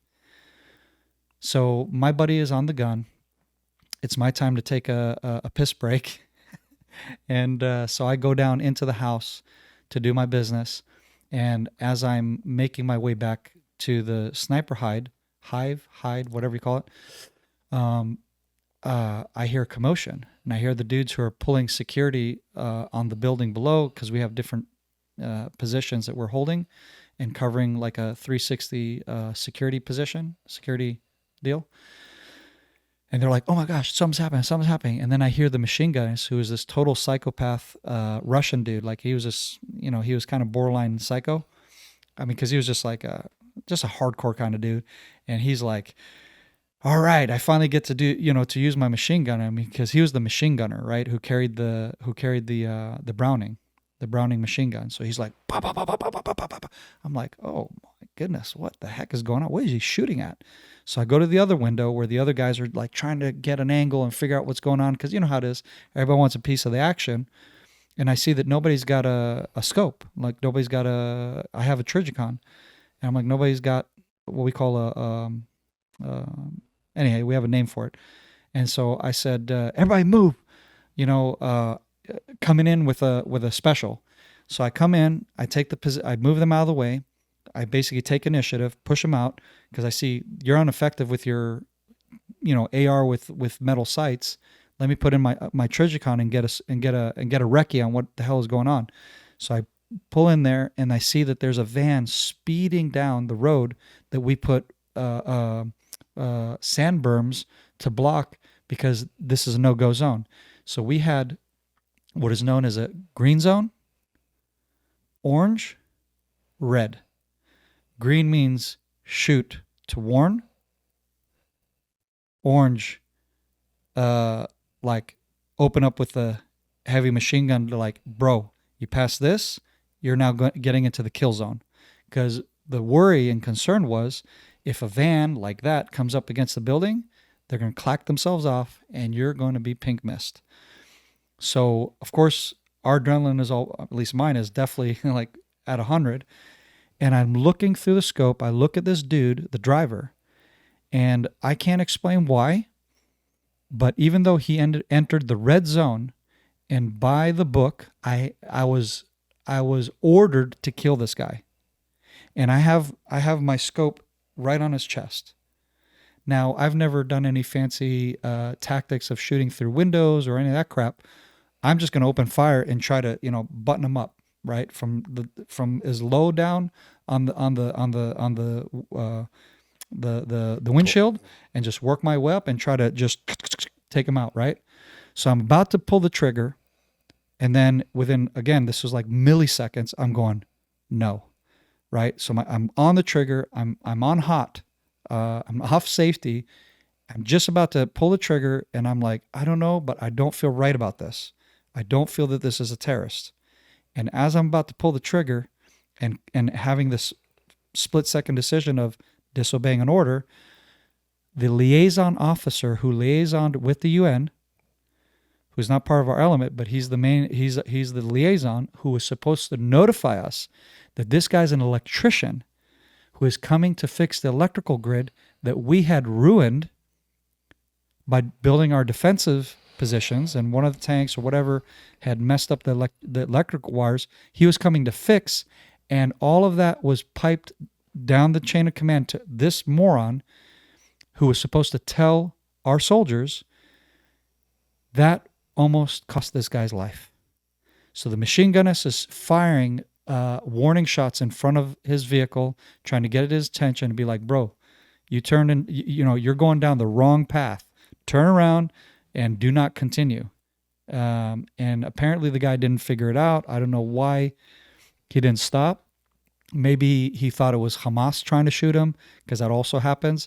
So my buddy is on the gun. It's my time to take a piss break. And so I go down into the house to do my business. And as I'm making my way back to the sniper hide, whatever you call it, I hear commotion. And I hear the dudes who are pulling security on the building below, because we have different positions that we're holding and covering like a 360 security deal. And they're like, oh my gosh, something's happening. And then I hear the machine gunners, who is this total psychopath Russian dude. Like, he was this, he was kind of borderline psycho. I mean, because he was just like a hardcore kind of dude. And he's like, all right, I finally get to do, to use my machine gun. I mean, because he was the machine gunner, right? Who carried the Browning machine gun. So he's like, bah, bah, bah, bah, bah, bah, bah, bah, bah. I'm like, oh my goodness, what the heck is going on? What is he shooting at? So I go to the other window where the other guys are like trying to get an angle and figure out what's going on, because you know how it is. Everybody wants a piece of the action. And I see that nobody's got a scope. Like, nobody's got I have a Trigicon. And I'm like, nobody's got what we call anyway, we have a name for it. And so I said, everybody move, coming in with a special. So I come in, I move them out of the way. I basically take initiative, push them out, because I see you're ineffective with your, AR with metal sights. Let me put in my Trigicon and get a recce on what the hell is going on. So I pull in there and I see that there's a van speeding down the road that we put sand berms to block, because this is a no-go zone. So we had what is known as a green zone, orange, red. Green means shoot to warn. Orange like open up with a heavy machine gun to like, bro, you pass this, you're now getting into the kill zone. Because the worry and concern was if a van like that comes up against the building, they're going to clack themselves off and you're going to be pink mist. So, of course, our adrenaline is all, at least mine is definitely like at 100. And I'm looking through the scope. I look at this dude, the driver, and I can't explain why. But even though he entered the red zone, and by the book, I was ordered to kill this guy. And I have my scope right on his chest. Now, I've never done any fancy tactics of shooting through windows or any of that crap. I'm just going to open fire and try to, button him up, right? From as low down on the windshield, and just work my way up and try to just take him out, right? So I'm about to pull the trigger, and then within, again, this was like milliseconds, I'm going, no, right? So I'm on the trigger, I'm on hot, I'm off safety, I'm just about to pull the trigger, and I'm like, I don't know, but I don't feel right about this. I don't feel that this is a terrorist. And as I'm about to pull the trigger and having this split-second decision of disobeying an order, the liaison officer who liaisoned with the UN, who's not part of our element, but he's the liaison who was supposed to notify us that this guy's an electrician who is coming to fix the electrical grid that we had ruined by building our defensive positions, and one of the tanks or whatever had messed up the electric wires. He was coming to fix, and all of that was piped down the chain of command to this moron who was supposed to tell our soldiers. That almost cost this guy's life. So the machine gunner is firing warning shots in front of his vehicle, trying to get at his attention and be like, bro, you turned in, you're going down the wrong path. Turn around and do not continue. And apparently the guy didn't figure it out. I don't know why he didn't stop. Maybe he thought it was Hamas trying to shoot him, because that also happens.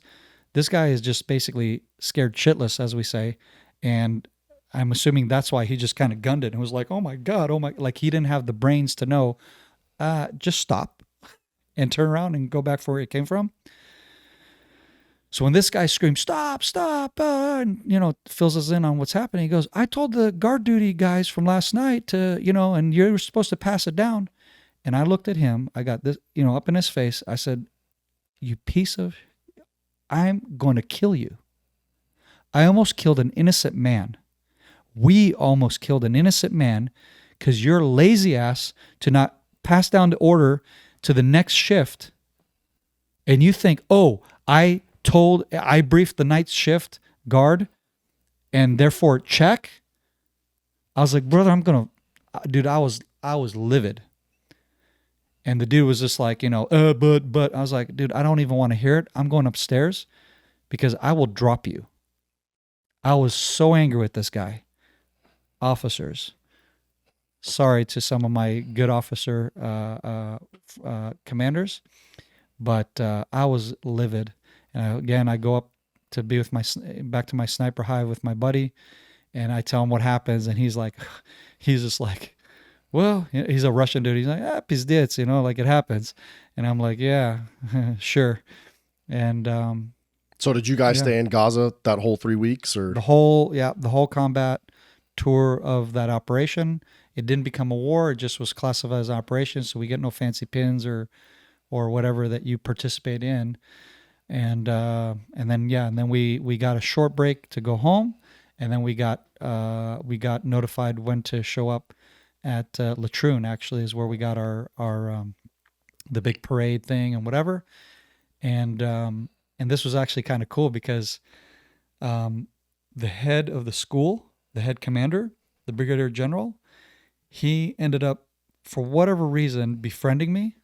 This guy is just basically scared shitless, as we say. And I'm assuming that's why he just kind of gunned it and was like, oh my God, like he didn't have the brains to know, just stop and turn around and go back for where it came from. So when this guy screams, stop, and, fills us in on what's happening, he goes, I told the guard duty guys from last night to, and you're supposed to pass it down. And I looked at him, I got this, up in his face. I said, you piece of, I'm going to kill you. I almost killed an innocent man. We almost killed an innocent man because you're lazy ass to not pass down the order to the next shift. And you think, oh, I briefed the night shift guard and therefore check. I was like, brother, dude, I was livid. And the dude was just like, but I was like, dude, I don't even want to hear it. I'm going upstairs because I will drop you. I was so angry with this guy. Officers. Sorry to some of my good officer commanders, but I was livid. And again, I go up to be with back to my sniper hive with my buddy, and I tell him what happens, and he's just like, well, he's a Russian dude. He's like, pizdets, like it happens. And I'm like, yeah, sure. And so did you guys stay in Gaza that whole 3 weeks, or the whole combat tour of that operation? It didn't become a war. It just was classified as an operation. So we get no fancy pins or whatever that you participate in. And then we got a short break to go home, and then we got notified when to show up at Latrun. Actually, is where we got our the big parade thing and whatever. And this was actually kind of cool because the head of the school, the head commander, the brigadier general, he ended up, for whatever reason, befriending me.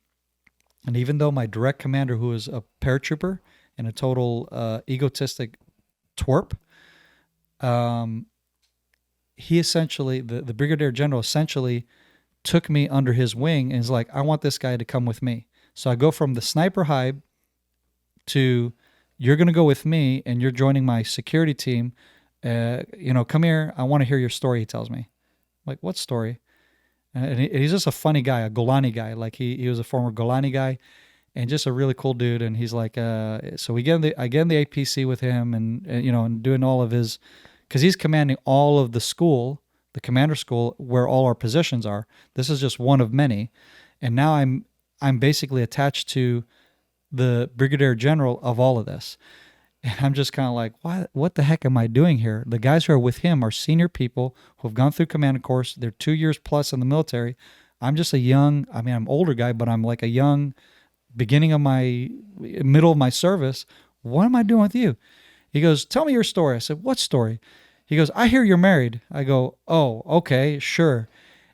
And even though my direct commander, who was a paratrooper and a total egotistic twerp, he essentially, the brigadier general essentially took me under his wing and is like, I want this guy to come with me. So I go from the sniper hive to, you're going to go with me and you're joining my security team come here. I want to hear your story. He tells me, I'm like, what story? And he's just a funny guy, a Golani guy. Like he was a former Golani guy, and just a really cool dude. And he's like, so I get in the APC with him, and doing all of his, because he's commanding all of the school, the commander school, where all our positions are. This is just one of many, and now I'm basically attached to the brigadier general of all of this. And I'm just kind of like, what the heck am I doing here? The guys who are with him are senior people who have gone through command course. They're 2 years plus in the military. I'm just I'm an older guy, but I'm like a young, middle of my service. What am I doing with you? He goes, tell me your story. I said, what story? He goes, I hear you're married. I go, oh, okay, sure.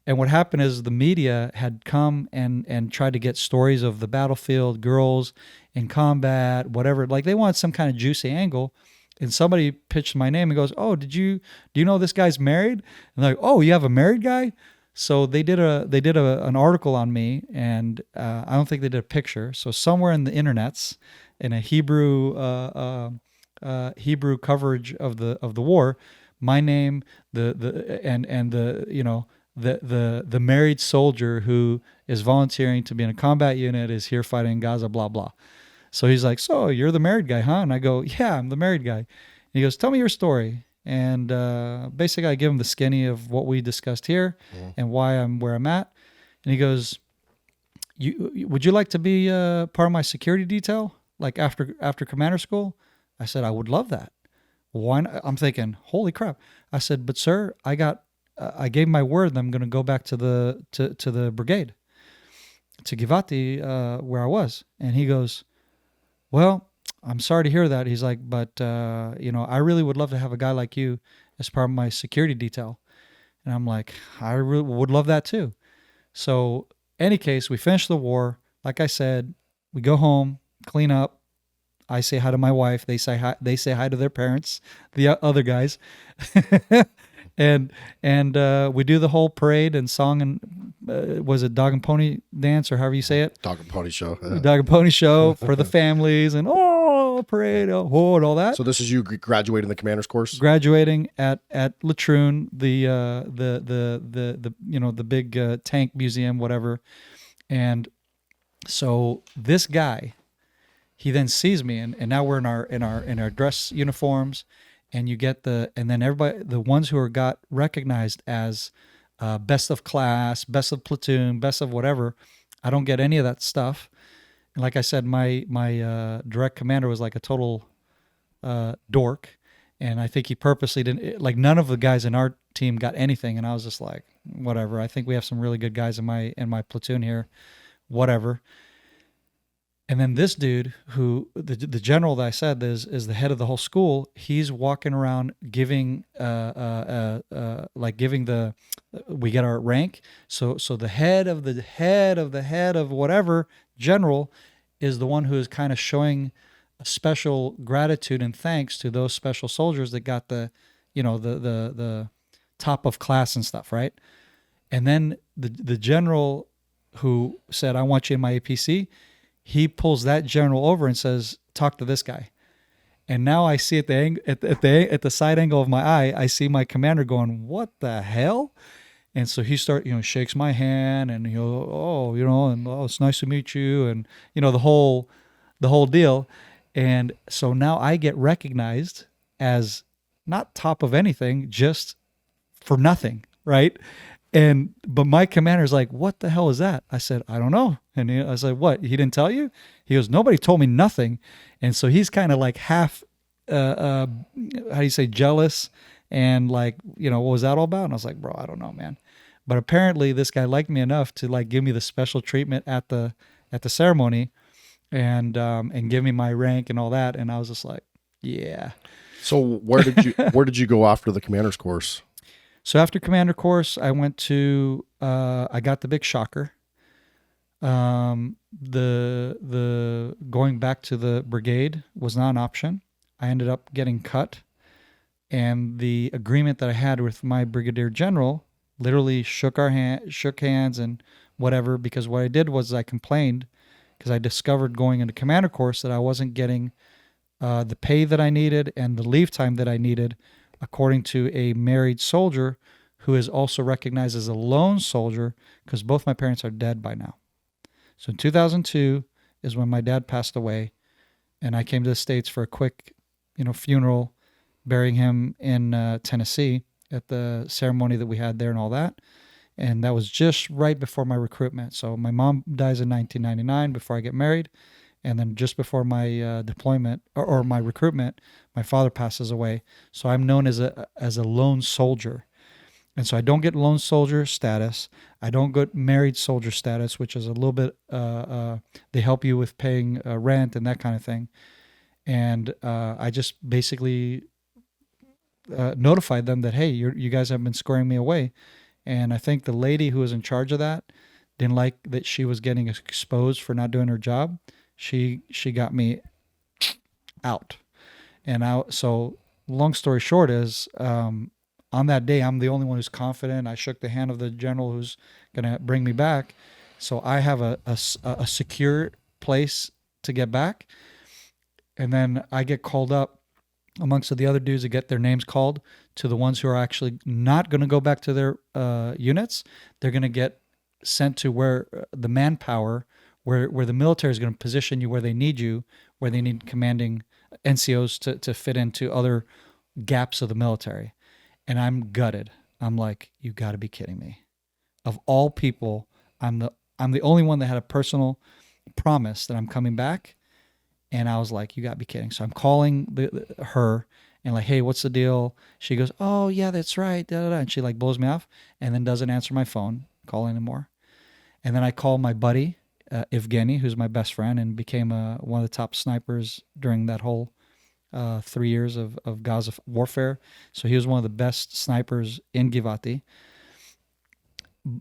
And what happened is the media had come and tried to get stories of the battlefield, girls in combat, whatever. Like they wanted some kind of juicy angle. And somebody pitched my name and goes, oh, do you know this guy's married? And they're like, oh, you have a married guy? So they did an article on me, and I don't think they did a picture. So somewhere in the internets, in a Hebrew coverage of the war, my name, the married soldier who is volunteering to be in a combat unit is here fighting in Gaza, blah, blah. So he's like, so you're the married guy, huh? And I go, yeah, I'm the married guy. And he goes, tell me your story. And basically I give him the skinny of what we discussed here and why I'm where I'm at. And he goes, would you like to be part of my security detail? Like after commander school? I said, I would love that. Why not? I'm thinking, holy crap. I said, but sir, I gave my word that I'm going to go back to the brigade, to Givati, where I was. And he goes, well, I'm sorry to hear that. He's like, but, I really would love to have a guy like you as part of my security detail. And I'm like, I really would love that too. So any case, we finish the war. Like I said, we go home, clean up. I say hi to my wife. They say hi to their parents, the other guys. And we do the whole parade and song and was it dog and pony dance or however you say it? Dog and pony show. Yeah. Dog and pony show for the families and parade, and all that. So this is you graduating the commander's course? Graduating at Latrun, the big tank museum, whatever. And so this guy, he then sees me, and now we're in our dress uniforms. And you get and then everybody, the ones who got recognized as best of class, best of platoon, best of whatever, I don't get any of that stuff. And like I said, my direct commander was like a total dork, and I think he purposely didn't. Like none of the guys in our team got anything, and I was just like, whatever. I think we have some really good guys in my platoon here, whatever. And then this dude, who the general that I said is the head of the whole school, he's walking around giving we get our rank. So the head of whatever general is the one who is kind of showing a special gratitude and thanks to those special soldiers that got the top of class and stuff, right? And then the general who said, I want you in my APC, he pulls that general over and says, talk to this guy. And now I see at the side angle of my eye, I see my commander going, what the hell? And so he shakes my hand and it's nice to meet you. And, the whole deal. And so now I get recognized as not top of anything, just for nothing. Right. But my commander's like, what the hell is that? I said, I don't know. And I said, what? He didn't tell you? He goes, nobody told me nothing. And so he's kind of like half, how do you say, jealous. And like, what was that all about? And I was like, bro, I don't know, man. But apparently this guy liked me enough to like give me the special treatment at the ceremony and give me my rank and all that. And I was just like, yeah. So where did you go after the commander's course? So after commander course, I went to, I got the big shocker. The going back to the brigade was not an option. I ended up getting cut, and the agreement that I had with my brigadier general literally shook hands and whatever, because what I did was I complained because I discovered going into commander course that I wasn't getting the pay that I needed and the leave time that I needed according to a married soldier who is also recognized as a lone soldier, because both my parents are dead by now. So in 2002 is when my dad passed away, and I came to the States for a quick, funeral, burying him in Tennessee at the ceremony that we had there and all that. And that was just right before my recruitment. So my mom dies in 1999 before I get married. And then just before my deployment or my recruitment, my father passes away. So I'm known as a lone soldier. And so I don't get lone soldier status. I don't get married soldier status, which is a little bit, they help you with paying rent and that kind of thing. And I just basically notified them that, hey, you guys have been squaring me away. And I think the lady who was in charge of that didn't like that she was getting exposed for not doing her job. She got me out. And so long story short is, on that day, I'm the only one who's confident. I shook the hand of the general who's going to bring me back. So I have a secure place to get back. And then I get called up amongst the other dudes that get their names called to the ones who are actually not going to go back to their units. They're going to get sent to where the manpower, where the military is going to position you where they need you, where they need commanding NCOs to fit into other gaps of the military. And I'm gutted. I'm like, you got to be kidding me. Of all people, I'm the only one that had a personal promise that I'm coming back. And I was like, you got to be kidding. So I'm calling her and like, hey, what's the deal? She goes, oh, yeah, that's right. Da, da, da. And she like blows me off and then doesn't answer my phone call anymore. And then I call my buddy, Evgeny, who's my best friend and became one of the top snipers during that whole 3 years of Gaza warfare. So he was one of the best snipers in Givati.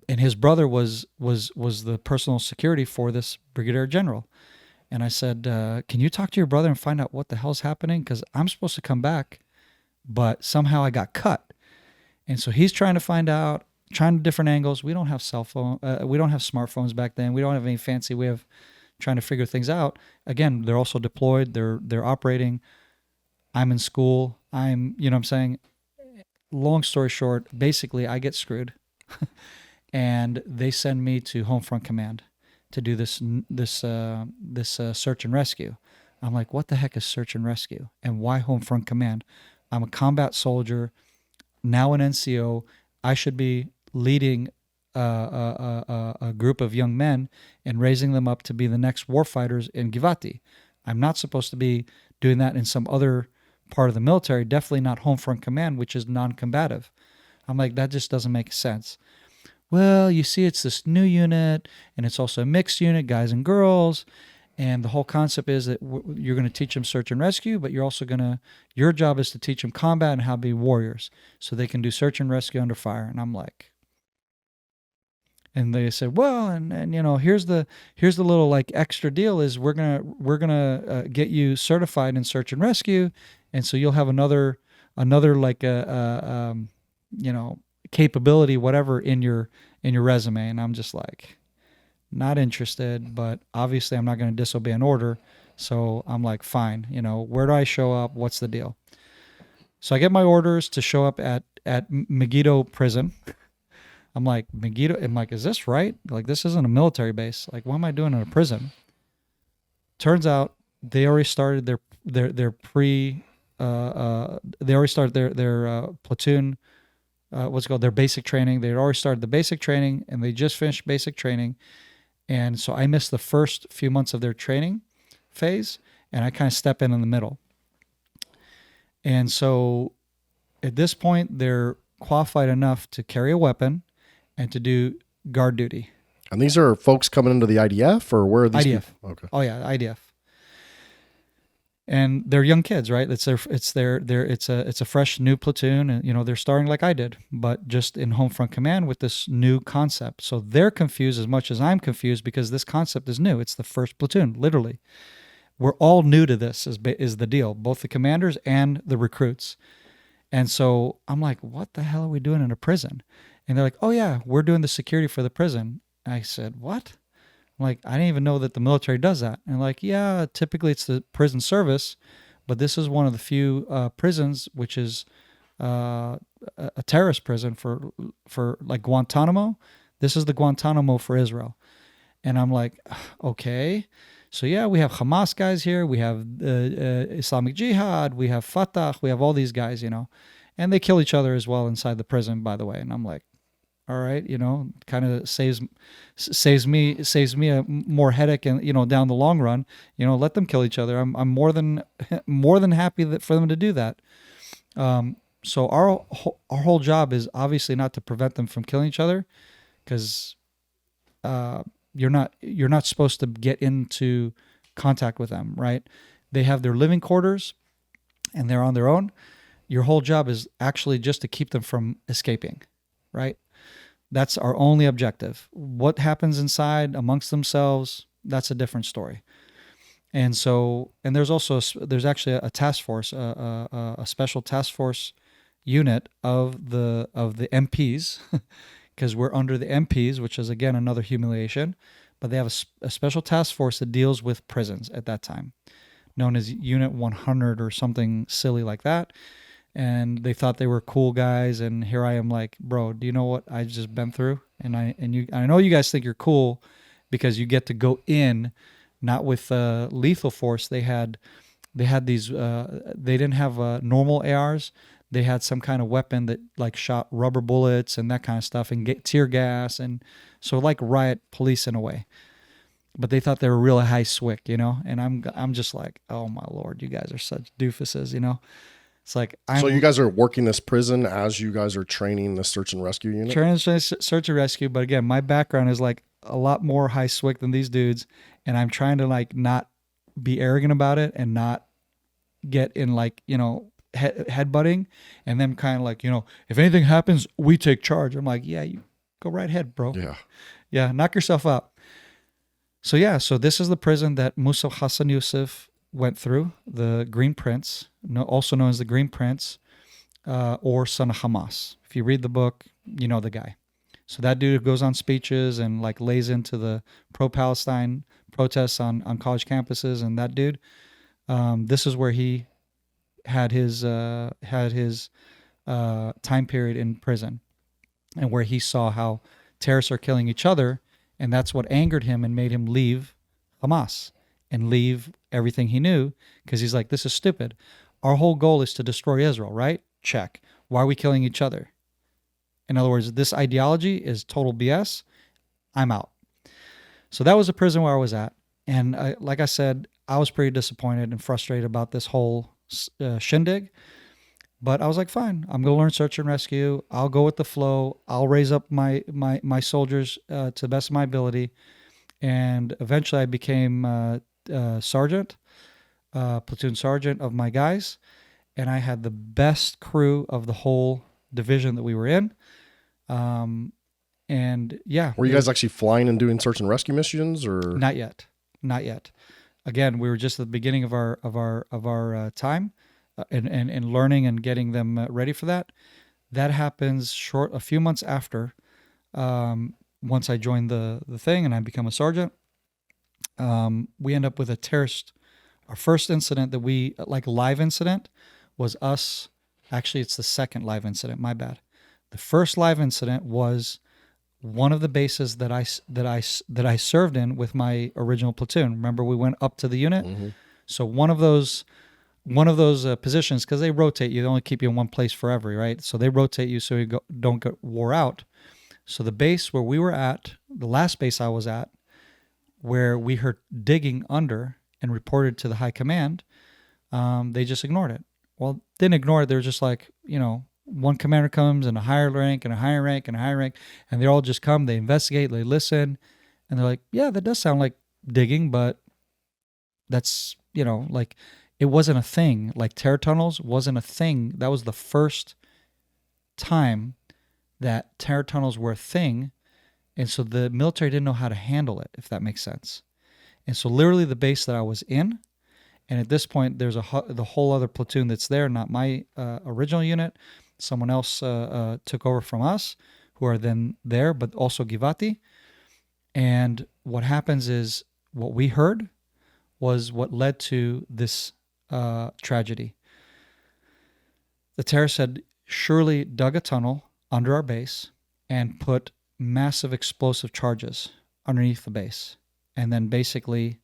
And his brother was the personal security for this brigadier general. And I said, can you talk to your brother and find out what the hell's happening? Because I'm supposed to come back, but somehow I got cut. And so he's trying to find out, trying different angles. We don't have we don't have smartphones back then. We don't have any fancy way of trying to figure things out. Again, they're also deployed. They're operating. I'm in school. You know what I'm saying? Long story short, basically I get screwed and they send me to Home Front Command to do this search and rescue. I'm like, what the heck is search and rescue? And why Home Front Command? I'm a combat soldier, now an NCO. I should be leading a group of young men and raising them up to be the next warfighters in Givati. I'm not supposed to be doing that in some other part of the military, definitely not Home Front Command, which is non-combative. I'm like, that just doesn't make sense. Well, you see, it's this new unit, and it's also a mixed unit, guys and girls, and the whole concept is that you're going to teach them search and rescue, but you're also your job is to teach them combat and how to be warriors, so they can do search and rescue under fire. And I'm like, and they said, well, and here's the little like extra deal is we're gonna get you certified in search and rescue, and so you'll have another like capability whatever in your resume. And I'm just like, not interested, but obviously I'm not going to disobey an order, so I'm like, fine, where do I show up? What's the deal? So I get my orders to show up at Megiddo prison. I'm like, Megiddo? I'm like, is this right? Like, this isn't a military base. Like, what am I doing in a prison? Turns out they already started their platoon, their basic training. They had already started the basic training, and they just finished basic training. And so I missed the first few months of their training phase, and I kind of step in the middle. And so at this point, they're qualified enough to carry a weapon and to do guard duty. And these are folks coming into the IDF, or where are these IDF. people? Okay. Oh yeah, IDF. And they're young kids, right? It's a fresh new platoon, and they're starting like I did, but just in Home Front Command with this new concept. So they're confused as much as I'm confused because this concept is new. It's the first platoon, literally. We're all new to this, is the deal, both the commanders and the recruits. And so I'm like, what the hell are we doing in a prison? And they're like, oh yeah, we're doing the security for the prison. And I said, what? I'm like, I didn't even know that the military does that. And like, yeah, typically it's the prison service, but this is one of the few prisons which is a terrorist prison for like Guantanamo. This is the Guantanamo for Israel. And I'm like, okay. So yeah, we have Hamas guys here. We have Islamic Jihad. We have Fatah. We have all these guys, and they kill each other as well inside the prison, by the way. And I'm like, all right, kind of saves me a more headache, and down the long run, let them kill each other. I'm more than happy for them to do that. So our whole job is obviously not to prevent them from killing each other, because you're not supposed to get into contact with them, right? They have their living quarters, and they're on their own. Your whole job is actually just to keep them from escaping, right? That's our only objective. What happens inside amongst themselves, that's a different story. And so, and there's actually a task force, a special task force unit of the MPs, because we're under the MPs, which is again another humiliation. But they have a special task force that deals with prisons at that time, known as Unit 100 or something silly like that. And they thought they were cool guys, and here I am like, bro, do you know what I just been through? And I know you guys think you're cool because you get to go in, not with lethal force. They had these. They didn't have normal ARs. They had some kind of weapon that like shot rubber bullets and that kind of stuff, and get tear gas, and so like riot police in a way. But they thought they were real high swick, And I'm just like, oh my Lord, you guys are such doofuses, It's like so you guys are working this prison as you guys are training the search and rescue unit? Training search and rescue, but again, my background is like a lot more high swick than these dudes, and I'm trying to like not be arrogant about it and not get in like, headbutting, and them kind of like, if anything happens, we take charge. I'm like, yeah, you go right ahead, bro. Yeah, knock yourself out. So this is the prison that Musa Hassan Yusuf went through, the Green Prince, also known as the Green Prince, or Son of Hamas. If you read the book, you know the guy. So that dude goes on speeches and like lays into the pro-Palestine protests on college campuses, and that dude, this is where he had his time period in prison, and where he saw how terrorists are killing each other, and that's what angered him and made him leave Hamas and leave everything he knew, because he's like, this is stupid. Our whole goal is to destroy Israel, right? Check. Why are we killing each other? In other words, this ideology is total BS. I'm out. So that was a prison where I was at. And like I said, I was pretty disappointed and frustrated about this whole shindig. But I was like, fine, I'm going to learn search and rescue. I'll go with the flow. I'll raise up my soldiers to the best of my ability. And eventually I became sergeant, platoon sergeant of my guys. And I had the best crew of the whole division that we were in. And yeah. Were you guys actually flying and doing search and rescue missions, or? Not yet. Again, we were just at the beginning of our time. And learning and getting them ready for that. That happens a few months after, once I joined the thing and I become a sergeant. We end up with a terrorist. Our first incident that we, like live incident, was us. Actually, it's the second live incident. My bad. The first live incident was one of the bases that I served in with my original platoon. Remember, we went up to the unit. Mm-hmm. So one of those positions, because they rotate you, they only keep you in one place forever, right? So they rotate you so you don't get wore out. So the base where we were at, the last base I was at, where we heard digging under and reported to the high command, they just ignored it. Well, didn't ignore it. They were just like, one commander comes and a higher rank and a higher rank and a higher rank, and they all just come, they investigate, they listen, and they're like, yeah, that does sound like digging, but that's, like, it wasn't a thing. Like terror tunnels wasn't a thing. That was the first time that terror tunnels were a thing. And so the military didn't know how to handle it, if that makes sense. And so literally the base that I was in, and at this point there's the whole other platoon that's there, not my original unit. Someone else took over from us, who are then there, but also Givati. And what happens is, what we heard was what led to this tragedy. The terrorists had surely dug a tunnel under our base and put massive explosive charges underneath the base, and then basically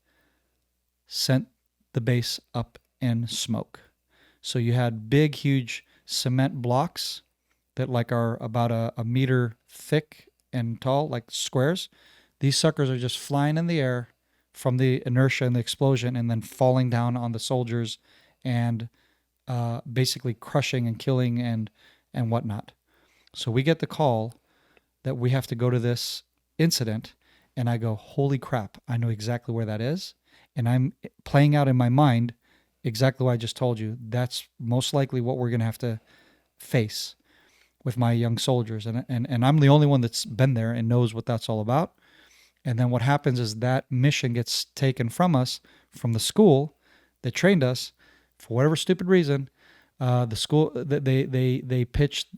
sent the base up in smoke. So you had big, huge cement blocks that like are about a meter thick and tall, like squares. These suckers are just flying in the air from the inertia and the explosion, and then falling down on the soldiers and basically crushing and killing and whatnot. So we get the call that we have to go to this incident, and I go, holy crap, I know exactly where that is. And I'm playing out in my mind exactly what I just told you. That's most likely what we're going to have to face with my young soldiers. And I'm the only one that's been there and knows what that's all about. And then what happens is that mission gets taken from us, from the school that trained us, for whatever stupid reason. The school, they pitched,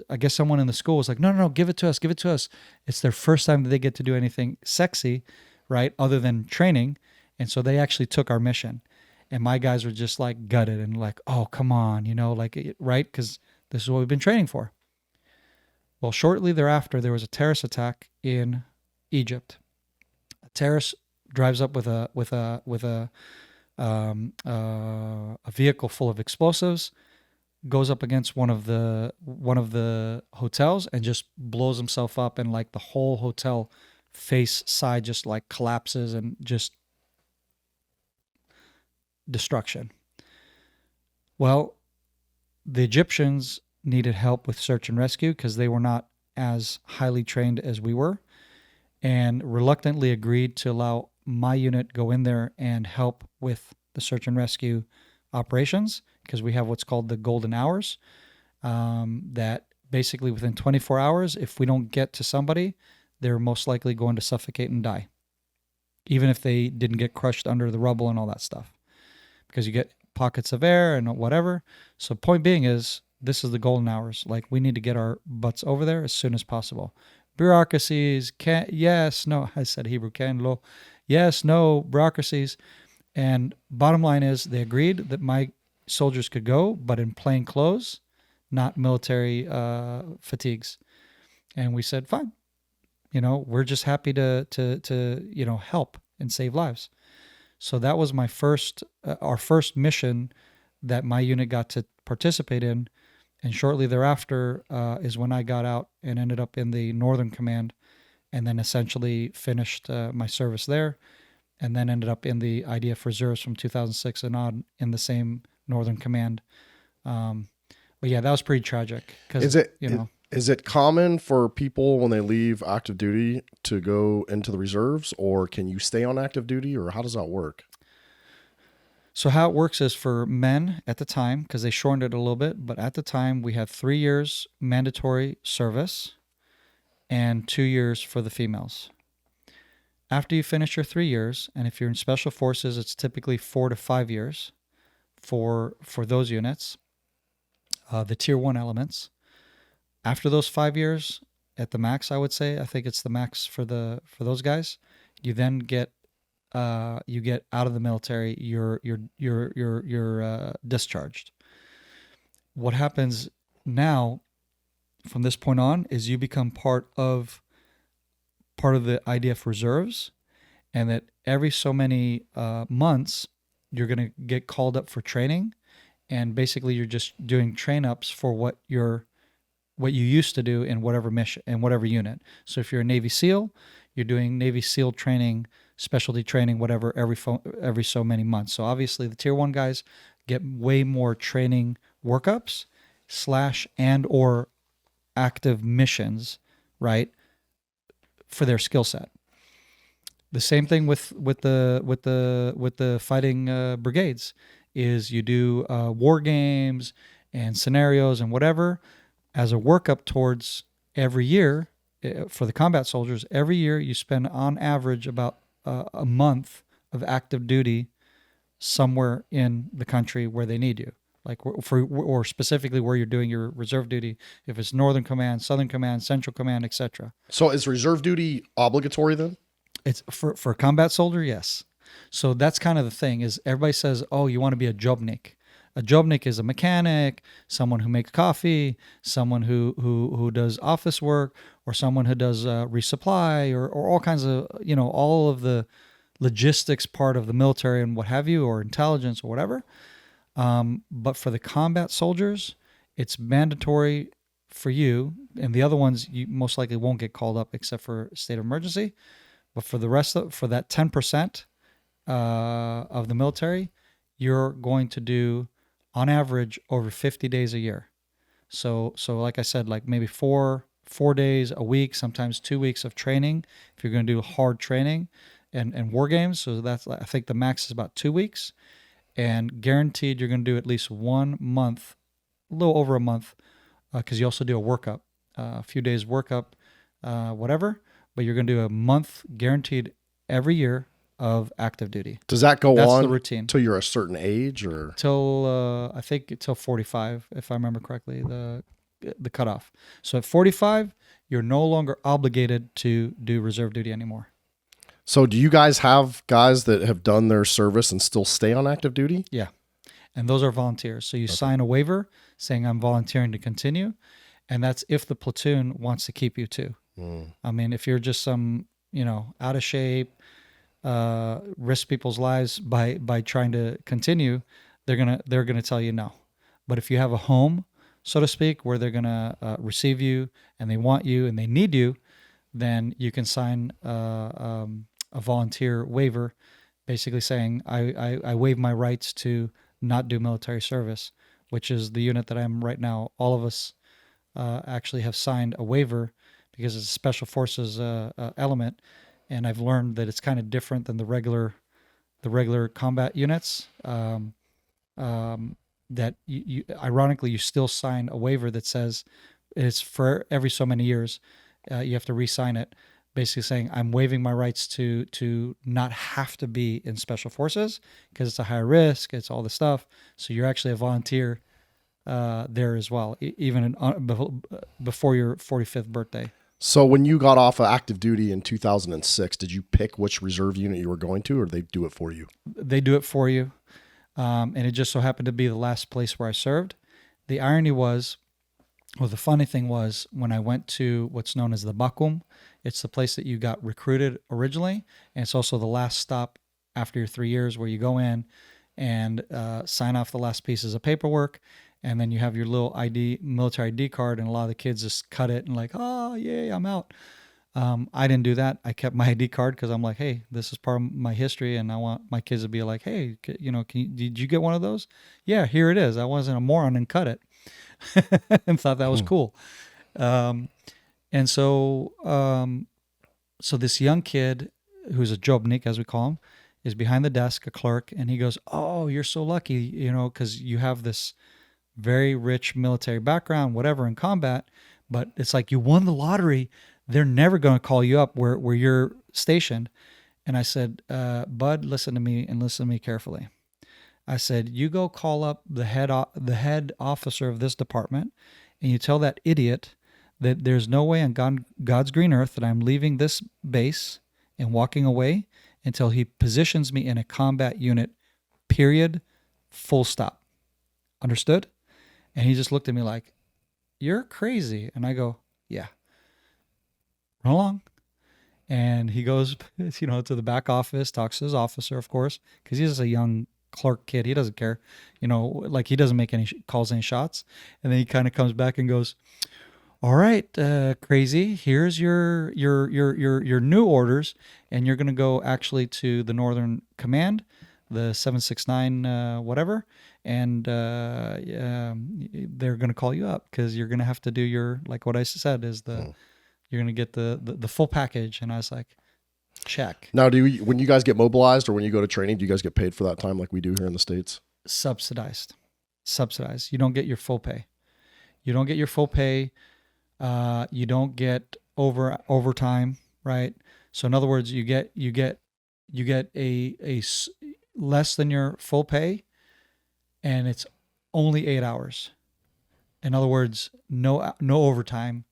I guess someone in the school was like, no, give it to us. It's their first time that they get to do anything sexy, right, other than training. And so they actually took our mission. And my guys were just like gutted and like, oh, come on, right? Because this is what we've been training for. Well, shortly thereafter, there was a terrorist attack in Egypt. A terrorist drives up with a vehicle full of explosives, goes up against one of the hotels and just blows himself up, and like the whole hotel face side just like collapses and just destruction. Well, the Egyptians needed help with search and rescue because they were not as highly trained as we were, and reluctantly agreed to allow my unit go in there and help with the search and rescue operations, because we have what's called the golden hours, that basically within 24 hours, if we don't get to somebody, they're most likely going to suffocate and die, even if they didn't get crushed under the rubble and all that stuff, because you get pockets of air and whatever. So point being is, this is the golden hours. Like, we need to get our butts over there as soon as possible. Bureaucracies, can, yes, no, I said Hebrew, can, lo, yes, no, bureaucracies. And bottom line is, they agreed that my soldiers could go, but in plain clothes, not military fatigues. And we said, fine. We're just happy to help and save lives. So that was my our first mission that my unit got to participate in. And shortly thereafter is when I got out and ended up in the Northern Command, and then essentially finished my service there, and then ended up in the IDF Reserves from 2006 and on in the same Northern Command. But yeah, that was pretty tragic. Is it common for people when they leave active duty to go into the reserves, or can you stay on active duty, or how does that work? So how it works is, for men at the time, because they shortened it a little bit, but at the time we had 3 years mandatory service and 2 years for the females. After you finish your 3 years, and if you're in special forces, it's typically 4 to 5 years for those units, the tier 1 elements. After those 5 years, at the max, I would say, I think it's the max for those guys, you then get out of the military, you're discharged. What happens now from this point on is you become part of the IDF Reserves, and that every so many months you're going to get called up for training, and basically you're just doing train ups for what you used to do in whatever mission, in whatever unit. So if you're a Navy SEAL, you're doing Navy SEAL training, specialty training, whatever, every so many months. So obviously the tier 1 guys get way more training workups / and or active missions, right, for their skill set. The same thing with the fighting brigades is you do war games and scenarios and whatever as a workup towards every year. For the combat soldiers, every year you spend on average about a month of active duty somewhere in the country where they need you, like or specifically where you're doing your reserve duty, if it's Northern Command, Southern Command, Central Command, etc. So is reserve duty obligatory then? It's for a combat soldier, yes. So that's kind of the thing, is everybody says, oh, you want to be a jobnik. A jobnik is a mechanic, someone who makes coffee, someone who does office work, or someone who does resupply, or all kinds of, all of the logistics part of the military and what have you, or intelligence or whatever. But for the combat soldiers, it's mandatory for you, and the other ones you most likely won't get called up except for state of emergency. But for the rest for that 10% of the military, you're going to do on average over 50 days a year. So like I said, like maybe four days a week, sometimes 2 weeks of training if you're going to do hard training and war games. So that's, I think the max is about 2 weeks, and guaranteed you're going to do at least 1 month, a little over a month, because you also do a workup, a few days workup, whatever, but you're going to do a month guaranteed every year of active duty. Does that go That's on the routine till you're a certain age, or till I think till 45, if I remember correctly, the cutoff. So at 45, you're no longer obligated to do reserve duty anymore. So do you guys have guys that have done their service and still stay on active duty? Yeah. And those are volunteers. So you sign a waiver saying I'm volunteering to continue. And that's if the platoon wants to keep you too. I mean, if you're just some, out of shape, risk people's lives by trying to continue, they're gonna tell you no. But if you have a home, so to speak, where they're gonna receive you and they want you and they need you, then you can sign a volunteer waiver, basically saying I waive my rights to not do military service, which is the unit that I'm right now. All of us actually have signed a waiver because it's a special forces element, and I've learned that it's kind of different than the regular combat units. That you ironically you still sign a waiver that says it's for every so many years. You have to re-sign it, basically saying I'm waiving my rights to not have to be in special forces because it's a high risk, it's all the stuff. So you're actually a volunteer there as well, even before your 45th birthday. So when you got off of active duty in 2006, did you pick which reserve unit you were going to, or they do it for you? They do it for you, and it just so happened to be the last place where I served. The irony was, well, the funny thing was, when I went to what's known as the Bakum, it's the place that you got recruited originally, and it's also the last stop after your 3 years where you go in and sign off the last pieces of paperwork, and then you have your little military ID card, and a lot of the kids just cut it and like, oh, yay, I'm out. I didn't do that. I kept my ID card because I'm like, hey, this is part of my history, and I want my kids to be like, hey, did you get one of those? Yeah, here it is. I wasn't a moron and cut it. And thought that was cool. And so this young kid who's a jobnik, as we call him, is behind the desk, a clerk, and he goes, oh, you're so lucky, because you have this very rich military background, whatever, in combat, but it's like you won the lottery. They're never going to call you up where you're stationed. And I said, Bud, listen to me and listen to me carefully. I said, you go call up the head officer of this department, and you tell that idiot that there's no way on God's green earth that I'm leaving this base and walking away until he positions me in a combat unit, period, full stop. Understood? And he just looked at me like, you're crazy. And I go, yeah. Run along. And he goes, to the back office, talks to his officer, of course, because he's just a young clerk kid. He doesn't care, like he doesn't make any calls, any shots. And then he kind of comes back and goes, all right, crazy, here's your new orders, and you're going to go actually to the Northern Command, the 769 whatever, and they're going to call you up because you're going to have to do your, like what I said is you're going to get the full package. And I was like, check. Now, when you guys get mobilized or when you go to training, do you guys get paid for that time like we do here in the States? Subsidized. You don't get your full pay. You don't get overtime, right? So in other words, you get a less than your full pay, and it's only 8 hours. In other words, no overtime,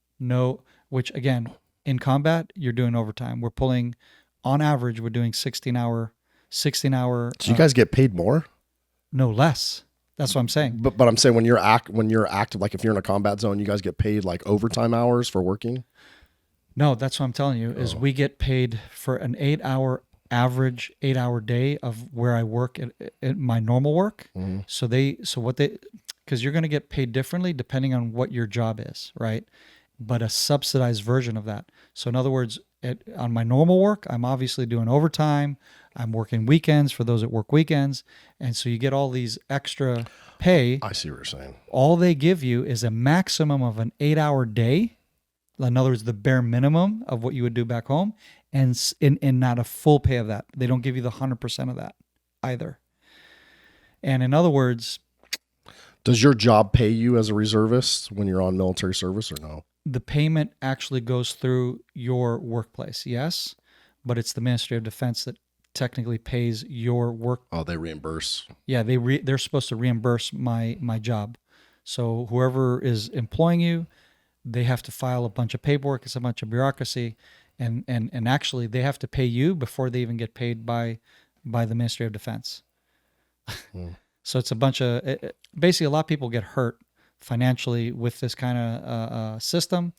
which again, in combat, you're doing overtime. We're pulling, on average, we're doing 16 hour. So you guys get paid more? No, less. That's what I'm saying. But I'm saying when you're active, like if you're in a combat zone, you guys get paid like overtime hours for working. No, that's what I'm telling you is we get paid for an 8-hour average 8-hour day of where I work at my normal work. Because you're going to get paid differently depending on what your job is, right? But a subsidized version of that. So in other words, on my normal work, I'm obviously doing overtime. I'm working weekends for those that work weekends. And so you get all these extra pay. I see what you're saying. All they give you is a maximum of an 8-hour day. In other words, the bare minimum of what you would do back home, and not a full pay of that. They don't give you the 100% of that either. And in other words, does your job pay you as a reservist when you're on military service or no? The payment actually goes through your workplace, yes, but it's the Ministry of Defense that technically pays your work. Oh, they reimburse. Yeah, they're supposed to reimburse my job. So whoever is employing you, they have to file a bunch of paperwork. It's a bunch of bureaucracy, and actually they have to pay you before they even get paid by the Ministry of Defense. So it's a bunch of basically a lot of people get hurt financially with this kind of system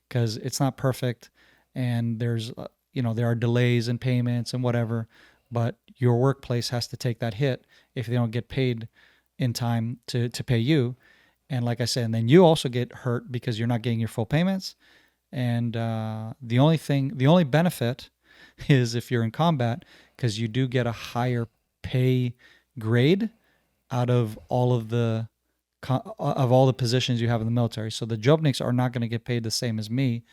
because it's not perfect, and there's there are delays in payments and whatever, but your workplace has to take that hit if they don't get paid in time to pay you. And like I said, and then you also get hurt because you're not getting your full payments. And the only benefit is if you're in combat, because you do get a higher pay grade out of all of the positions you have in the military. So the Jobniks are not going to get paid the same as me.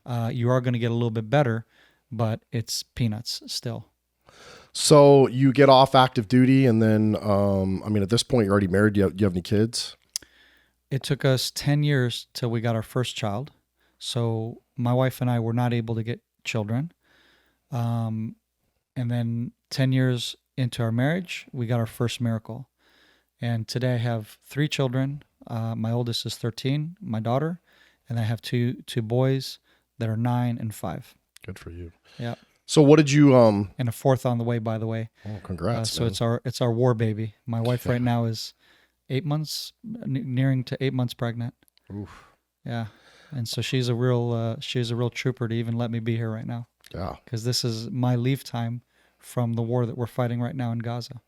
You are going to get a little bit better, but it's peanuts still. So you get off active duty, and then at this point you're already married. Do you have any kids? It took us 10 years till we got our first child. So my wife and I were not able to get children. And then 10 years into our marriage, we got our first miracle. And today I have 3 children. My oldest is 13, my daughter, and I have two boys that are 9 and 5. Good for you. Yeah. So what did you and a 4th on the way, by the way. Oh, congrats. So it's our war baby. My wife right now is 8 months, nearing to 8 months pregnant. Oof. Yeah. And so she's a real trooper to even let me be here right now. Yeah. Because this is my leave time from the war that we're fighting right now in Gaza.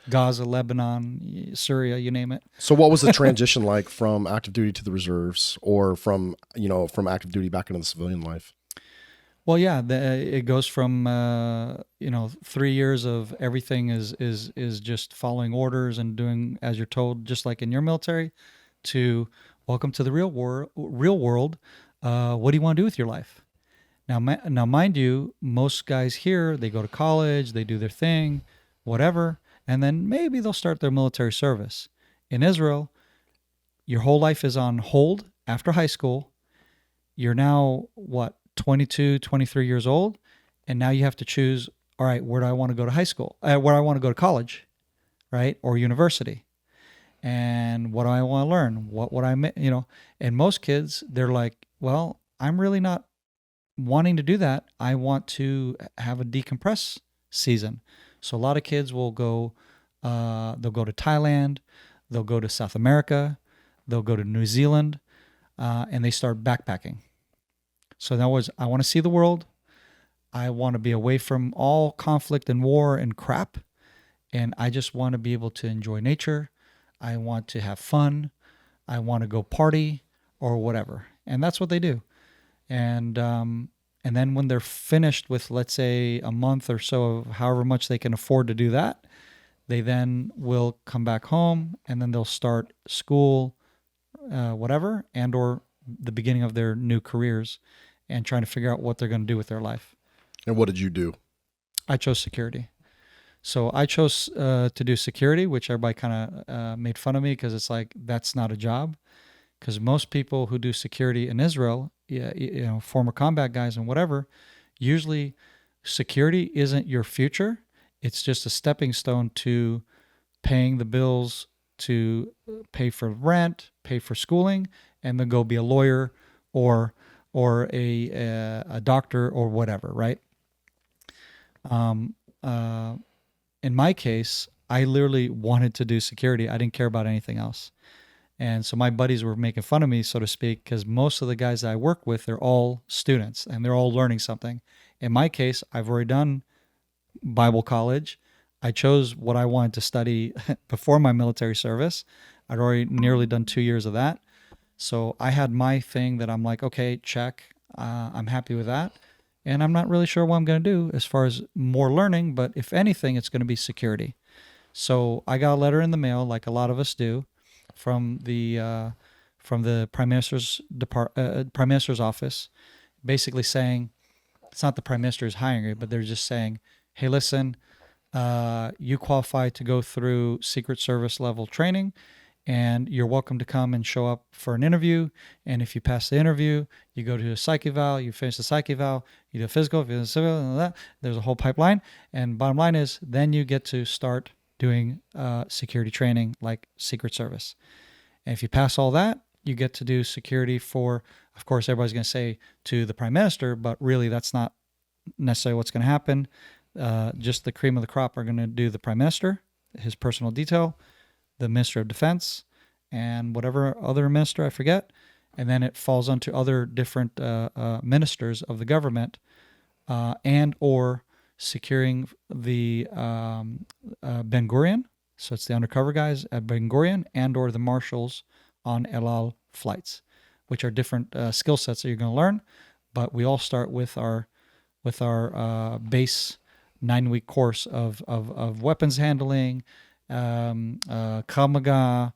Gaza, Lebanon, Syria, you name it. So what was the transition like from active duty to the reserves, or from active duty back into the civilian life? Well, yeah, it goes from 3 years of everything is just following orders and doing as you're told, just like in your military, to welcome to the real world. What do you want to do with your life? Now, mind you, most guys here, they go to college, they do their thing, whatever, and then maybe they'll start their military service. In Israel, your whole life is on hold after high school. You're now, 22, 23 years old, and now you have to choose, all right, where do I want to go to high school? Where do I want to go to college, right? Or university. And what do I want to learn? What would and most kids, they're like, well, I'm really not wanting to do that. I want to have a decompress season. So a lot of kids will go, they'll go to Thailand, they'll go to South America, they'll go to New Zealand, and they start backpacking. So in other words, I want to see the world. I want to be away from all conflict and war and crap. And I just want to be able to enjoy nature. I want to have fun. I want to go party or whatever. And that's what they do. And then when they're finished with, let's say, a month or so of however much they can afford to do that, they then will come back home, and then they'll start school, whatever, and or the beginning of their new careers and trying to figure out what they're going to do with their life. And what did you do? I chose security. So I chose to do security, which everybody kind of made fun of me because it's like, that's not a job. Because most people who do security in Israel, former combat guys and whatever, usually security isn't your future. It's just a stepping stone to paying the bills, to pay for rent, pay for schooling, and then go be a lawyer or a doctor or whatever, right? In my case, I literally wanted to do security. I didn't care about anything else. And so my buddies were making fun of me, so to speak, because most of the guys that I work with, they're all students and they're all learning something. In my case, I've already done Bible college. I chose what I wanted to study before my military service. I'd already nearly done 2 years of that. So I had my thing that I'm like, okay, check. I'm happy with that. And I'm not really sure what I'm going to do as far as more learning, but if anything, it's going to be security. So I got a letter in the mail, like a lot of us do, from the Prime Minister's Prime Minister's office, basically saying, it's not the Prime Minister is hiring you, but they're just saying, hey, listen, you qualify to go through Secret Service level training, and you're welcome to come and show up for an interview. And if you pass the interview, you go to a psych eval, you finish the psych eval, you do a physical, you do a civil, and all that. There's a whole pipeline. And bottom line is, then you get to start doing security training like Secret Service. And if you pass all that, you get to do security for, of course, everybody's going to say to the Prime Minister, but really that's not necessarily what's going to happen. Just the cream of the crop are going to do the Prime Minister, his personal detail, the Minister of Defense, and whatever other minister I forget. And then it falls onto other different ministers of the government and or securing the Ben Gurion. So it's the undercover guys at Ben Gurion and or the marshals on El Al flights, which are different skill sets that you're going to learn. But we all start with our base 9-week course of weapons handling, Kamaga,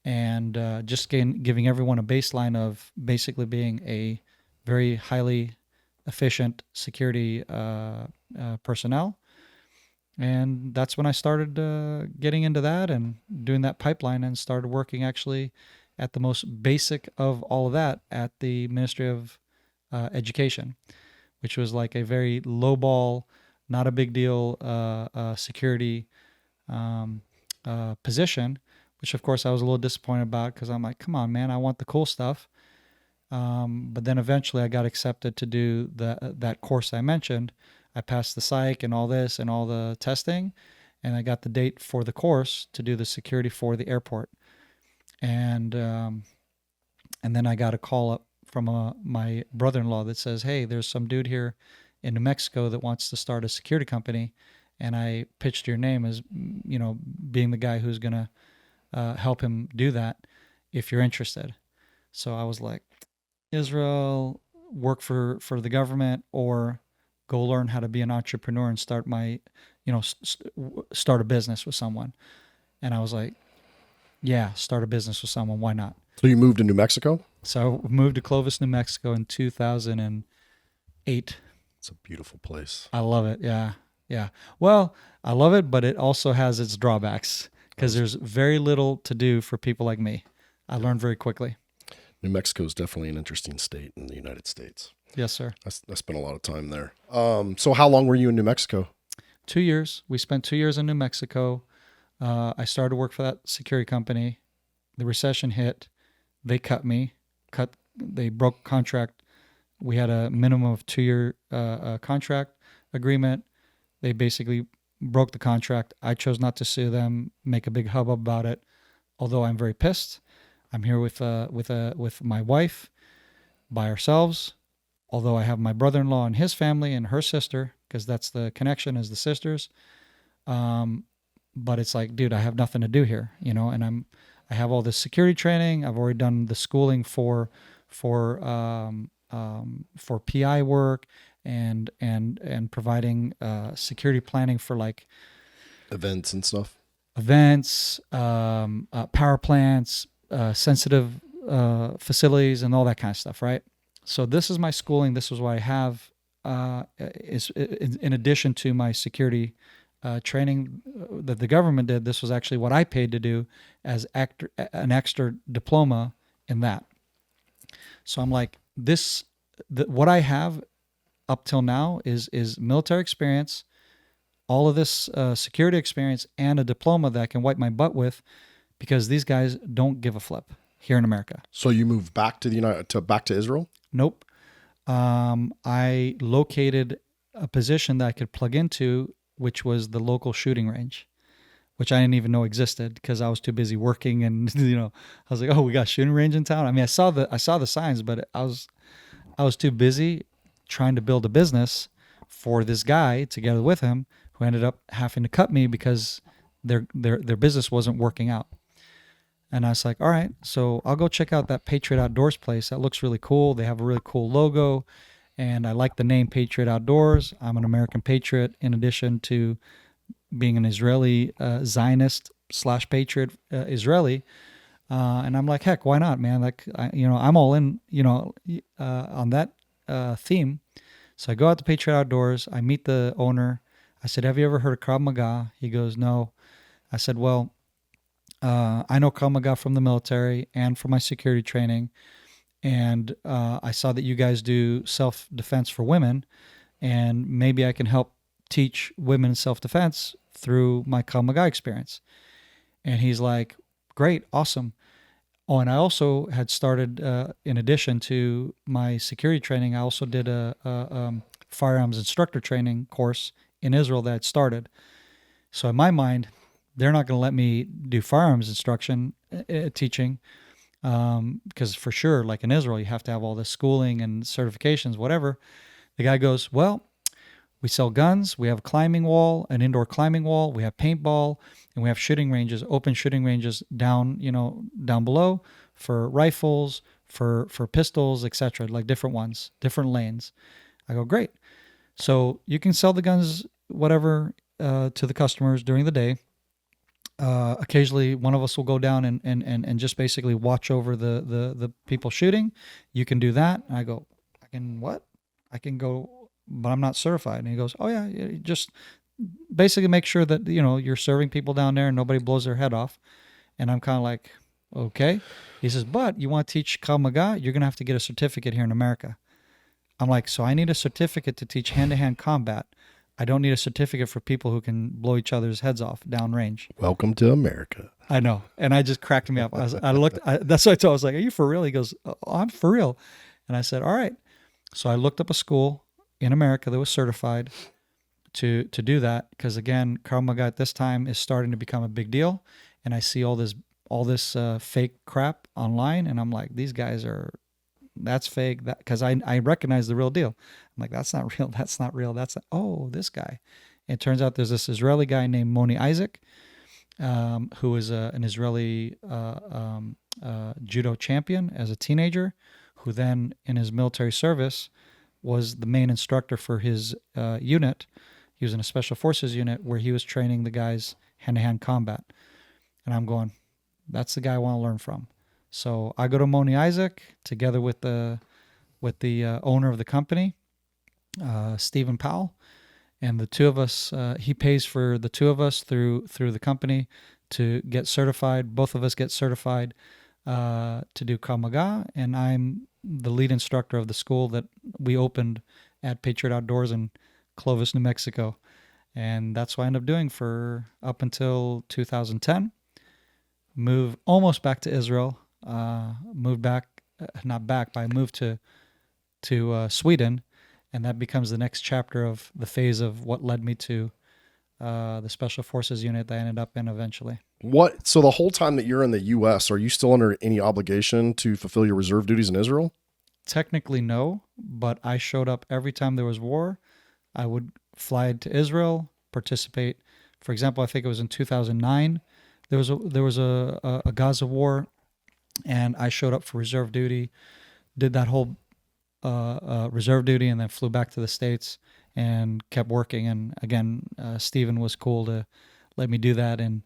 and just giving everyone a baseline of basically being a very highly efficient security personnel. And that's when I started getting into that and doing that pipeline, and started working actually at the most basic of all of that at the Ministry of Education, which was like a very low ball, not a big deal security position, which of course I was a little disappointed about, because I'm like, come on, man, I want the cool stuff. But then eventually I got accepted to do that course I mentioned. I passed the psych and all this and all the testing, and I got the date for the course to do the security for the airport. And then I got a call up from my brother-in-law that says, hey, there's some dude here in New Mexico that wants to start a security company. And I pitched your name as, being the guy who's going to help him do that if you're interested. So I was like, Israel, work for the government, or go learn how to be an entrepreneur and start start a business with someone. And I was like, yeah, start a business with someone. Why not? So you moved to New Mexico? So I moved to Clovis, New Mexico in 2008. It's a beautiful place. I love it. Yeah. Yeah. Well, I love it, but it also has its drawbacks, because there's very little to do for people like me. I learned very quickly. New Mexico is definitely an interesting state in the United States. Yes, sir. I spent a lot of time there. So how long were you in New Mexico? 2 years. We spent 2 years in New Mexico. I started to work for that security company. The recession hit. They cut me. They broke contract. We had a minimum of 2-year contract agreement. They basically broke the contract. I chose not to sue them, make a big hubbub about it. Although I'm very pissed. I'm here with my wife by ourselves. Although I have my brother-in-law and his family and her sister, because that's the connection, is the sisters. But it's like, dude, I have nothing to do here, and I have all this security training. I've already done the schooling for PI work and providing security planning for like events and stuff. Power plants, sensitive facilities, and all that kind of stuff, right? So this is my schooling. This is what I have. Is in addition to my security training that the government did. This was actually what I paid to do as an extra diploma in that. So I'm like, what I have up till now is military experience, all of this security experience, and a diploma that I can wipe my butt with, because these guys don't give a flip here in America. So you moved back to back to Israel? Nope. I located a position that I could plug into, which was the local shooting range, which I didn't even know existed because I was too busy working. And I was like, oh, we got a shooting range in town. I mean, I saw the signs, but I was too busy trying to build a business for this guy together with him, who ended up having to cut me because their business wasn't working out. And I was like, all right, so I'll go check out that Patriot Outdoors place. That looks really cool. They have a really cool logo, and I like the name Patriot Outdoors. I'm an American patriot in addition to being an Israeli Zionist / patriot Israeli. And I'm like, heck, why not, man? Like, I'm all in, on that theme. So I go out to Patriot Outdoors. I meet the owner. I said, have you ever heard of Krav Maga? He goes, no. I said, well, I know Krav Maga from the military and from my security training. And I saw that you guys do self-defense for women. And maybe I can help teach women self-defense through my Krav Maga experience. And he's like, great, awesome. Oh, and I also had started, in addition to my security training, I also did a firearms instructor training course in Israel that I'd started. So in my mind, they're not going to let me do firearms instruction teaching, because for sure, like in Israel, you have to have all this schooling and certifications, whatever. The guy goes, well, we sell guns, we have a climbing wall, an indoor climbing wall, we have paintball, and we have shooting ranges, open shooting ranges down below for rifles, for pistols, etc., like different ones, different lanes. I go, great. So you can sell the guns, whatever, to the customers during the day. Occasionally one of us will go down and just basically watch over the people shooting. You can do that. And I go, I can what? I can go, but I'm not certified. And he goes, oh yeah, just basically make sure that, you're serving people down there and nobody blows their head off. And I'm kind of like, okay. He says, but you want to teach Krav Maga? You're going to have to get a certificate here in America. I'm like, so I need a certificate to teach hand-to-hand combat. I don't need a certificate for people who can blow each other's heads off downrange. Welcome to America. I know. And I just cracked me up. That's what I told him. I was like, are you for real? He goes, oh, I'm for real. And I said, all right. So I looked up a school in America that was certified to do that. Because again, Krav Maga at this time is starting to become a big deal. And I see all this fake crap online. And I'm like, these guys that's fake. Because I recognize the real deal. I'm like, that's not real. That's not real. Oh, this guy. It turns out there's this Israeli guy named Moni Isaac, who is an Israeli judo champion as a teenager, who then in his military service was the main instructor for his unit. He was in a special forces unit where he was training the guys hand-to-hand combat. And I'm going, that's the guy I want to learn from. So I go to Moni Isaac together with the owner of the company, Stephen Powell, and the two of us. He pays for the two of us through the company to get certified. Both of us get certified to do Krav Maga, and I'm the lead instructor of the school that we opened at Patriot Outdoors in Clovis, New Mexico, and that's what I ended up doing for up until 2010. Moved almost back to Israel. Moved back, not back, but I moved to Sweden, and that becomes the next chapter of the phase of what led me to the Special Forces unit that I ended up in eventually. So the whole time that you're in the U.S., are you still under any obligation to fulfill your reserve duties in Israel? Technically, no, but I showed up every time there was war. I would fly to Israel, participate. For example, I think it was in 2009. There was a Gaza war. And I showed up for reserve duty, did that whole reserve duty, and then flew back to the States and kept working. And again, Stephen was cool to let me do that and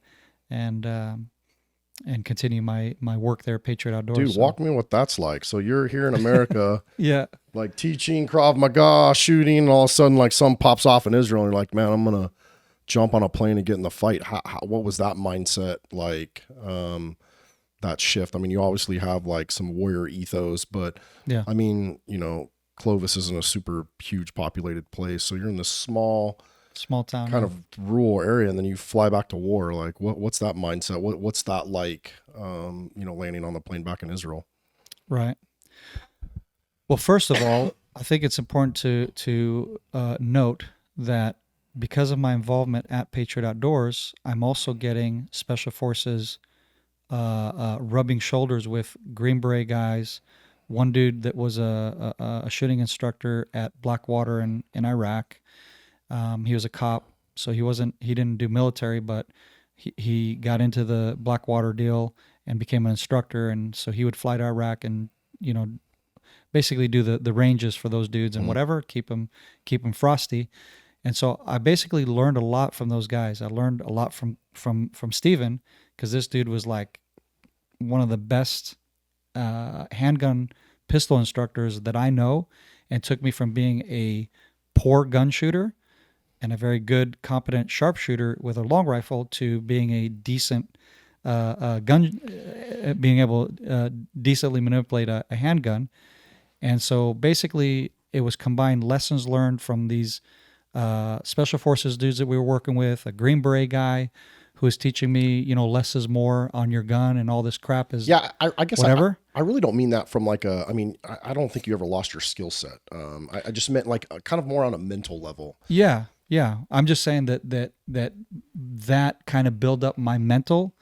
continue my work there at Patriot Outdoors. Dude, walk me what that's like. So you're here in America, yeah, like teaching Krav Maga, shooting, and all of a sudden, like something pops off in Israel, and you're like, man, I'm gonna jump on a plane and get in the fight. What was that mindset like? That shift. I mean, you obviously have like some warrior ethos, but yeah, I mean, Clovis isn't a super huge populated place. So you're in this small town, kind of rural area, and then you fly back to war. Like what's that mindset? What's that like, landing on the plane back in Israel? Right. Well, first of all, I think it's important to note that because of my involvement at Patriot Outdoors, I'm also getting Special Forces rubbing shoulders with Green Beret guys. One dude that was a shooting instructor at Blackwater in Iraq. He was a cop, so he didn't do military, but he got into the Blackwater deal and became an instructor, and so he would fly to Iraq and basically do the ranges for those dudes and whatever, keep them frosty. And so I basically learned a lot from those guys. I learned a lot from Steven, because this dude was like one of the best handgun pistol instructors that I know, and took me from being a poor gun shooter and a very good, competent sharpshooter with a long rifle to being a decent gun, being able to decently manipulate a handgun. And so basically it was combined lessons learned from these Special Forces dudes that we were working with, a Green Beret guy who was teaching me, less is more on your gun and all this crap is I guess whatever. I really don't mean that from I don't think you ever lost your skill set. I just meant like kind of more on a mental level. Yeah. I'm just saying that kind of build up my mental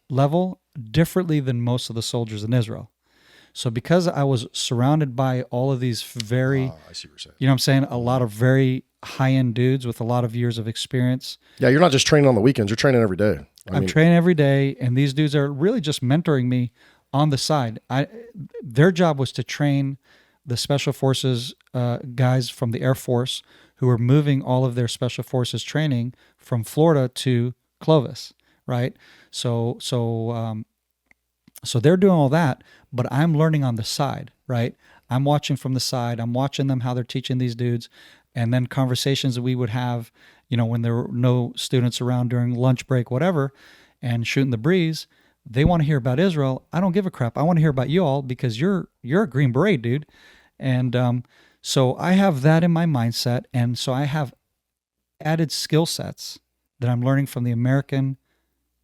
level differently than most of the soldiers in Israel. So because I was surrounded by all of these very, I see what you're saying. You know what I'm saying? A lot of very high-end dudes with a lot of years of experience. Yeah, you're not just training on the weekends. You're training every day. I'm training every day, and these dudes are really just mentoring me on the side. Their job was to train the Special Forces guys from the Air Force who were moving all of their Special Forces training from Florida to Clovis, right? So they're doing all that, but I'm learning on the side, right? I'm watching from the side. I'm watching them, how they're teaching these dudes. And then conversations that we would have, when there were no students around during lunch break, whatever, and shooting the breeze, they want to hear about Israel. I don't give a crap. I want to hear about you all because you're a Green Beret, dude. And so I have that in my mindset. And so I have added skill sets that I'm learning from the American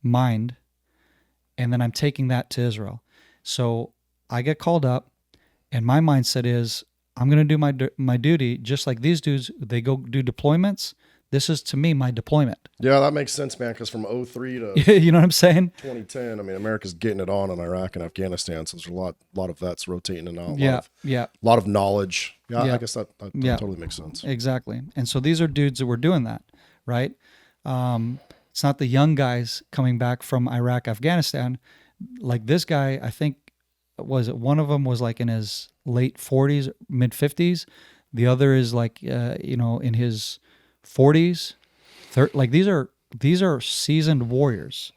mind, and then I'm taking that to Israel. So I get called up, and my mindset is I'm going to do my duty just like these dudes. They go do deployments. This is, to me, my deployment. Yeah, that makes sense, man, because from 2003 to you know what I'm saying? 2010, America's getting it on in Iraq and Afghanistan, so there's a lot of vets rotating in and out. A lot of knowledge. Yeah, I guess that totally makes sense. Exactly. And so these are dudes that were doing that, right? It's not the young guys coming back from Iraq, Afghanistan. Like this guy, I think, one of them was like in his late 40s, mid 50s. The other is like, in his 40s. Like these are seasoned warriors.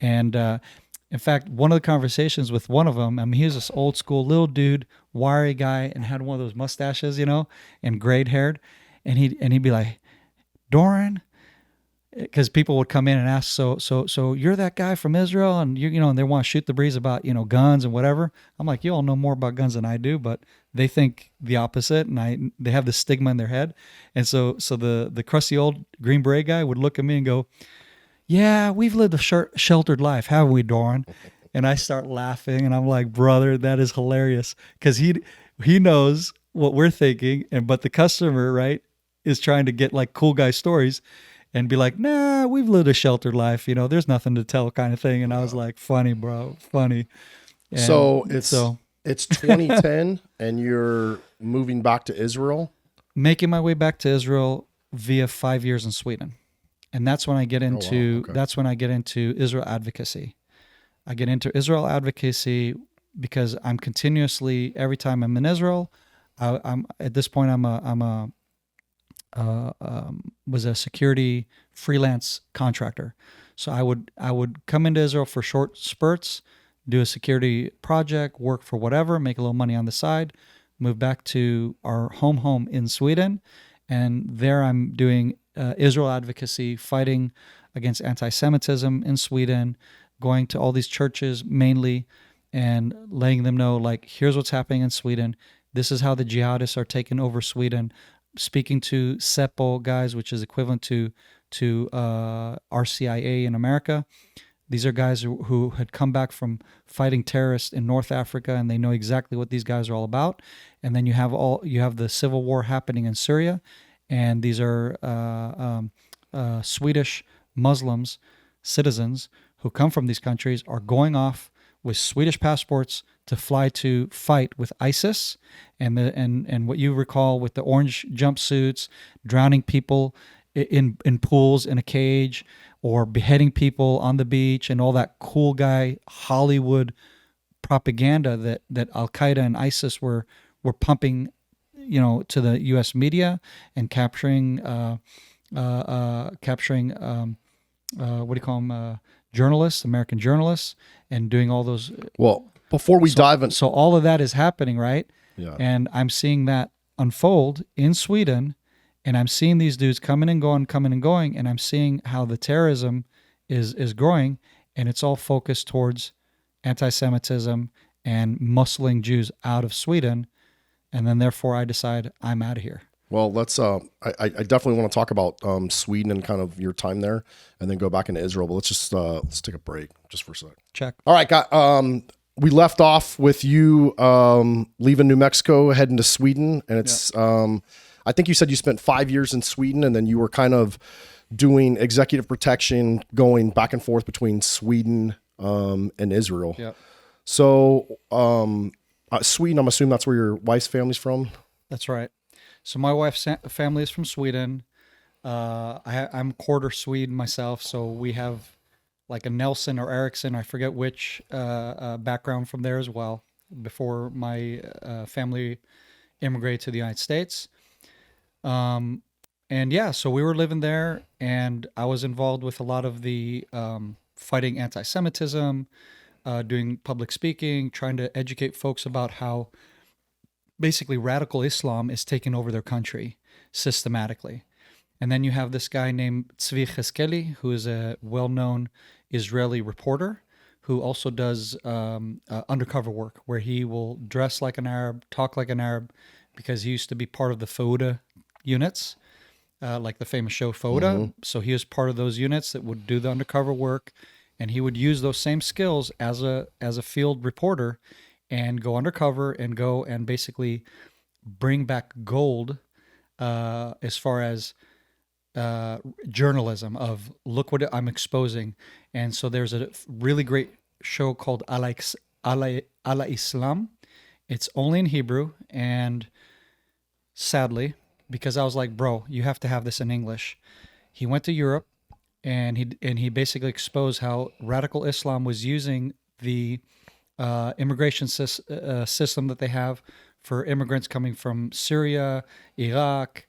And in fact, one of the conversations with one of them, he was this old school little dude, wiry guy, and had one of those mustaches, and grayed haired. And he'd be like, Doron, because people would come in and ask, so you're that guy from Israel, and and they want to shoot the breeze about guns and whatever. I'm like, you all know more about guns than I do, but they think the opposite, and they have the stigma in their head. And so the crusty old Green Beret guy would look at me and go, yeah, we've lived a sheltered life, haven't we, Doron? And I start laughing, and I'm like, brother, that is hilarious, because he knows what we're thinking, but the customer, right, is trying to get like cool guy stories. And be like, nah, we've lived a sheltered life. There's nothing to tell, kind of thing. And I was like, funny, bro, funny. And so it's 2010, and you're moving back to Israel. Making my way back to Israel via 5 years in Sweden, and that's when I get into that's when I get into Israel advocacy. I get into Israel advocacy because I'm continuously, every time I'm in Israel, I'm at this point was a security freelance contractor. So I would come into Israel for short spurts, do a security project, work for whatever, make a little money on the side, move back to our home in Sweden, and there I'm doing Israel advocacy, fighting against anti-Semitism in Sweden, going to all these churches mainly, and letting them know, like, here's what's happening in Sweden. This is how the jihadists are taking over Sweden. Speaking to SEPO guys, which is equivalent to RCIA in America. These are guys who had come back from fighting terrorists in North Africa, and they know exactly what these guys are all about. And then you have the civil war happening in Syria, and these are Swedish Muslims, citizens who come from these countries, are going off with Swedish passports to fly to fight with ISIS, and what you recall with the orange jumpsuits, drowning people in pools in a cage, or beheading people on the beach, and all that cool guy Hollywood propaganda that Al Qaeda and ISIS were pumping, to the U.S. media, and capturing what do you call them, journalists, American journalists, and doing all those. Well, before we dive in, so all of that is happening, right? Yeah. And I'm seeing that unfold in Sweden, and I'm seeing these dudes coming and going, and I'm seeing how the terrorism is growing, and it's all focused towards anti-Semitism and muscling Jews out of Sweden, and then therefore I decide I'm out of here. Well, let's. I definitely want to talk about Sweden and kind of your time there, and then go back into Israel. But let's take a break just for a sec. Check. All right, we left off with you leaving New Mexico, heading to Sweden, and it's. I think you said you spent 5 years in Sweden, and then you were kind of doing executive protection, going back and forth between Sweden and Israel. Yeah. So Sweden, I'm assuming that's where your wife's family's from. That's right. So my wife's family is from Sweden. I'm quarter Swede myself, so we have like a Nelson or Ericsson, I forget which, background from there as well, before my family immigrated to the United States. And yeah, so we were living there, and I was involved with a lot of the fighting anti-Semitism, doing public speaking, trying to educate folks about how basically radical Islam is taking over their country systematically. And then you have this guy named Tzvi Cheskeli, who is a well-known Israeli reporter who also does undercover work, where he will dress like an Arab, talk like an Arab, because he used to be part of the Fauda units, like the famous show Fauda. Mm-hmm. So he was part of those units that would do the undercover work, and he would use those same skills as a field reporter and go undercover and go and basically bring back gold as far as journalism of look what I'm exposing. And so there's a really great show called Ala Islam. It's only in Hebrew, and sadly, because I was like, bro, you have to have this in English. He went to Europe, and he basically exposed how radical Islam was using the immigration system that they have for immigrants coming from Syria, Iraq,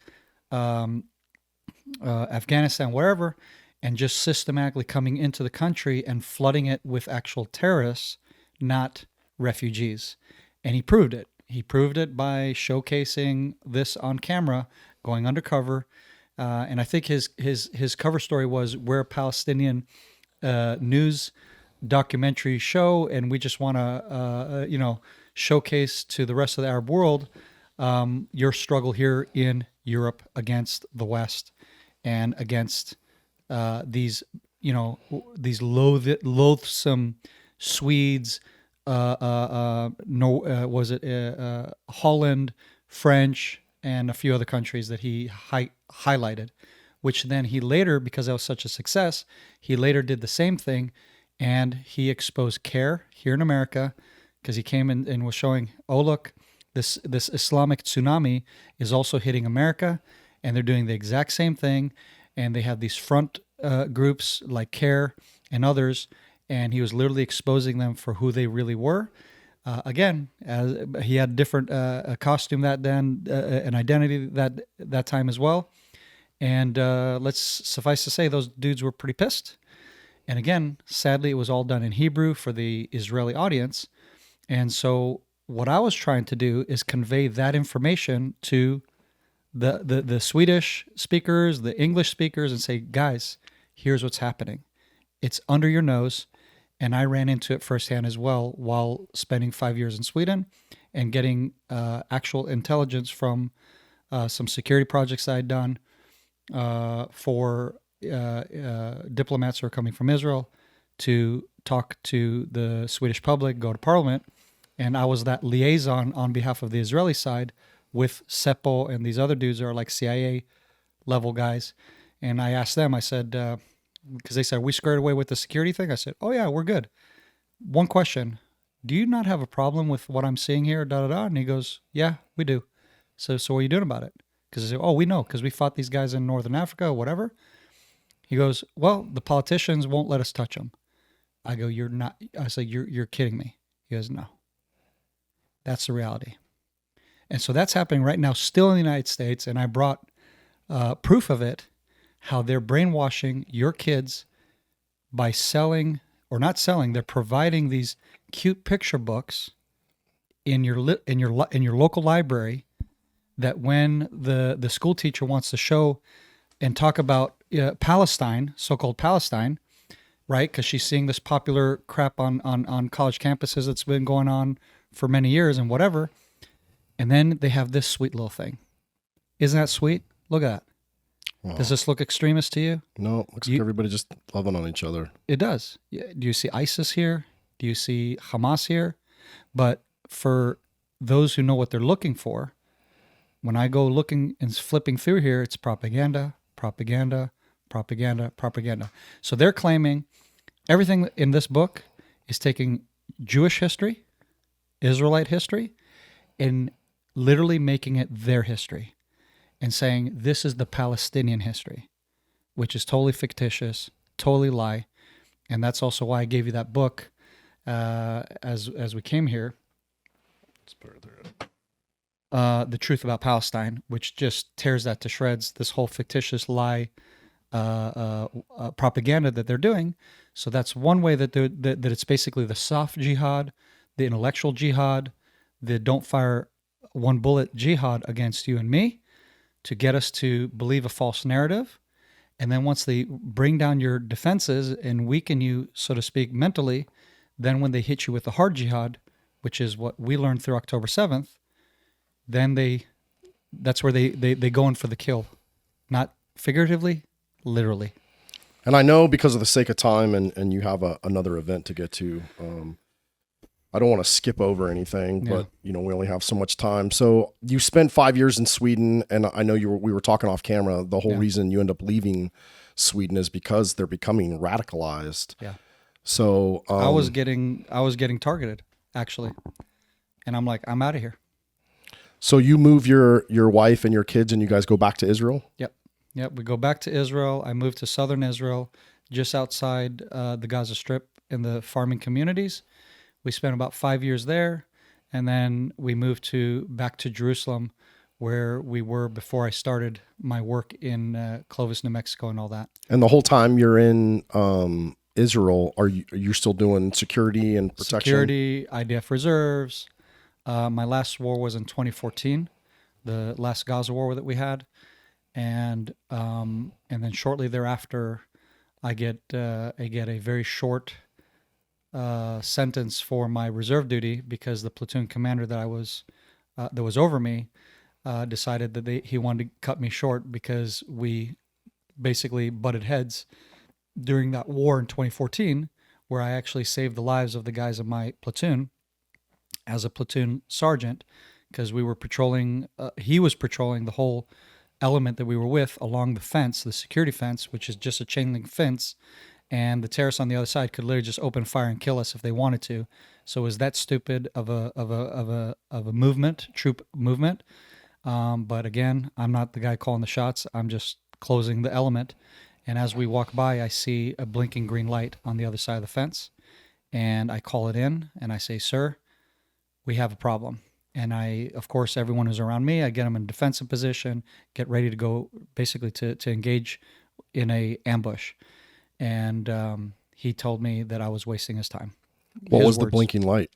Afghanistan, wherever, and just systematically coming into the country and flooding it with actual terrorists, not refugees. And he proved it. He proved it by showcasing this on camera, going undercover. And I think his cover story was, we're a Palestinian news documentary show, and we just want to showcase to the rest of the Arab world your struggle here in Europe against the West and against these loathsome Swedes, Holland, French, and a few other countries that he highlighted, which then he later, because that was such a success, he later did the same thing, and he exposed CARE here in America, because he came in and was showing, oh, look, this Islamic tsunami is also hitting America, and they're doing the exact same thing, and they have these front groups like CARE and others, and he was literally exposing them for who they really were. Again, he had a different costume an identity that time as well. And let's suffice to say, those dudes were pretty pissed. And again, sadly, it was all done in Hebrew for the Israeli audience. And so what I was trying to do is convey that information to the Swedish speakers, the English speakers, and say, guys, here's what's happening. It's under your nose. And I ran into it firsthand as well while spending 5 years in Sweden and getting actual intelligence from some security projects I had done for diplomats who are coming from Israel to talk to the Swedish public, go to parliament. And I was that liaison on behalf of the Israeli side with Seppo and these other dudes that are like CIA level guys. And I asked them, I said, because they said, we squared away with the security thing. I said, oh yeah, we're good. One question, do you not have a problem with what I'm seeing here? Da, da, da. And he goes, yeah, we do. So what are you doing about it? Because I said, oh, we know, because we fought these guys in Northern Africa, whatever. He goes, well, the politicians won't let us touch them. I go, you're not, I said, you're kidding me. He goes, no, that's the reality. And so that's happening right now, still in the United States. And I brought proof of it, how they're brainwashing your kids by selling, or not selling, they're providing these cute picture books in your local library, that when the school teacher wants to show and talk about Palestine, so-called Palestine, right? Because she's seeing this popular crap on college campuses that's been going on for many years and whatever. And then they have this sweet little thing. Isn't that sweet? Look at that. Wow. Does this look extremist to you? No, it looks like everybody just loving on each other. It does. Do you see ISIS here? Do you see Hamas here? But for those who know what they're looking for, when I go looking and flipping through here, it's propaganda, propaganda, propaganda, propaganda. So they're claiming everything in this book is taking Jewish history, Israelite history, and literally making it their history and saying this is the Palestinian history, which is totally fictitious, totally lie. And that's also why I gave you that book as we came here. The Truth About Palestine, which just tears that to shreds, this whole fictitious lie propaganda that they're doing. So that's one way that it's basically the soft jihad, the intellectual jihad, the don't fire one bullet jihad against you and me to get us to believe a false narrative. And then once they bring down your defenses and weaken you, so to speak, mentally, then when they hit you with the hard jihad, which is what we learned through October 7th, then that's where they go in for the kill. Not figuratively, literally. And I know because of the sake of time and you have another event to get to, I don't want to skip over anything, but we only have so much time. So you spent 5 years in Sweden, and I know we were talking off camera. The whole reason you end up leaving Sweden is because they're becoming radicalized. Yeah. So I was getting targeted, actually, and I'm like, I'm out of here. So you move your wife and your kids, and you guys go back to Israel? Yep. We go back to Israel. I moved to southern Israel, just outside the Gaza Strip in the farming communities. We spent about 5 years there, and then we moved back to Jerusalem, where we were before I started my work in Clovis, New Mexico, and all that. And the whole time you're in Israel, are you still doing security and protection? Security, IDF Reserves. My last war was in 2014, the last Gaza war that we had, and then shortly thereafter, I get a very short sentence for my reserve duty because the platoon commander that was over me decided that he wanted to cut me short because we basically butted heads during that war in 2014, where I actually saved the lives of the guys in my platoon as a platoon sergeant, because we were patrolling. He was patrolling the whole element that we were with along the fence, the security fence, which is just a chain link fence. And the terrorists on the other side could literally just open fire and kill us if they wanted to. So it was that stupid of a movement, troop movement. But again, I'm not the guy calling the shots. I'm just closing the element. And as we walk by, I see a blinking green light on the other side of the fence. And I call it in and I say, sir, we have a problem. And I, of course, everyone who's around me, I get them in a defensive position, get ready to go basically to engage in a ambush. And he told me that I was wasting his time. What was the blinking light?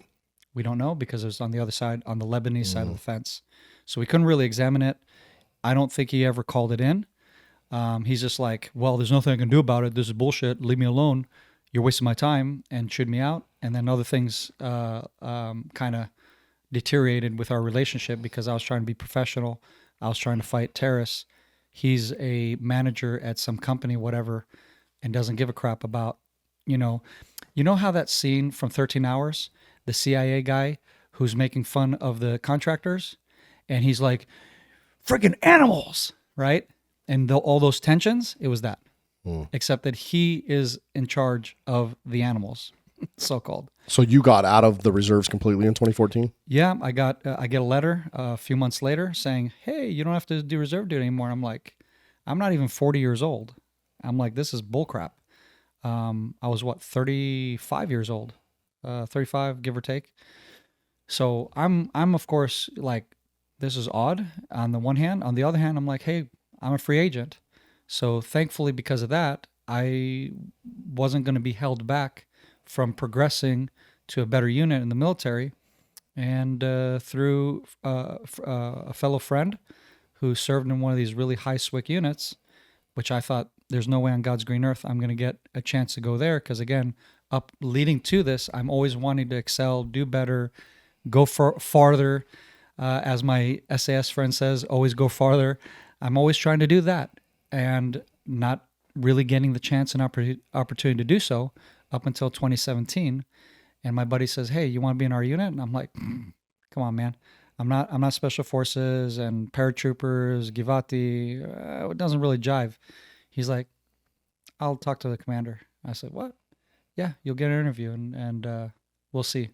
We don't know because it was on the other side, on the Lebanese side of the fence. So we couldn't really examine it. I don't think he ever called it in. He's just like, well, there's nothing I can do about it. This is bullshit. Leave me alone. You're wasting my time, and chewed me out. And then other things kind of deteriorated with our relationship because I was trying to be professional. I was trying to fight terrorists. He's a manager at some company, whatever, and doesn't give a crap about, you know how that scene from 13 Hours, the CIA guy who's making fun of the contractors, and he's like, freaking animals, right? And all those tensions, it was that. Except that he is in charge of the animals, so-called. So you got out of the reserves completely in 2014? Yeah, I get a letter a few months later saying, "Hey, you don't have to do reserve duty anymore." I'm like, I'm not even 40 years old. I'm like, this is bullcrap. I was 35 years old, 35 give or take. So I'm of course like, this is odd on the one hand. On the other hand, I'm like, hey, I'm a free agent. So thankfully, because of that, I wasn't going to be held back from progressing to a better unit in the military. And through a fellow friend who served in one of these really high SWIC units, which I thought there's no way on God's green earth I'm going to get a chance to go there. Because again, up leading to this, I'm always wanting to excel, do better, go farther. As my SAS friend says, always go farther. I'm always trying to do that and not really getting the chance and opportunity to do so up until 2017. And my buddy says, hey, you want to be in our unit? And I'm like, come on, man. I'm not special forces and paratroopers, Givati. It doesn't really jive. He's like, I'll talk to the commander. I said, what? Yeah, you'll get an interview and we'll see.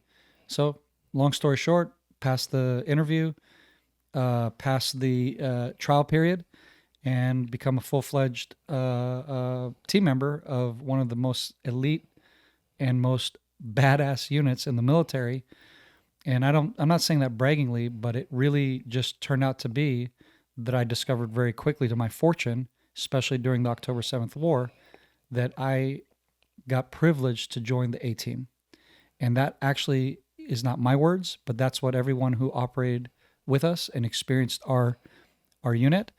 So long story short, passed the interview, passed the trial period, and become a full-fledged team member of one of the most elite and most badass units in the military. And I'm not saying that braggingly, but it really just turned out to be that I discovered very quickly, to my fortune, especially during the October 7th war, that I got privileged to join the A-team. And that actually is not my words, but that's what everyone who operated with us and experienced our unit,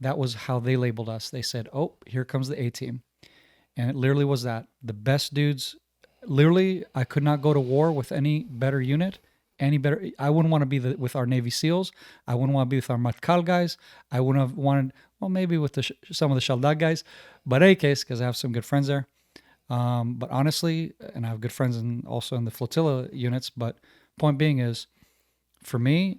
that was how they labeled us. They said, oh, here comes the A-team. And it literally was that. The best dudes, literally, I could not go to war with any better unit, any better. I wouldn't want to be with our Navy SEALs. I wouldn't want to be with our Matkal guys. I wouldn't have wanted, well, maybe with some of the Shaldag guys. But in any case, because I have some good friends there. But honestly, and I have good friends also in the flotilla units, but point being is, for me,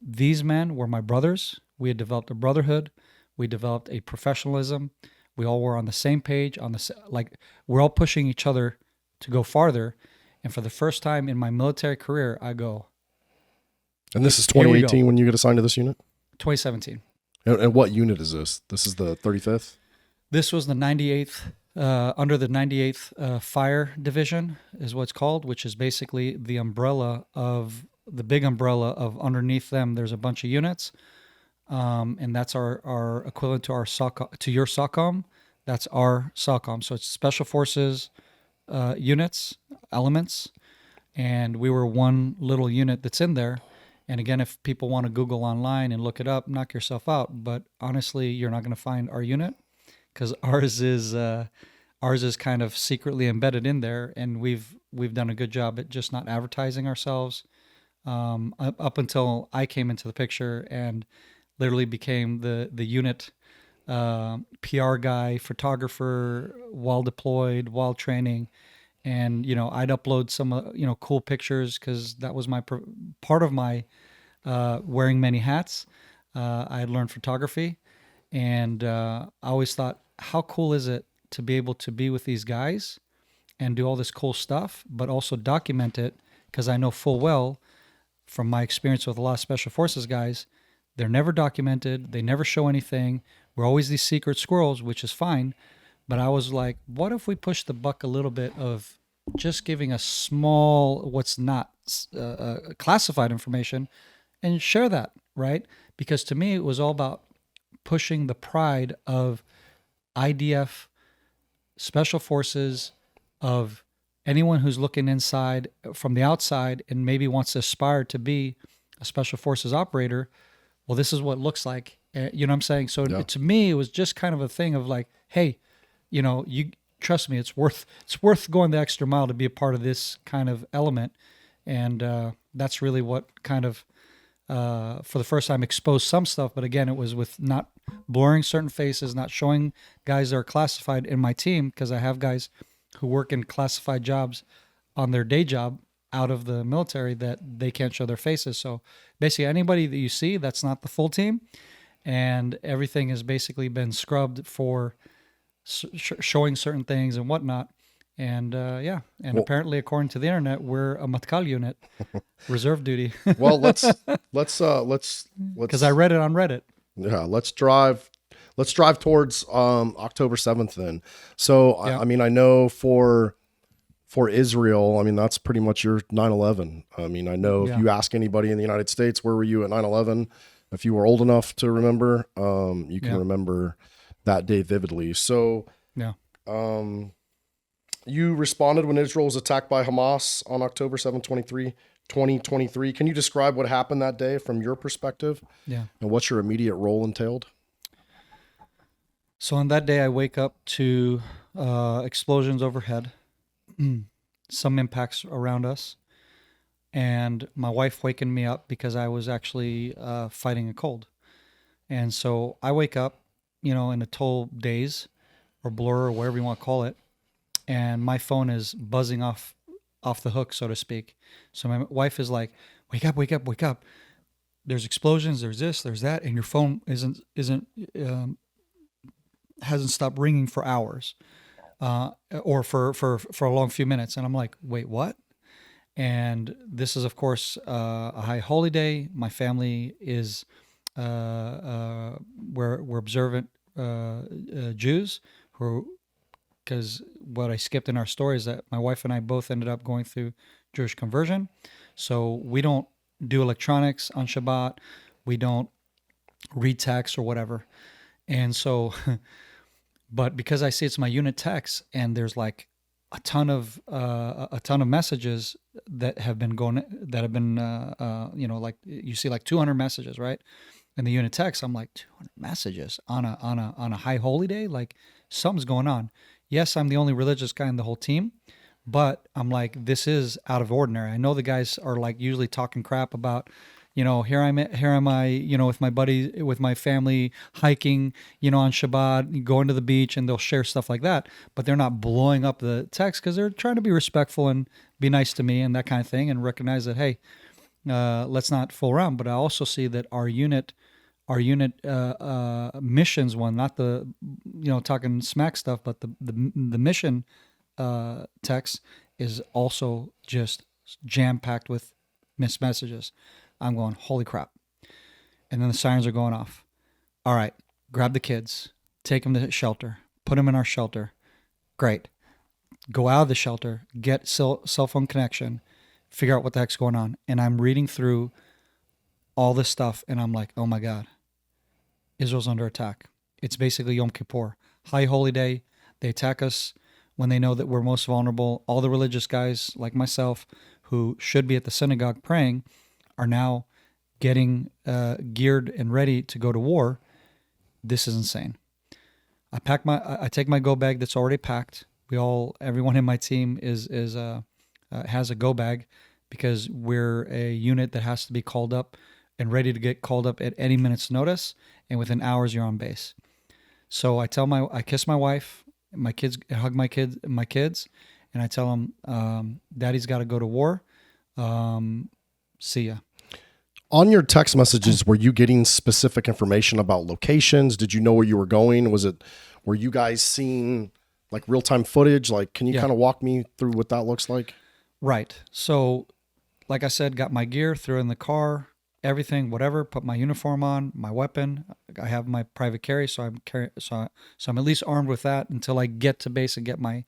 these men were my brothers. We had developed a brotherhood. We developed a professionalism. We all were on the same page, we're all pushing each other to go farther. And for the first time in my military career, I go. And this is 2018 when you get assigned to this unit? 2017. And what unit is this? This is the 35th? This was the 98th, under the 98th Fire Division is what it's called, which is basically the big umbrella of underneath them. There's a bunch of units. And that's our equivalent to our to your SOCOM. That's our SOCOM. So it's Special Forces units, elements, and we were one little unit that's in there. And again, if people want to Google online and look it up, knock yourself out. But honestly, you're not going to find our unit because ours is kind of secretly embedded in there, and we've done a good job at just not advertising ourselves up until I came into the picture and literally became the unit PR guy, photographer, while deployed, while training. And, I'd upload some, cool pictures because that was part of my wearing many hats. I had learned photography, and I always thought, how cool is it to be able to be with these guys and do all this cool stuff, but also document it, because I know full well from my experience with a lot of Special Forces guys, they're never documented. They never show anything. We're always these secret squirrels, which is fine. But I was like, what if we push the buck a little bit of just giving a small, what's not classified information, and share that, right? Because to me, it was all about pushing the pride of IDF, Special Forces, of anyone who's looking inside from the outside and maybe wants to aspire to be a Special Forces operator. Well, this is what it looks like. You know what I'm saying? So to me, it was just kind of a thing of like, hey, you trust me, it's worth going the extra mile to be a part of this kind of element. And that's really what kind of, for the first time, exposed some stuff. But again, it was with not blurring certain faces, not showing guys that are classified in my team, because I have guys who work in classified jobs on their day job out of the military that they can't show their faces. So basically anybody that you see, that's not the full team. and everything has basically been scrubbed for showing certain things and whatnot. And apparently, according to the internet, we're a Matkal unit, reserve duty. Well, let's Because I read it on Reddit. Yeah, let's drive towards October 7th then. So Yeah. I mean, I know for Israel, I mean, that's pretty much your 9/11. I mean, I know if you ask anybody in the United States, where were you at 9/11? If you were old enough to remember, you can remember that day vividly. So Yeah. You responded when Israel was attacked by Hamas on October 7th, 2023. Can you describe what happened that day from your perspective? Yeah. And what's your immediate role entailed? So on that day, I wake up to explosions overhead, some impacts around us, and my wife waking me up because I was actually fighting a cold. And so I wake up, in a total daze or blur or whatever you want to call it, and my phone is buzzing off the hook, so to speak. So my wife is like, "Wake up, wake up, wake up! There's explosions, there's this, there's that," and your phone hasn't stopped ringing for hours, or for a long few minutes. And I'm like, "Wait, what?" And this is, of course, a high holy day. My family is we're observant Jews because what I skipped in our story is that my wife and I both ended up going through Jewish conversion. So we don't do electronics on Shabbat. We don't read text or whatever. And so, but because I see it's my unit text and there's like a ton of messages that have been like you see like 200 messages, right? In the unit text, I'm like, 200 messages on a high holy day? Like something's going on. Yes, I'm the only religious guy in the whole team, but I'm like, this is out of ordinary. I know the guys are like usually talking crap about, here am I, with my buddy, with my family hiking, on Shabbat, going to the beach, and they'll share stuff like that. But they're not blowing up the text because they're trying to be respectful and be nice to me and that kind of thing, and recognize that, hey, let's not fool around. But I also see that our unit missions one, not the talking smack stuff, but the mission text is also just jam packed with missed messages. I'm going, holy crap. And then the sirens are going off. All right, grab the kids, take them to shelter, put them in our shelter. Great. Go out of the shelter, get cell phone connection, figure out what the heck's going on. And I'm reading through all this stuff and I'm like, oh my God, Israel's under attack. It's basically Yom Kippur, high holy day. They attack us when they know that we're most vulnerable. All the religious guys like myself who should be at the synagogue praying are now getting geared and ready to go to war. This is insane. I take my go bag that's already packed. Everyone in my team has a go bag because we're a unit that has to be called up and ready to get called up at any minute's notice. And within hours, you're on base. So I kiss my wife, my kids, hug my kids, and I tell them, Daddy's got to go to war. See ya. On your text messages, were you getting specific information about locations? Did you know where you were going? Were you guys seeing like real-time footage? Like, can you kind of walk me through what that looks like? Right. So, like I said, got my gear, threw it in the car, everything, whatever, put my uniform on, my weapon. I have my private carry, so I'm at least armed with that until I get to base and get my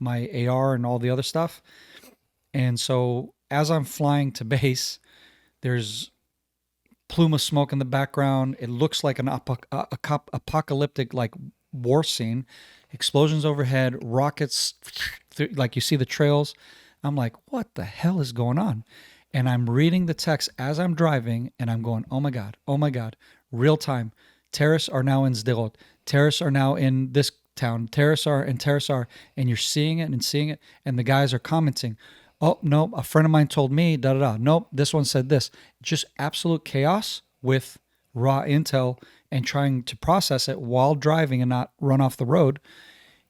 AR and all the other stuff. And so as I'm flying to base, there's plume of smoke in the background. It looks like an apocalyptic like war scene. Explosions overhead, rockets, like you see the trails. I'm like, what the hell is going on? And I'm reading the text as I'm driving, and I'm going, oh my God, real time. Terrorists are now in Sderot. Terrorists are now in this town. Terrorists are, and you're seeing it, and the guys are commenting. Oh, no, a friend of mine told me, da-da-da. Nope, this one said this. Just absolute chaos with raw intel and trying to process it while driving and not run off the road.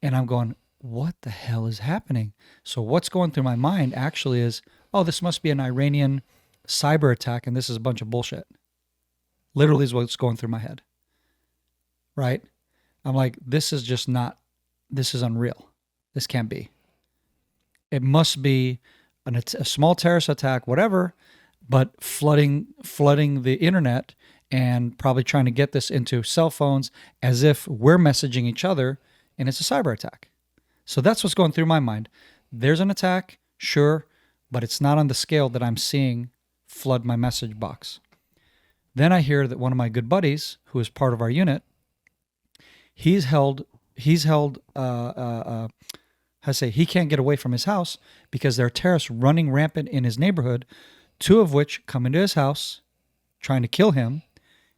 And I'm going, what the hell is happening? So what's going through my mind actually is, oh, this must be an Iranian cyber attack, and this is a bunch of bullshit. Literally is what's going through my head. right? I'm like, this is unreal. This can't be. It must be a small terrorist attack, whatever, but flooding the internet and probably trying to get this into cell phones as if we're messaging each other, and it's a cyber attack. So that's what's going through my mind. There's an attack, sure, but it's not on the scale that I'm seeing flood my message box. Then I hear that one of my good buddies, who is part of our unit, he can't get away from his house because there are terrorists running rampant in his neighborhood, 2 of which come into his house trying to kill him.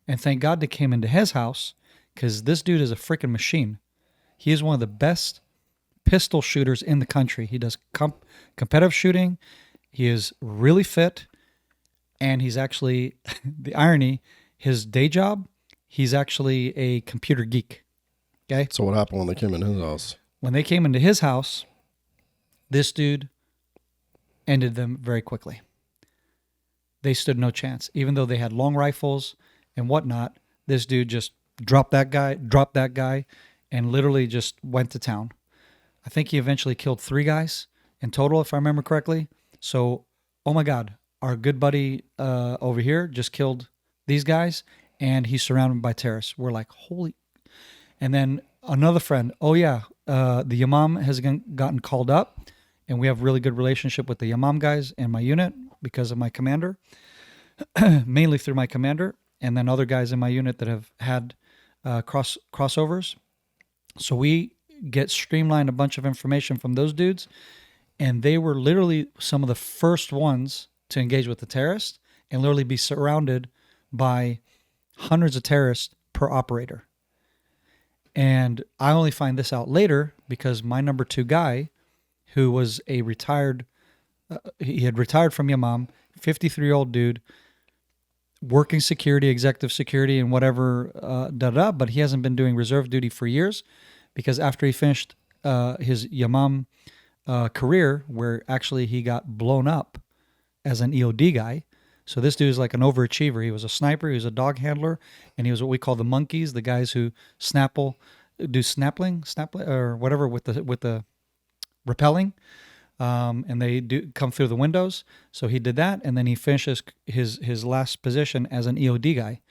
And thank God they came into his house, because this dude is a freaking machine. He is one of the best pistol shooters in the country. He does competitive shooting. He is really fit. And he's actually, the irony, his day job, he's actually a computer geek. Okay? So what happened when they came in his house? When they came into his house, this dude ended them very quickly. They stood no chance. Even though they had long rifles and whatnot, this dude just dropped that guy, and literally just went to town. I think he eventually killed 3 guys in total, if I remember correctly. So, oh my God, our good buddy over here just killed these guys, and he's surrounded by terrorists. We're like, holy. And then another friend, the Imam has gotten called up, and we have really good relationship with the Imam guys in my unit because of my commander, mainly through my commander, and then other guys in my unit that have had crossovers. So we get streamlined a bunch of information from those dudes, and they were literally some of the first ones to engage with the terrorists and literally be surrounded by hundreds of terrorists per operator. And I only find this out later because my number 2 guy, who was a retired, he had retired from Yamam, 53-year-old dude, working security, executive security, and whatever, but he hasn't been doing reserve duty for years, because after he finished his Yamam career, where actually he got blown up as an EOD guy. So this dude is like an overachiever. He was a sniper, he was a dog handler, and he was what we call the monkeys, the guys who do snappling, or whatever with the repelling. And they do come through the windows. So he did that, and then he finishes his last position as an EOD guy.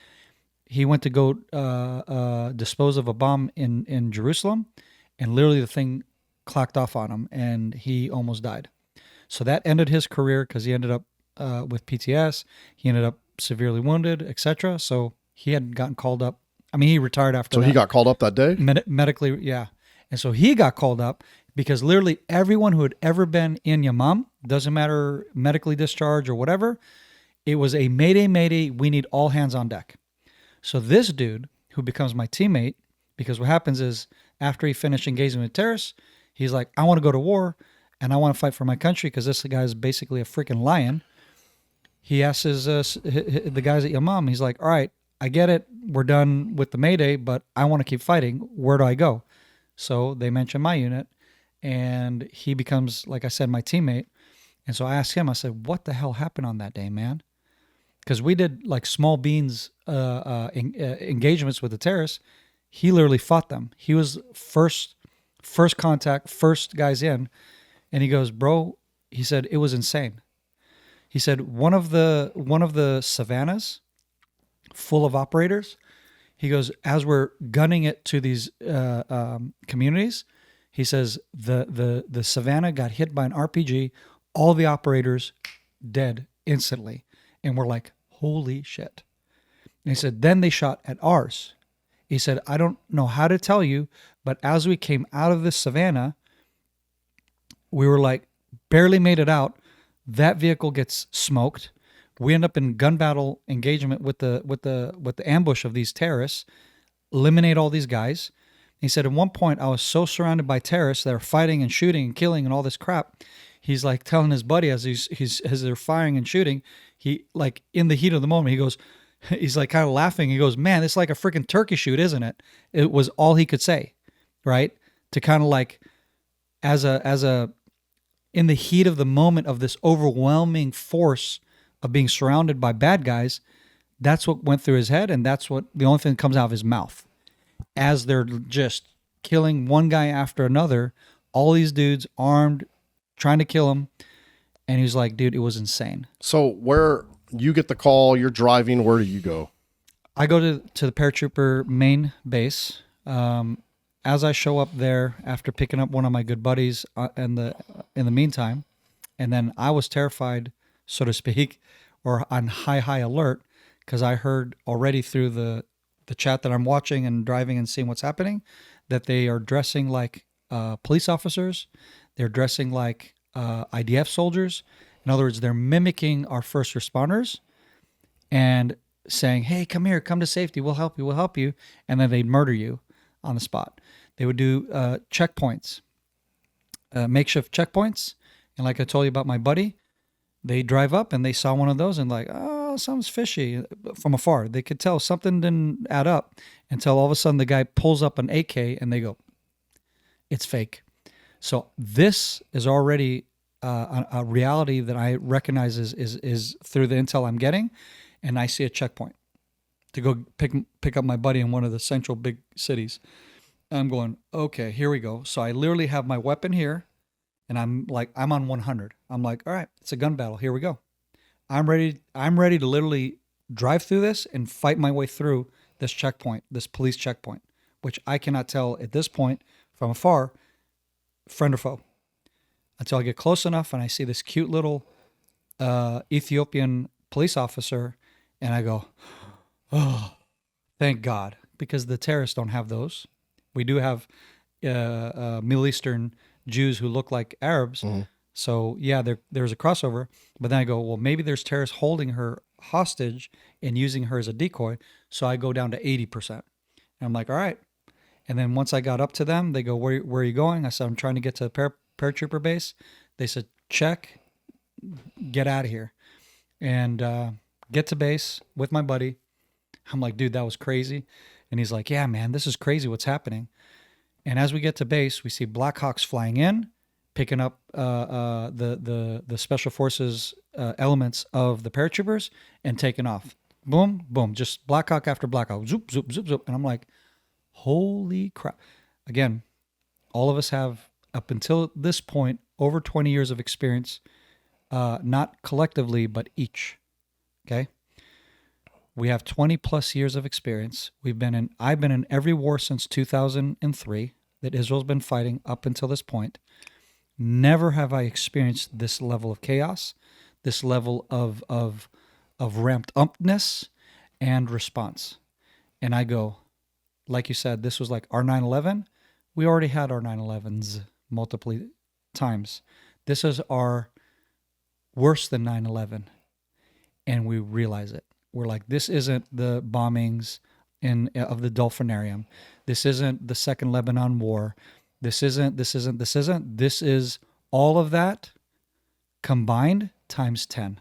He went to go dispose of a bomb in Jerusalem, and literally the thing clacked off on him, and he almost died. So that ended his career because he ended up with PTS. He ended up severely wounded, etc. So he hadn't gotten called up. I mean, he retired after that. So he got called up that day? Medically, yeah. And so he got called up because literally everyone who had ever been in Yamam, doesn't matter medically discharged or whatever, it was a mayday, we need all hands on deck. So this dude, who becomes my teammate, because what happens is after he finished engaging with terrorists, he's like, I want to go to war and I want to fight for my country because this guy is basically a freaking lion. He asks the guys at Yamam, he's like, all right, I get it. We're done with the mayday, but I want to keep fighting. Where do I go? So they mention my unit, and he becomes, like I said, my teammate. And so I asked him, I said, what the hell happened on that day, man? Because we did like small beans engagements with the terrorists. He literally fought them. He was first contact, first guys in. And he goes, bro, he said, it was insane. He said, one of the savannas full of operators, he goes, as we're gunning it to these communities, he says, the savannah got hit by an RPG, all the operators dead instantly. And we're like, holy shit. And he said, then they shot at ours. He said, I don't know how to tell you, but as we came out of this savannah, we were like, barely made it out. That vehicle gets smoked. We end up in gun battle engagement with the ambush of these terrorists, eliminate all these guys. He said, at one point, I was so surrounded by terrorists that are fighting and shooting and killing and all this crap. He's like telling his buddy as as they're firing and shooting, he like in the heat of the moment, he's like kind of laughing. He goes, man, it's like a freaking turkey shoot, isn't it? It was all he could say, right? To kind of like, as a in the heat of the moment of this overwhelming force of being surrounded by bad guys, that's what went through his head, and that's what the only thing that comes out of his mouth. as they're just killing one guy after another, all these dudes armed, trying to kill him. And he was like, dude, it was insane. So where you get the call, you're driving, where do you go? I go to the paratrooper main base. As I show up there after picking up one of my good buddies in the meantime, and then I was terrified, so to speak, or on high alert, because I heard already through the chat that I'm watching and driving and seeing what's happening, that they are dressing like police officers. They're dressing like IDF soldiers. In other words, they're mimicking our first responders and saying, hey, come here, come to safety. We'll help you. And then they'd murder you on the spot. They would do checkpoints, makeshift checkpoints. And like I told you about my buddy, they drive up and they saw one of those and like, oh, something's fishy from afar. They could tell something didn't add up until all of a sudden the guy pulls up an AK and they go, it's fake. So this is already a reality that I recognize is through the intel I'm getting. And I see a checkpoint to go pick up my buddy in one of the central big cities. And I'm going, okay, here we go. So I literally have my weapon here, and I'm on 100. I'm like, all right, it's a gun battle. Here we go. I'm ready to literally drive through this and fight my way through this checkpoint, this police checkpoint, which I cannot tell at this point from afar, friend or foe, until I get close enough and I see this cute little Ethiopian police officer. And I go, oh, thank God, because the terrorists don't have those. We do have Middle Eastern Jews who look like Arabs. Mm-hmm. So, yeah, there's a crossover. But then I go, well, maybe there's terrorists holding her hostage and using her as a decoy. So I go down to 80%. And I'm like, all right. And then once I got up to them, they go, where are you going? I said, I'm trying to get to the paratrooper base. They said, check, get out of here. And get to base with my buddy. I'm like, dude, that was crazy. And he's like, yeah, man, this is crazy what's happening. And as we get to base, we see Blackhawks flying in, picking up the special forces elements of the paratroopers and taking off. Boom, boom, just Blackhawk after Blackhawk, zoop, zoop, zoop, zoop. And I'm like, holy crap. Again, all of us have, up until this point, over 20 years of experience, not collectively, but each. Okay. We have 20 plus years of experience. I've been in every war since 2003 that Israel's been fighting up until this point. Never have I experienced this level of chaos, this level of ramped upness and response. And I go, like you said, this was like our 9/11. We already had our 9/11s multiple times. This is our worse than 9/11. And we realize it. We're like, this isn't the bombings of the Dolphinarium. This isn't the Second Lebanon War. This isn't. This is all of that combined times 10.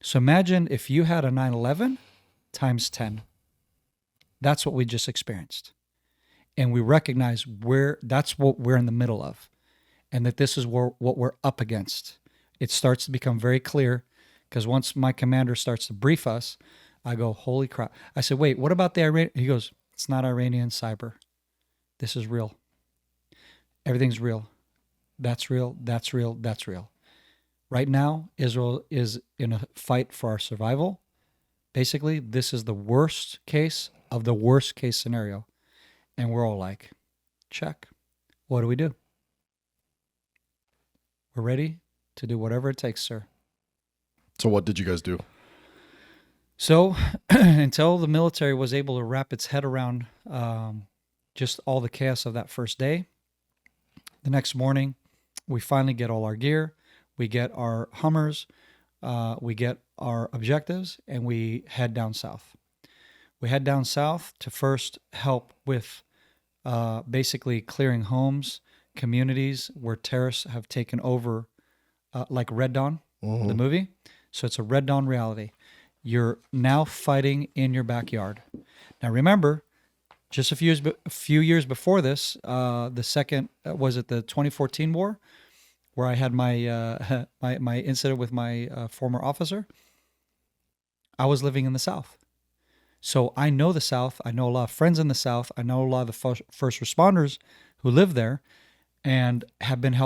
So imagine if you had a 9/11 times 10. That's what we just experienced. And we recognize that's what we're in the middle of. And that this is what we're up against. It starts to become very clear. Because once my commander starts to brief us, I go, holy crap. I said, wait, what about the Iranian? He goes, it's not Iranian cyber. This is real. Everything's real. That's real. That's real. That's real. Right now, Israel is in a fight for our survival. Basically, this is the worst case of the worst case scenario. And we're all like, check. What do we do? We're ready to do whatever it takes, sir. So what did you guys do? So until the military was able to wrap its head around just all the chaos of that first day, the next morning, we finally get all our gear, we get our Hummers, we get our objectives, and we head down south. We head down south to first help with basically clearing homes, communities where terrorists have taken over, like Red Dawn, the movie. So it's a Red Dawn reality. You're now fighting in your backyard. Now remember, just a few years before this, the second, was it the 2014 war, where I had my my incident with my former officer? I was living in the South. So I know the South. I know a lot of friends in the South. I know a lot of the first responders who live there and have been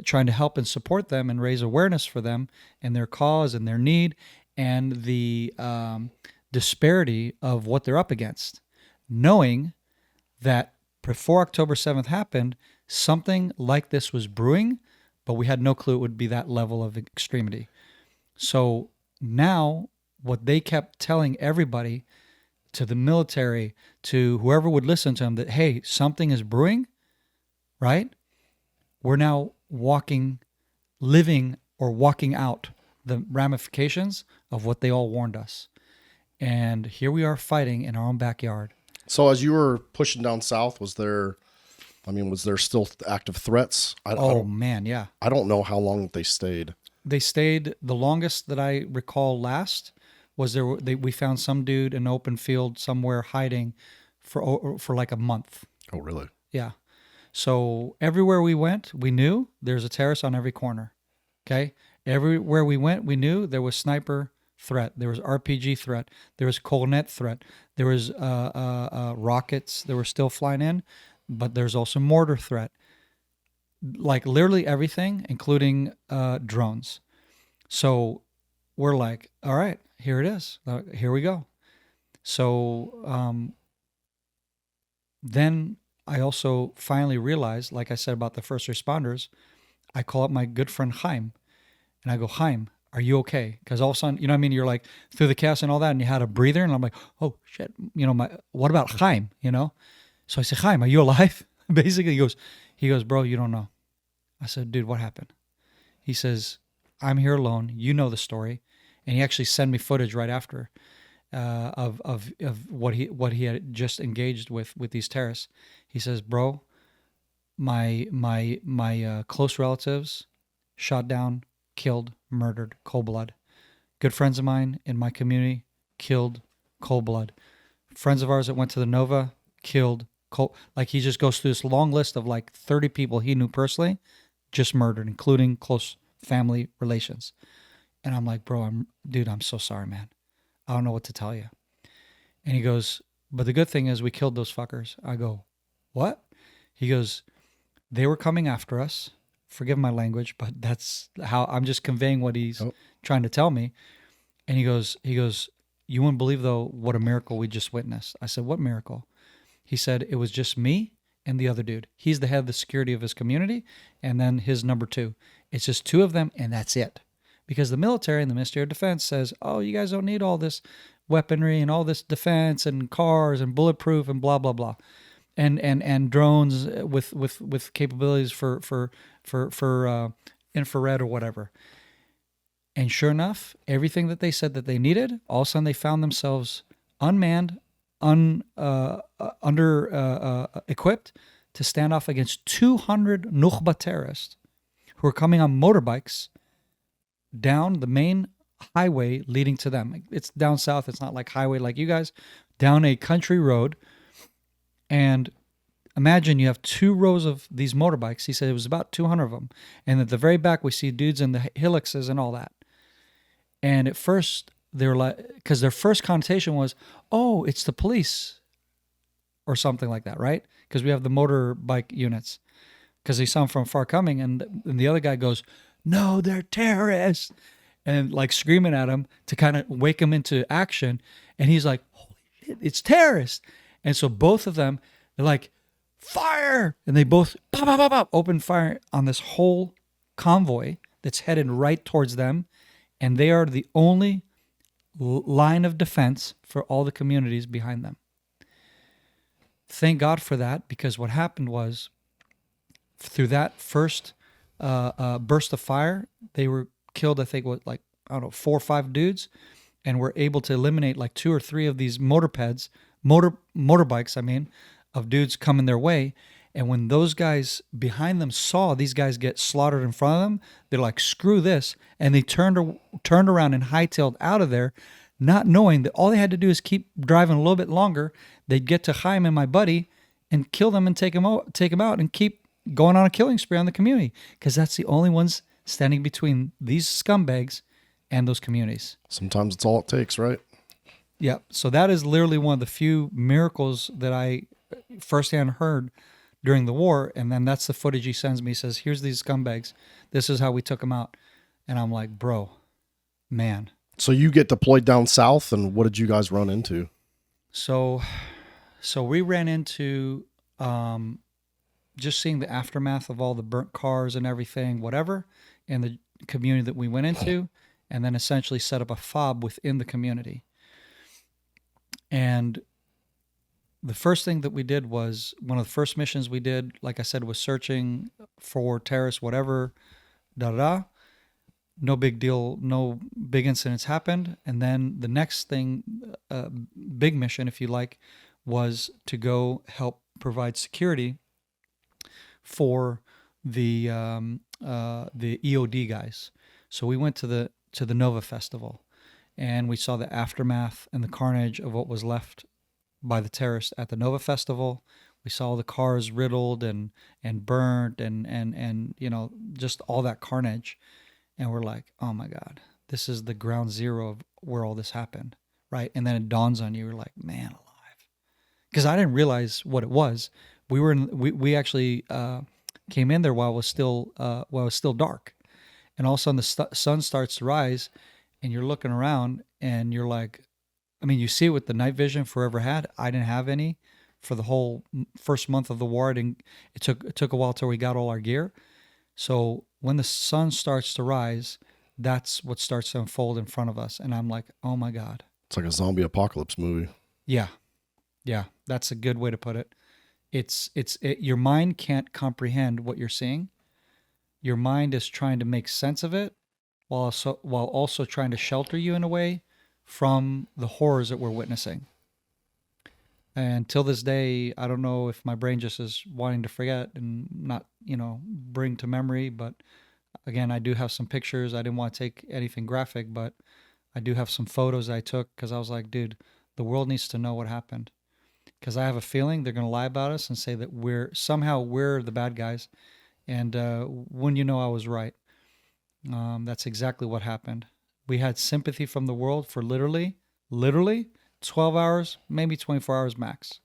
trying to help and support them and raise awareness for them and their cause and their need and the disparity of what they're up against. Knowing that before October 7th happened, something like this was brewing, but we had no clue it would be that level of extremity. So now what they kept telling everybody, to the military, to whoever would listen to them, that, hey, something is brewing, right? We're now living out the ramifications of what they all warned us. And here we are fighting in our own backyard. So as you were pushing down south, was there still active threats? Man, yeah. I don't know how long they stayed. They stayed, the longest that I recall last was we found some dude in an open field somewhere hiding for like a month. Oh, really? Yeah. So everywhere we went, we knew there's a terrorist on every corner. Okay? Everywhere we went, we knew there was sniper threat. There was RPG threat. There was Colnet threat. There was rockets that were still flying in, but there's also mortar threat. Like literally everything, including drones. So we're like, all right, here it is. Here we go. So then I also finally realized, like I said about the first responders, I call up my good friend Chaim, and I go, Chaim, are you okay? Because all of a sudden, you know what I mean? You're like through the chaos and all that, and you had a breather, and I'm like, oh shit, what about Chaim? So I said, Chaim, are you alive? Basically, he goes, bro, you don't know. I said, dude, what happened? He says, I'm here alone. You know the story, and he actually sent me footage right after of what he had just engaged with these terrorists. He says, bro, my close relatives shot down, killed, murdered, cold blood. Good friends of mine in my community killed, cold blood. Friends of ours that went to the Nova killed, cold. Like he just goes through this long list of like 30 people he knew personally, just murdered, including close family relations. And I'm like, bro, I'm so sorry, man. I don't know what to tell you. And he goes, but the good thing is we killed those fuckers. I go, what? He goes, they were coming after us. Forgive my language, but that's how I'm just conveying what he's trying to tell me. And he goes, you wouldn't believe though what a miracle we just witnessed. I said, what miracle? He said, it was just me and the other dude. He's the head of the security of his community, and then his number two. It's just two of them, and that's it. Because the military and the Ministry of Defense says, oh, you guys don't need all this weaponry and all this defense and cars and bulletproof and blah, blah, blah. And drones with capabilities for infrared or whatever. And sure enough, everything that they said that they needed, all of a sudden they found themselves unmanned, under equipped to stand off against 200 Nukhba terrorists who are coming on motorbikes down the main highway leading to them. It's down south. It's not like highway like you guys. Down a country road. And imagine you have 2 rows of these motorbikes. He said it was about 200 of them. And at the very back, we see dudes in the hillexes and all that. And at first, they were like, because their first connotation was, oh, it's the police or something like that, right? Because we have the motorbike units. Because they saw them from far coming. And the other guy goes, no, they're terrorists. And like screaming at him to kind of wake him into action. And he's like, holy shit, it's terrorists. And so both of them, they're like, fire! And they both pop, pop, pop, pop, open fire on this whole convoy that's headed right towards them. And they are the only line of defense for all the communities behind them. Thank God for that, because what happened was, through that first burst of fire, they were killed, I think, 4 or 5 dudes, and were able to eliminate like 2 or 3 of these motorbikes, of dudes coming their way. And when those guys behind them saw these guys get slaughtered in front of them, they're like, screw this. And they turned around and hightailed out of there, not knowing that all they had to do is keep driving a little bit longer. They'd get to Chaim and my buddy and kill them and take them out and keep going on a killing spree on the community, because that's the only ones standing between these scumbags and those communities. Sometimes it's all it takes, right? Yeah. So that is literally one of the few miracles that I firsthand heard during the war. And then that's the footage he sends me. He says, here's these scumbags. This is how we took them out. And I'm like, bro, man. So you get deployed down south, and what did you guys run into? So we ran into just seeing the aftermath of all the burnt cars and everything, whatever, in the community that we went into, and then essentially set up a fob within the community. And the first thing that we did was, one of the first missions we did, like I said, was searching for terrorists, whatever, da-da-da. No big deal, no big incidents happened. And then the next thing, big mission, if you like, was to go help provide security for the EOD guys. So we went to the Nova Festival, and we saw the aftermath and the carnage of what was left by the terrorists at the Nova Festival. We saw the cars riddled and burnt and you know, just all that carnage. And we're like, oh my God, this is the ground zero of where all this happened, right? And then it dawns on you, you're like, man alive. Because I didn't realize what it was. We actually came in there while it was still dark. And all of a sudden the sun starts to rise, and you're looking around and you're like, I mean, you see what the night vision forever had. I didn't have any for the whole first month of the war. It took a while till we got all our gear. So when the sun starts to rise, that's what starts to unfold in front of us. And I'm like, oh my God. It's like a zombie apocalypse movie. Yeah. Yeah. That's a good way to put it. Your mind can't comprehend what you're seeing. Your mind is trying to make sense of it while also trying to shelter you in a way from the horrors that we're witnessing. And till this day, I don't know if my brain just is wanting to forget and not, bring to memory. But again, I do have some pictures. I didn't want to take anything graphic, but I do have some photos I took because I was like, dude, the world needs to know what happened. Because I have a feeling they're going to lie about us and say that we're the bad guys. And when I was right, that's exactly what happened. We had sympathy from the world for literally 12 hours, maybe 24 hours max.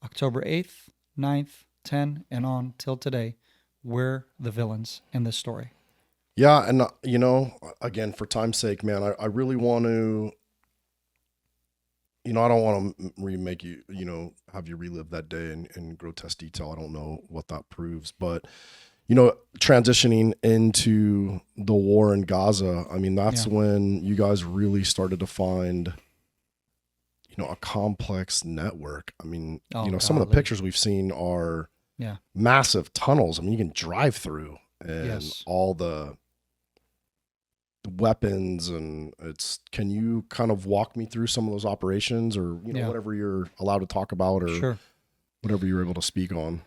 October 8th, 9th, 10, and on till today, we're the villains in this story. Yeah, and again, for time's sake, man, I really want to, I don't want to remake you, have you relive that day in grotesque detail. I don't know what that proves, but transitioning into the war in Gaza, I mean, that's when you guys really started to find, a complex network. I mean, some of the pictures we've seen are massive tunnels. I mean, you can drive through, and all the weapons, and can you kind of walk me through some of those operations, or whatever you're allowed to talk about, or whatever you're able to speak on?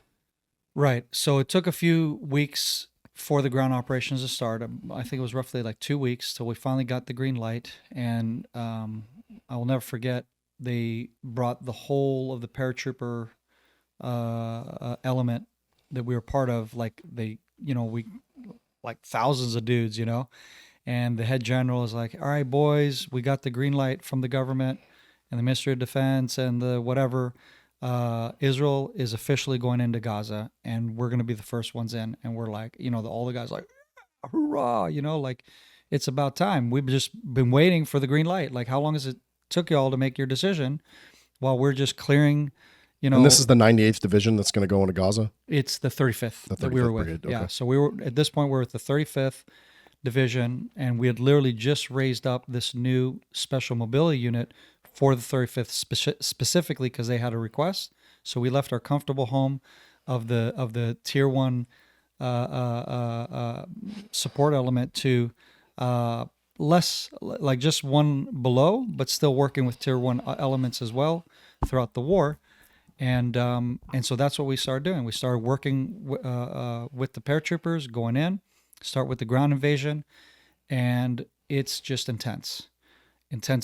Right. So it took a few weeks for the ground operations to start. I think it was roughly like 2 weeks till we finally got the green light. And I will never forget, they brought the whole of the paratrooper element that we were part of. Like we like thousands of dudes, and the head general is like, all right, boys, we got the green light from the government and the Ministry of Defense and the whatever. Israel is officially going into Gaza, and we're going to be the first ones in. And we're like, all the guys like, hoorah, like it's about time. We've just been waiting for the green light. Like, how long has it took y'all to make your decision while we're just clearing, And this is the 98th Division that's going to go into Gaza? It's the 35th, that we were with. Brigade, okay. Yeah. So we were, at this point, we're at the 35th Division, and we had literally just raised up this new special mobility unit for the 35th specifically because they had a request. So we left our comfortable home of the tier 1 support element to less, like just one below, but still working with tier 1 elements as well throughout the war. And so that's what we started doing. We started working with the paratroopers, going in, start with the ground invasion, and it's just intense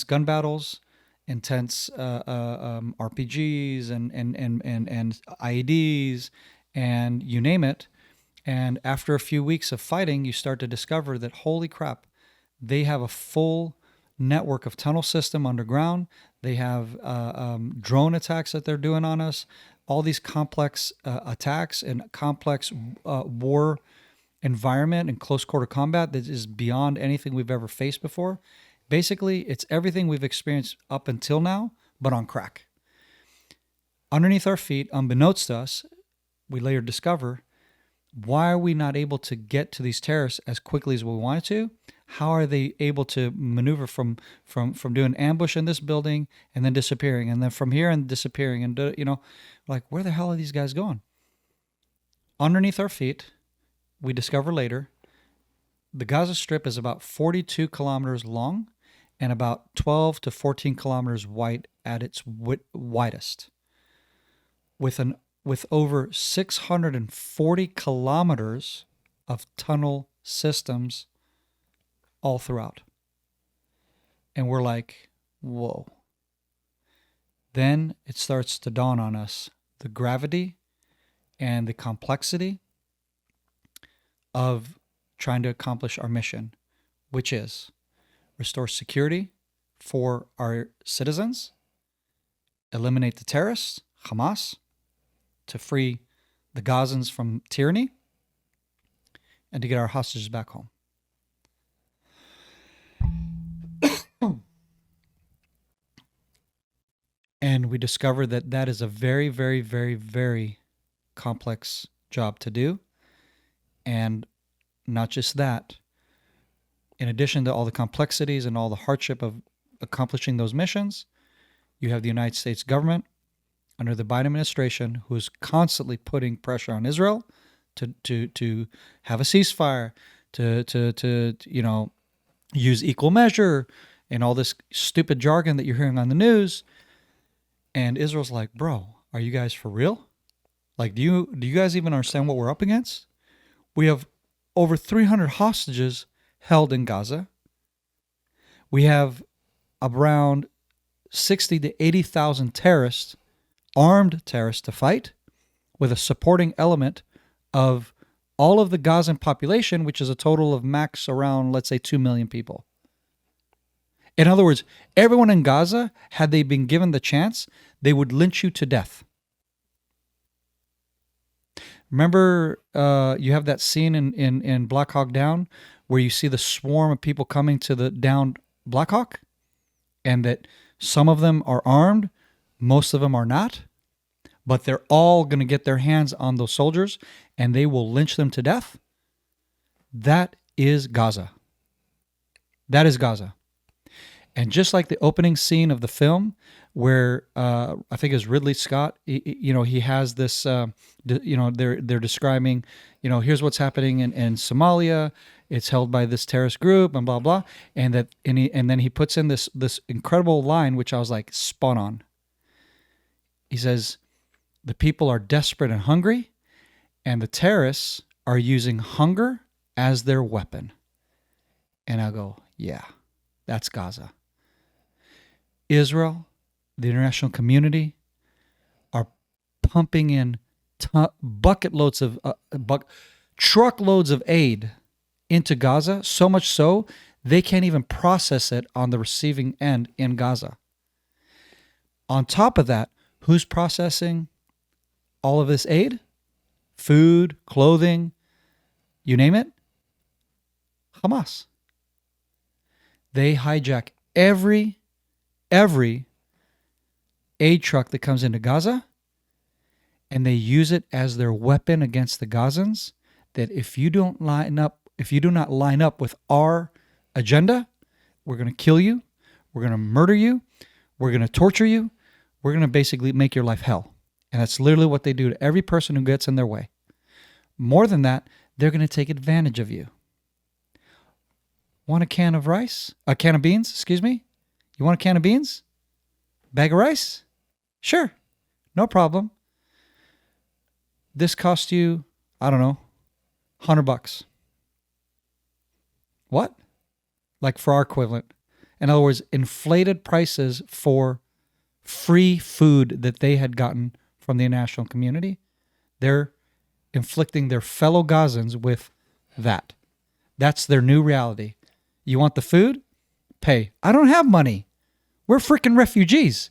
gun battles, intense RPGs and IEDs, and you name it. And after a few weeks of fighting, you start to discover that, holy crap, they have a full network of tunnel system underground. They have drone attacks that they're doing on us. All these complex attacks and complex war environment and close quarter combat that is beyond anything we've ever faced before. Basically, it's everything we've experienced up until now, but on crack. Underneath our feet, unbeknownst to us, we later discover, why are we not able to get to these terrorists as quickly as we wanted to? How are they able to maneuver from doing ambush in this building and then disappearing, and then from here and disappearing, and like, where the hell are these guys going? Underneath our feet, we discover later, the Gaza Strip is about 42 kilometers long and about 12 to 14 kilometers wide at its widest, with over 640 kilometers of tunnel systems all throughout. And we're like, whoa. Then it starts to dawn on us the gravity and the complexity of trying to accomplish our mission, which is restore security for our citizens, eliminate the terrorists, Hamas, to free the Gazans from tyranny, and to get our hostages back home. And we discovered that that is a very, very, very, very complex job to do. And not just that, in addition to all the complexities and all the hardship of accomplishing those missions, you have the United States government under the Biden administration, who is constantly putting pressure on Israel to have a ceasefire, to use equal measure, and all this stupid jargon that you're hearing on the news. And Israel's like, bro, are you guys for real? Like, do you guys even understand what we're up against? We have over 300 hostages held in Gaza. We have around 60 to 80,000 terrorists, armed terrorists, to fight, with a supporting element of all of the Gazan population, which is a total of max around, let's say, 2 million people. In other words, everyone in Gaza, had they been given the chance, they would lynch you to death. Remember, you have that scene in Black Hawk Down where you see the swarm of people coming to the downed Black Hawk, and that some of them are armed, most of them are not, but they're all going to get their hands on those soldiers and they will lynch them to death. That is Gaza. That is Gaza. And just like the opening scene of the film, where I think it's Ridley Scott, he has this, they're describing, here's what's happening in Somalia. It's held by this terrorist group and blah blah, and then he puts in this incredible line, which I was like, spot on. He says, the people are desperate and hungry, and the terrorists are using hunger as their weapon. And I go, yeah, that's Gaza. Israel, the international community, are pumping in truckloads of aid into Gaza, so much so they can't even process it on the receiving end in Gaza. On top of that, who's processing all of this aid? Food, clothing, you name it? Hamas. They hijack every aid truck that comes into Gaza, and they use it as their weapon against the Gazans, that if you do not line up with our agenda, we're going to kill you, we're going to murder you, we're going to torture you, we're going to basically make your life hell. And that's literally what they do to every person who gets in their way. More than that, they're going to take advantage of you. Want a can of rice? A can of beans, excuse me? You want a can of beans? Bag of rice? Sure, no problem. This cost you, I don't know, $100. What? Like for our equivalent. In other words, inflated prices for free food that they had gotten from the international community. They're inflicting their fellow Gazans with that. That's their new reality. You want the food? pay. I don't have money. We're freaking refugees.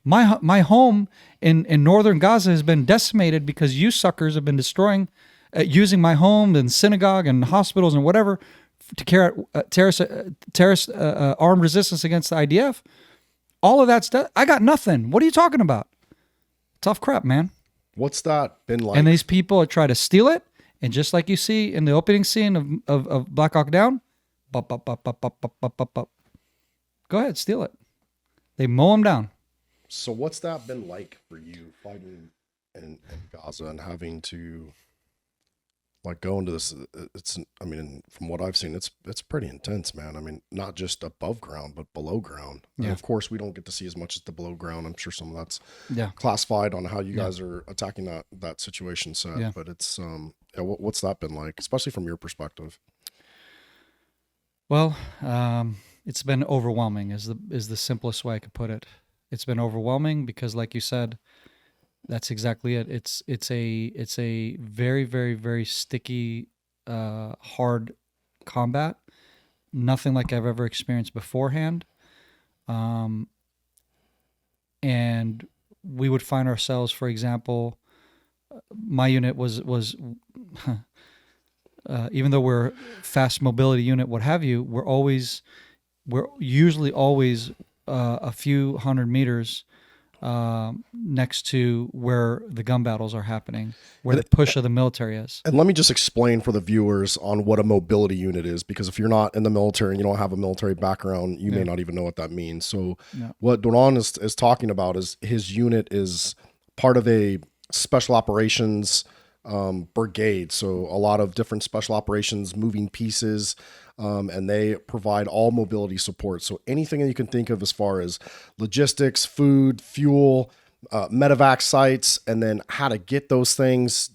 My home in northern Gaza has been decimated because you suckers have been destroying, using my home and synagogue and hospitals and whatever to carry out terrorist armed resistance against the IDF. All of that stuff. I got nothing. What are you talking about? Tough crap, man. What's that been like? And these people try to steal it, and just like you see in the opening scene of Black Hawk Down, bop, bop, bop, bop, bop, bop, bop, bop, bop. Go ahead, steal it. They mow them down. So what's that been like for you fighting in Gaza and having to like go into this? It's, I mean, from what I've seen, it's pretty intense, man. I mean, not just above ground, but below ground. Yeah. And of course, we don't get to see as much as the below ground. I'm sure some of that's classified on how you guys are attacking that situation set. Yeah. But it's what's that been like, especially from your perspective? Well, it's been overwhelming is the simplest way I could put it. It's been overwhelming because, like you said, that's exactly it. It's a very, very, very sticky, hard combat. Nothing like I've ever experienced beforehand. And we would find ourselves, for example, my unit was even though we're fast mobility unit, what have you, we're usually always a few hundred meters next to where the gun battles are happening, where the push of the military is. And let me just explain for the viewers on what a mobility unit is, because if you're not in the military and you don't have a military background, you may not even know what that means. So what Doron is talking about is his unit is part of a special operations brigade. So a lot of different special operations, moving pieces, and they provide all mobility support. So anything that you can think of as far as logistics, food, fuel, medevac sites, and then how to get those things,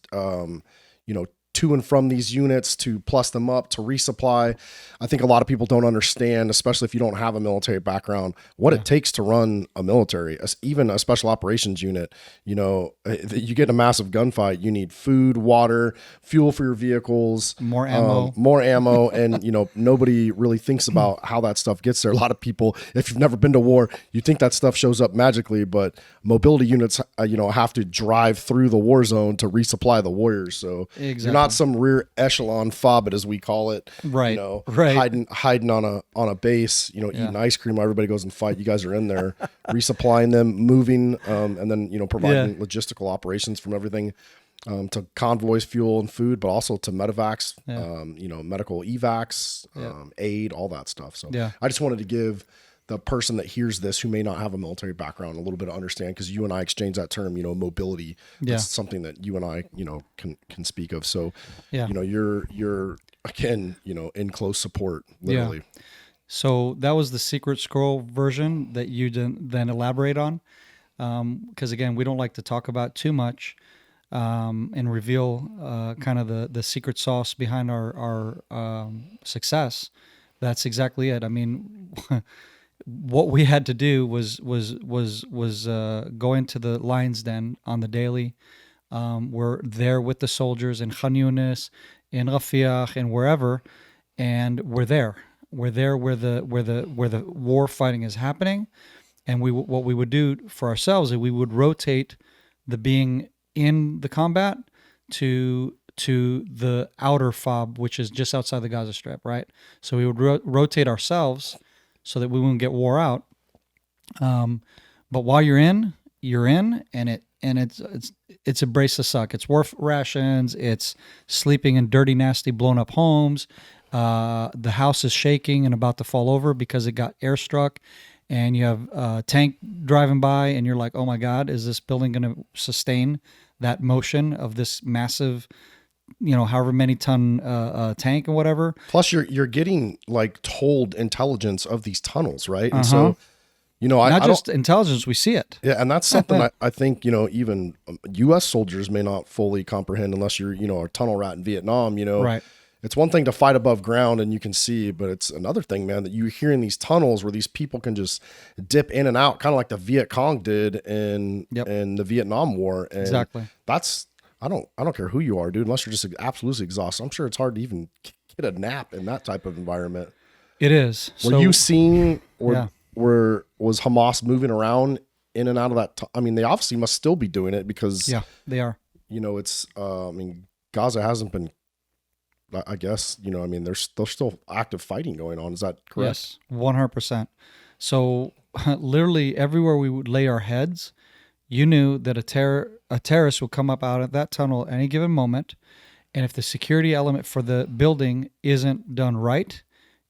to and from these units, to plus them up, to resupply. I think a lot of people don't understand, especially if you don't have a military background, what it takes to run a military, even a special operations unit. You get in a massive gunfight, you need food, water, fuel for your vehicles, more ammo, and nobody really thinks about how that stuff gets there. A lot of people, if you've never been to war, you think that stuff shows up magically, but mobility units, have to drive through the war zone to resupply the warriors. So you're not some rear echelon FOB, as we call it, right? Hiding on a base, eating ice cream while everybody goes and fight. You guys are in there resupplying them, moving, and then providing logistical operations from everything to convoys, fuel, and food, but also to medevacs, medical evacs, aid, all that stuff. So I just wanted to give the person that hears this who may not have a military background a little bit to understand, because you and I exchange that term, mobility. That's something that you and I, can speak of. So, you're again, in close support, literally. Yeah. So that was the secret scroll version that you then elaborate on. Because again, we don't like to talk about too much and reveal kind of the secret sauce behind our success. That's exactly it. I mean, what we had to do was go into the lion's den on the daily. We're there with the soldiers in Khan Yunis, in Rafiah, and wherever, and we're there. We're there where the war fighting is happening, and what we would do for ourselves is we would rotate the being in the combat to the outer FOB, which is just outside the Gaza Strip, right? So we would rotate ourselves so that we wouldn't get wore out. But while you're in, and it's a brace to suck. It's war rations. It's sleeping in dirty, nasty, blown up homes. The house is shaking and about to fall over because it got airstruck, and you have a tank driving by, and you're like, oh my God, is this building going to sustain that motion of this massive, however many ton tank and whatever. Plus you're getting like told intelligence of these tunnels, right? And so, not just intelligence, we see it. Yeah. And that's something I think, even U.S. soldiers may not fully comprehend unless you're, a tunnel rat in Vietnam, Right. It's one thing to fight above ground and you can see, but it's another thing, man, that you're hearing these tunnels where these people can just dip in and out, kind of like the Viet Cong did in the Vietnam War. And exactly. That's, I don't care who you are, dude, unless you're just absolutely exhausted. I'm sure it's hard to even get a nap in that type of environment. It is. Were you seeing, or Yeah. was Hamas moving around in and out of that? I mean, they obviously must still be doing it because, Yeah, they are. it's, I mean, Gaza hasn't been, I guess, I mean, there's still active fighting going on. Is that correct? Yes, 100%. So literally everywhere we would lay our heads, you knew that a terrorist would come up out of that tunnel at any given moment. And if the security element for the building isn't done right,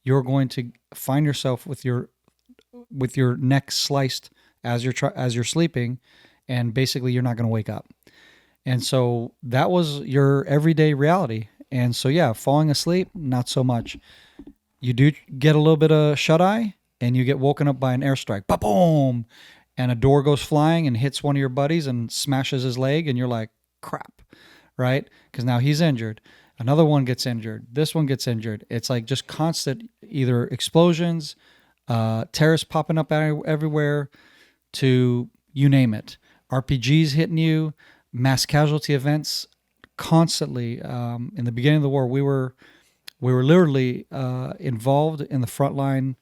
you're going to find yourself with your neck sliced as you're sleeping, and basically you're not going to wake up. And so that was your everyday reality. And so yeah, falling asleep, not so much. You do get a little bit of shut eye, and you get woken up by an airstrike. Ba-boom! And a door goes flying and hits one of your buddies and smashes his leg, and you're like, crap, right? Because now he's injured. Another one gets injured. This one gets injured. It's like just constant either explosions, terrorists popping up everywhere, to you name it. RPGs hitting you, mass casualty events constantly. In the beginning of the war, we were literally involved in the front line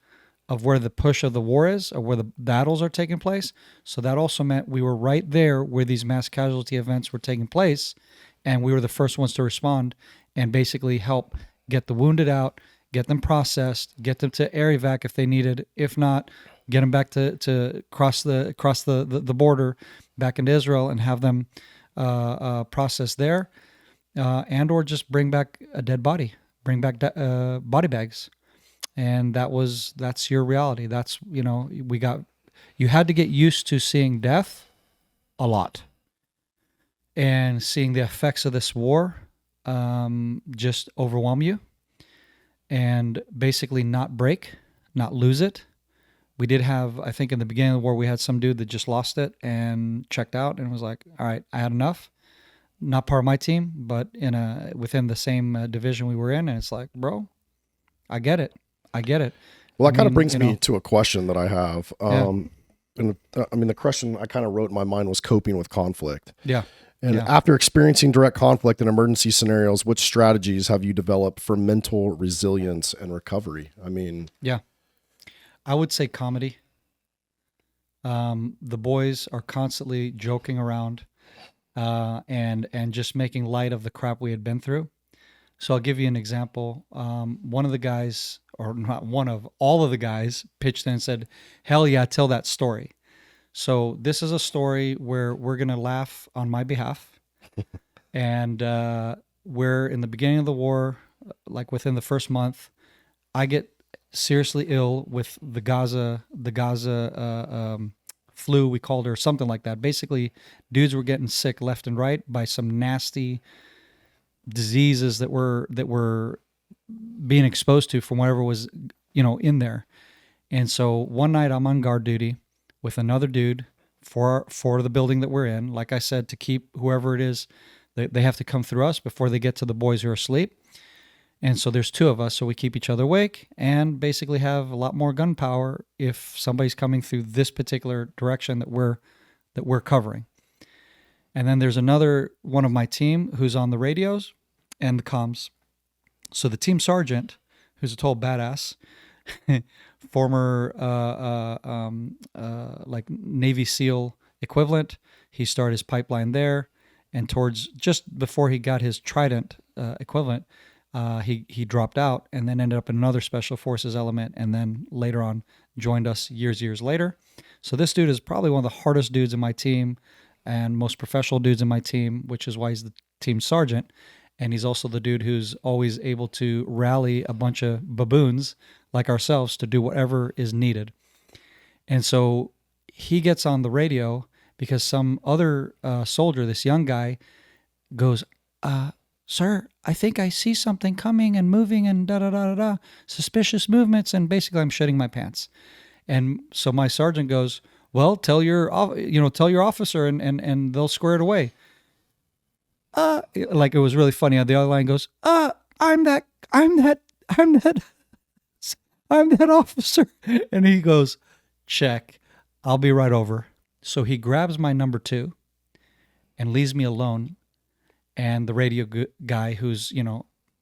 of where the push of the war is, or where the battles are taking place. So that also meant we were right there where these mass casualty events were taking place, and we were the first ones to respond and basically help get the wounded out, get them processed, get them to air evac if they needed. If not, get them back to cross the border back into Israel and have them processed there, and or just bring back a dead body, bring back body bags. And that's your reality. That's, you had to get used to seeing death a lot and seeing the effects of this war just overwhelm you, and basically not break, not lose it. We did have, I think in the beginning of the war, we had some dude that just lost it and checked out and was like, all right, I had enough. Not part of my team, but within the same division we were in. And it's like, bro, I get it. Well, that kind of brings me to a question that I have. Yeah. And I mean, the question I kind of wrote in my mind was coping with conflict. Yeah. And after experiencing direct conflict in emergency scenarios, which strategies have you developed for mental resilience and recovery? I mean, yeah, I would say comedy. The boys are constantly joking around, and just making light of the crap we had been through. So I'll give you an example. One of the guys, or not one of, all of the guys pitched in and said, hell yeah, tell that story. So this is a story where we're going to laugh on my behalf. And we're in the beginning of the war, like within the first month, I get seriously ill with the Gaza flu, we called her, something like that. Basically, dudes were getting sick left and right by some nasty diseases that were being exposed to from whatever was, in there. And so one night I'm on guard duty with another dude for the building that we're in. Like I said, to keep whoever it is, they have to come through us before they get to the boys who are asleep. And so there's two of us, so we keep each other awake and basically have a lot more gunpower if somebody's coming through this particular direction that we're covering. And then there's another one of my team who's on the radios and the comms. So the team sergeant, who's a total badass, former like Navy SEAL equivalent, he started his pipeline there, and towards just before he got his Trident equivalent, he dropped out and then ended up in another Special Forces element, and then later on joined us years later. So this dude is probably one of the hardest dudes in my team and most professional dudes in my team, which is why he's the team sergeant. And he's also the dude who's always able to rally a bunch of baboons like ourselves to do whatever is needed. And so he gets on the radio because some other soldier, this young guy, goes, sir, I think I see something coming and moving and da-da-da-da-da, suspicious movements, and basically I'm shitting my pants. And so my sergeant goes, well, tell your officer and they'll square it away. Like it was really funny. The other line goes, I'm that officer. And he goes, check, I'll be right over. So he grabs my number 2 and leaves me alone. And the radio guy, who's,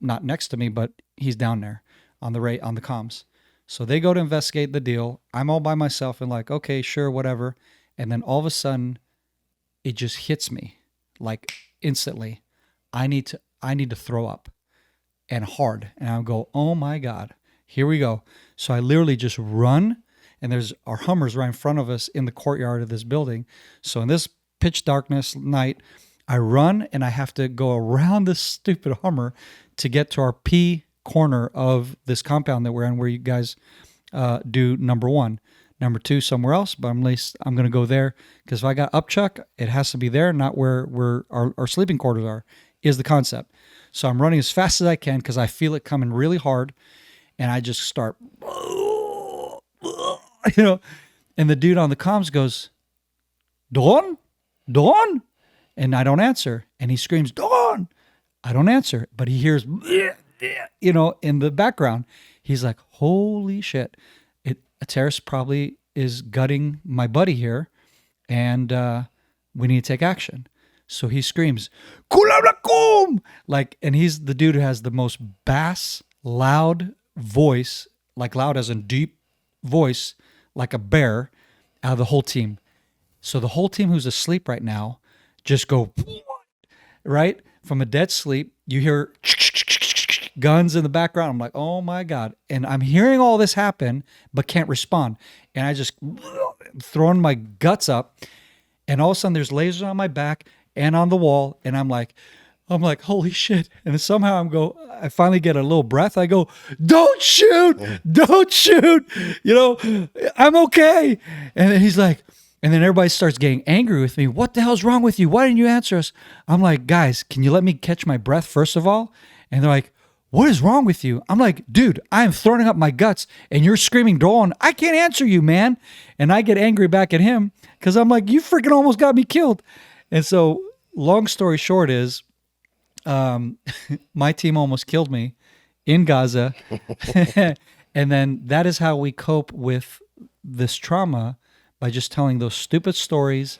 not next to me, but he's down there on the comms. So they go to investigate the deal. I'm all by myself and like, okay, sure, whatever. And then all of a sudden, it just hits me like instantly. I need to throw up, and hard. And I go, oh my God, here we go. So I literally just run, and there's our Hummers right in front of us in the courtyard of this building. So in this pitch darkness night, I run and I have to go around this stupid Hummer to get to our P corner of this compound that we're in, where you guys do number 1. Number 2 somewhere else, but at least I'm going to go there, because if I got upchuck, it has to be there, not where our sleeping quarters are, is the concept. So I'm running as fast as I can because I feel it coming really hard, and I just start, and the dude on the comms goes, Doron? Doron? And I don't answer, and he screams, Doron! I don't answer, but he hears, in the background. He's like, holy shit. A terrorist probably is gutting my buddy here, and we need to take action. So he screams, Kulalakum! Like, and he's the dude who has the most bass, loud voice, like loud as in deep voice, like a bear, out of the whole team. So the whole team who's asleep right now just go, right? From a dead sleep, you hear guns in the background. I'm like, oh my God. And I'm hearing all this happen, but can't respond. And I just throwing my guts up. And all of a sudden there's lasers on my back and on the wall. And I'm like, holy shit. And then somehow I finally get a little breath. I go, don't shoot, I'm okay. And then he's like, and then everybody starts getting angry with me. What the hell's wrong with you? Why didn't you answer us? I'm like, guys, can you let me catch my breath first of all? And they're like, what is wrong with you? I'm like, dude, I am throwing up my guts and you're screaming, Doron, I can't answer you, man. And I get angry back at him because I'm like, you freaking almost got me killed. And so long story short is, my team almost killed me in Gaza. And then that is how we cope with this trauma, by just telling those stupid stories.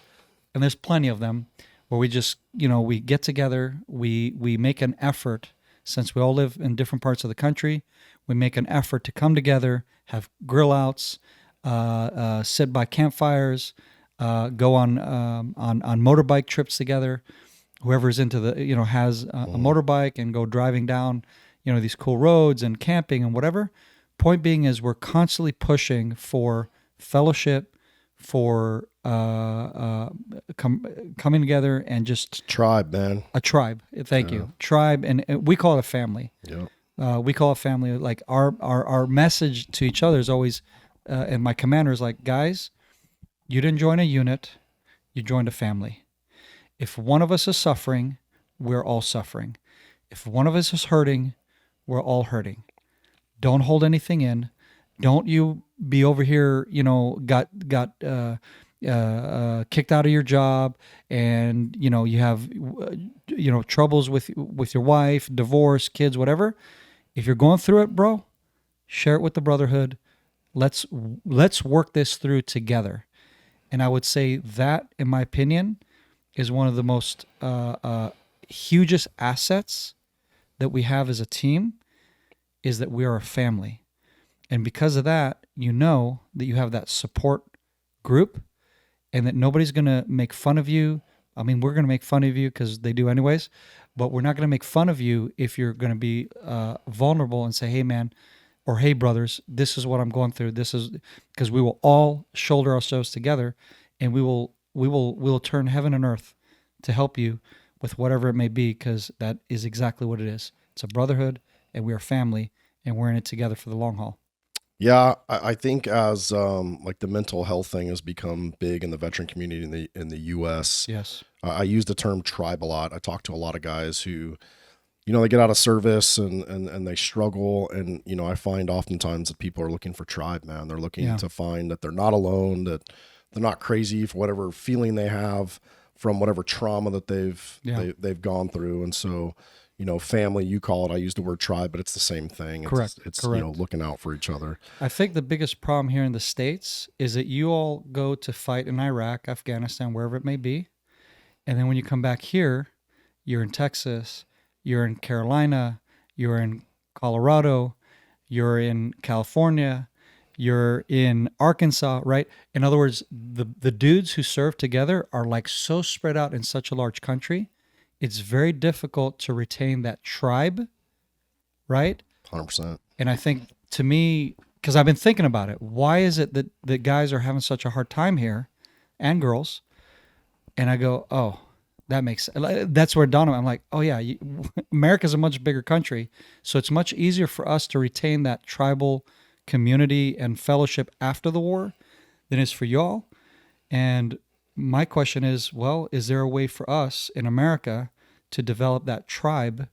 And there's plenty of them where we just, we get together, we make an effort. Since we all live in different parts of the country, we make an effort to come together, have grill outs, sit by campfires, go on motorbike trips together. Whoever's into has a motorbike, and go driving down, these cool roads and camping and whatever. Point being is, we're constantly pushing for fellowship, for coming together and just tribe, man. A tribe. Thank you. Tribe, and we call it a family. Yeah. We call it family. Like our message to each other is always, and my commander is like, guys, you didn't join a unit, you joined a family. If one of us is suffering, we're all suffering. If one of us is hurting, we're all hurting. Don't hold anything in. Don't you be over here, got kicked out of your job, and you have troubles with your wife, divorce, kids, whatever. If you're going through it, bro, share it with the Brotherhood. Let's work this through together. And I would say that, in my opinion, is one of the most hugest assets that we have as a team, is that we are a family. And because of that, that you have that support group, and that nobody's going to make fun of you. I mean, we're going to make fun of you because they do anyways, but we're not going to make fun of you if you're going to be vulnerable and say, hey, man, or hey, brothers, this is what I'm going through. This is because we will all shoulder ourselves together, and we will turn heaven and earth to help you with whatever it may be, because that is exactly what it is. It's a brotherhood, and we are family, and we're in it together for the long haul. Yeah, I think as like the mental health thing has become big in the veteran community in the U.S. Yes, I use the term tribe a lot. I talk to a lot of guys who, they get out of service and they struggle, and I find oftentimes that people are looking for tribe, man. They're looking to find that they're not alone, that they're not crazy for whatever feeling they have from whatever trauma that they've gone through, and so. Family, you call it. I use the word tribe, but it's the same thing. Correct. It's looking out for each other. I think the biggest problem here in the States is that you all go to fight in Iraq, Afghanistan, wherever it may be. And then when you come back here, you're in Texas, you're in Carolina, you're in Colorado, you're in California, you're in Arkansas, right? In other words, the dudes who serve together are like so spread out in such a large country. It's very difficult to retain that tribe, right? 100%. And I think, to me, because I've been thinking about it, why is it that guys are having such a hard time here, and girls? And I go, oh, that makes sense. That's where it dawned on me. I'm like, oh yeah, America's a much bigger country, so it's much easier for us to retain that tribal community and fellowship after the war than it is for y'all. And my question is, well, is there a way for us in America to develop that tribe,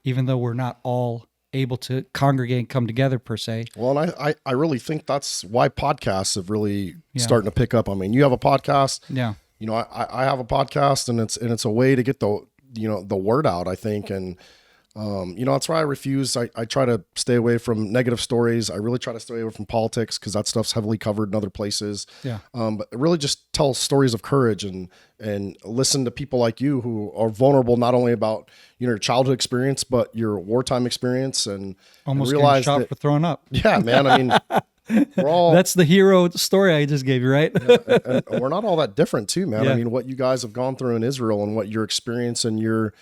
even though we're not all able to congregate and come together per se? Well, and I really think that's why podcasts have really starting to pick up. I mean, you have a podcast. Yeah. You know, I have a podcast, and it's a way to get the word out, I think. And, that's why I refuse. I try to stay away from negative stories. I really try to stay away from politics, because that stuff's heavily covered in other places. Yeah. But really just tell stories of courage and listen to people like you who are vulnerable, not only about, your childhood experience, but your wartime experience, and Almost realize getting shot for throwing up. Yeah, man. I mean, we're all, that's the hero story I just gave you, right? and we're not all that different too, man. Yeah. I mean, what you guys have gone through in Israel and what your experience and your